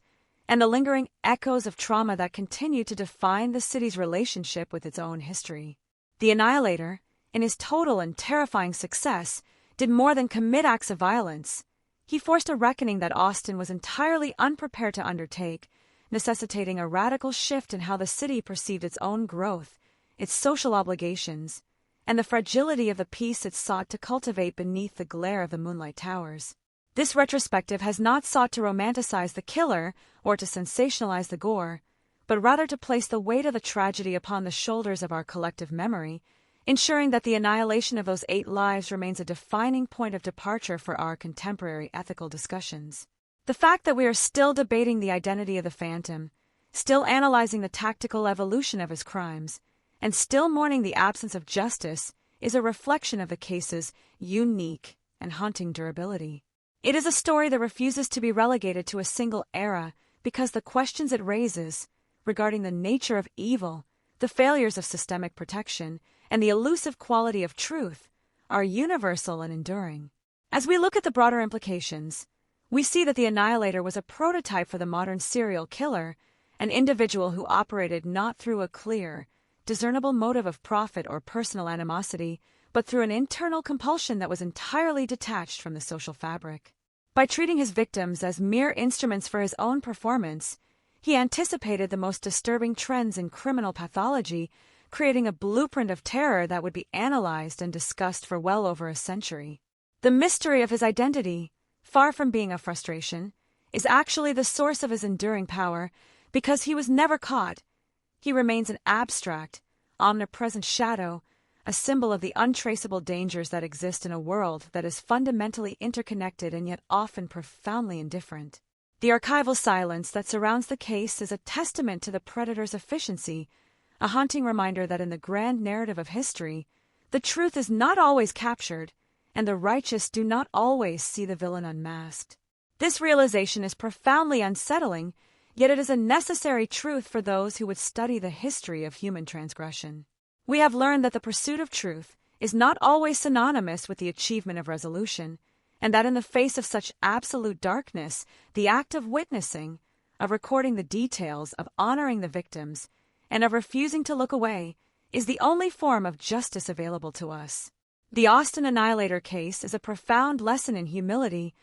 and the lingering echoes of trauma that continue to define the city's relationship with its own history. The Annihilator, in his total and terrifying success, did more than commit acts of violence. He forced a reckoning that Austin was entirely unprepared to undertake, necessitating a radical shift in how the city perceived its own growth, its social obligations, and the fragility of the peace it sought to cultivate beneath the glare of the moonlight towers. This retrospective has not sought to romanticize the killer or to sensationalize the gore, but rather to place the weight of the tragedy upon the shoulders of our collective memory, ensuring that the annihilation of those 8 lives remains a defining point of departure for our contemporary ethical discussions. The fact that we are still debating the identity of the Phantom, still analyzing the tactical evolution of his crimes, and still mourning the absence of justice is a reflection of the case's unique and haunting durability. It is a story that refuses to be relegated to a single era because the questions it raises regarding the nature of evil, the failures of systemic protection, and the elusive quality of truth are universal and enduring. As we look at the broader implications, we see that the Annihilator was a prototype for the modern serial killer, an individual who operated not through a clear, discernible motive of profit or personal animosity, but through an internal compulsion that was entirely detached from the social fabric. By treating his victims as mere instruments for his own performance, he anticipated the most disturbing trends in criminal pathology, creating a blueprint of terror that would be analyzed and discussed for well over a century. The mystery of his identity, far from being a frustration, is actually the source of his enduring power, because he was never caught. He remains an abstract, omnipresent shadow, a symbol of the untraceable dangers that exist in a world that is fundamentally interconnected and yet often profoundly indifferent. The archival silence that surrounds the case is a testament to the predator's efficiency, a haunting reminder that in the grand narrative of history, the truth is not always captured, and the righteous do not always see the villain unmasked. This realization is profoundly unsettling, yet it is a necessary truth for those who would study the history of human transgression. We have learned that the pursuit of truth is not always synonymous with the achievement of resolution, and that in the face of such absolute darkness, the act of witnessing, of recording the details, of honoring the victims, and of refusing to look away, is the only form of justice available to us. The Austin Annihilator case is a profound lesson in humility,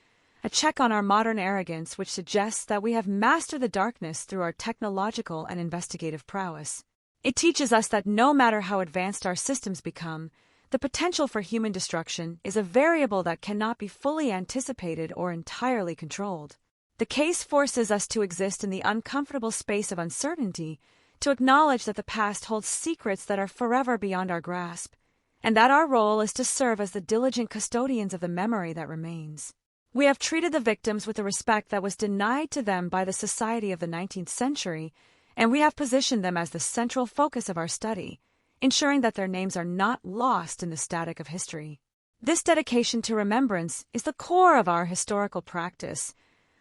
a check on our modern arrogance which suggests that we have mastered the darkness through our technological and investigative prowess. It teaches us that no matter how advanced our systems become, the potential for human destruction is a variable that cannot be fully anticipated or entirely controlled. The case forces us to exist in the uncomfortable space of uncertainty, to acknowledge that the past holds secrets that are forever beyond our grasp, and that our role is to serve as the diligent custodians of the memory that remains. We have treated the victims with the respect that was denied to them by the society of the 19th century, and we have positioned them as the central focus of our study, ensuring that their names are not lost in the static of history. This dedication to remembrance is the core of our historical practice,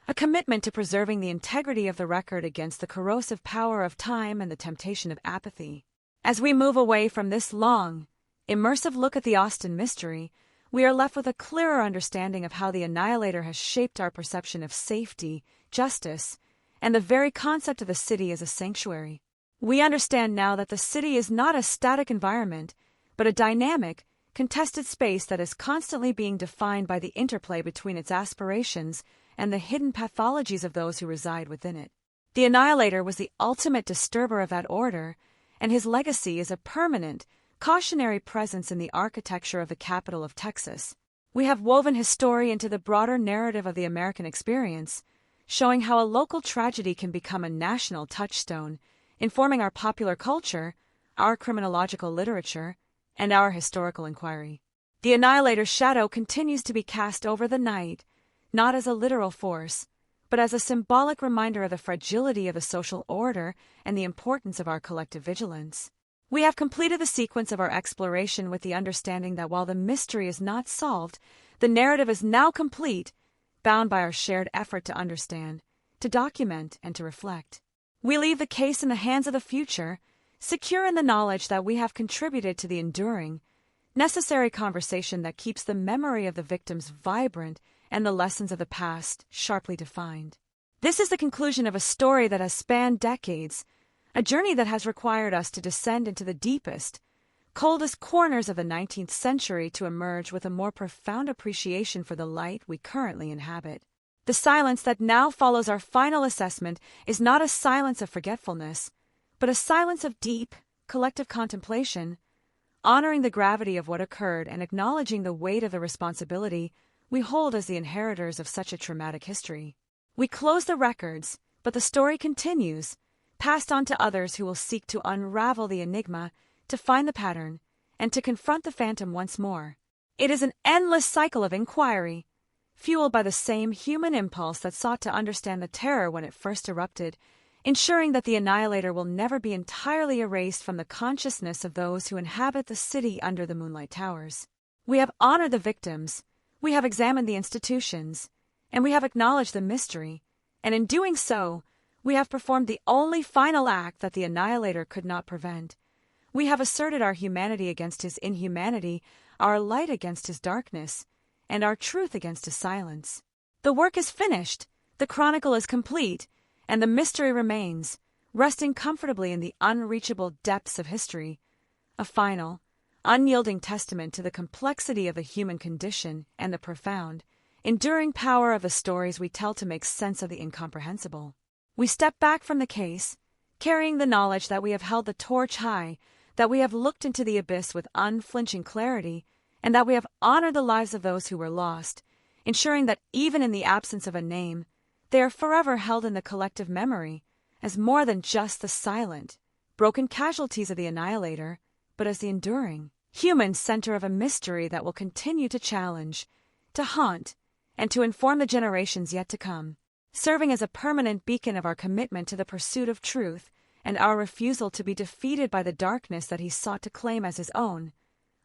a commitment to preserving the integrity of the record against the corrosive power of time and the temptation of apathy. As we move away from this long, immersive look at the Austin mystery, we are left with a clearer understanding of how the Annihilator has shaped our perception of safety, justice, and the very concept of the city as a sanctuary. We understand now that the city is not a static environment, but a dynamic, contested space that is constantly being defined by the interplay between its aspirations and the hidden pathologies of those who reside within it. The Annihilator was the ultimate disturber of that order, and his legacy is a permanent, cautionary presence in the architecture of the capital of Texas. We have woven his story into the broader narrative of the American experience, showing how a local tragedy can become a national touchstone, informing our popular culture, our criminological literature, and our historical inquiry. The Annihilator's shadow continues to be cast over the night, not as a literal force, but as a symbolic reminder of the fragility of the social order and the importance of our collective vigilance. We have completed the sequence of our exploration with the understanding that while the mystery is not solved, the narrative is now complete, bound by our shared effort to understand, to document, and to reflect. We leave the case in the hands of the future, secure in the knowledge that we have contributed to the enduring, necessary conversation that keeps the memory of the victims vibrant and the lessons of the past sharply defined. This is the conclusion of a story that has spanned decades, a journey that has required us to descend into the deepest, coldest corners of the 19th century to emerge with a more profound appreciation for the light we currently inhabit. The silence that now follows our final assessment is not a silence of forgetfulness, but a silence of deep, collective contemplation, honoring the gravity of what occurred and acknowledging the weight of the responsibility we hold as the inheritors of such a traumatic history. We close the records, but the story continues, passed on to others who will seek to unravel the enigma, to find the pattern, and to confront the phantom once more. It is an endless cycle of inquiry, fueled by the same human impulse that sought to understand the terror when it first erupted, ensuring that the Annihilator will never be entirely erased from the consciousness of those who inhabit the city under the moonlight towers. We have honored the victims, we have examined the institutions, and we have acknowledged the mystery, and in doing so, we have performed the only final act that the Annihilator could not prevent. We have asserted our humanity against his inhumanity, our light against his darkness, and our truth against his silence. The work is finished, the chronicle is complete, and the mystery remains, resting comfortably in the unreachable depths of history, a final, unyielding testament to the complexity of the human condition and the profound, enduring power of the stories we tell to make sense of the incomprehensible. We step back from the case, carrying the knowledge that we have held the torch high, that we have looked into the abyss with unflinching clarity, and that we have honored the lives of those who were lost, ensuring that even in the absence of a name, they are forever held in the collective memory as more than just the silent, broken casualties of the Annihilator, but as the enduring, human center of a mystery that will continue to challenge, to haunt, and to inform the generations yet to come, serving as a permanent beacon of our commitment to the pursuit of truth and our refusal to be defeated by the darkness that he sought to claim as his own,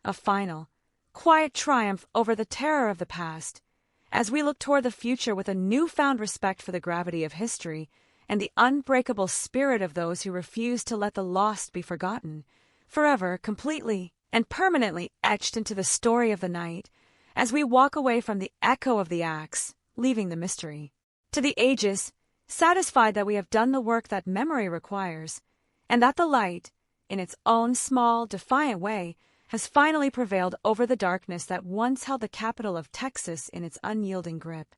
a final, quiet triumph over the terror of the past, as we look toward the future with a newfound respect for the gravity of history and the unbreakable spirit of those who refuse to let the lost be forgotten, forever, completely, and permanently etched into the story of the night, as we walk away from the echo of the axe, leaving the mystery. To the ages, satisfied that we have done the work that memory requires, and that the light, in its own small, defiant way, has finally prevailed over the darkness that once held the capital of Texas in its unyielding grip.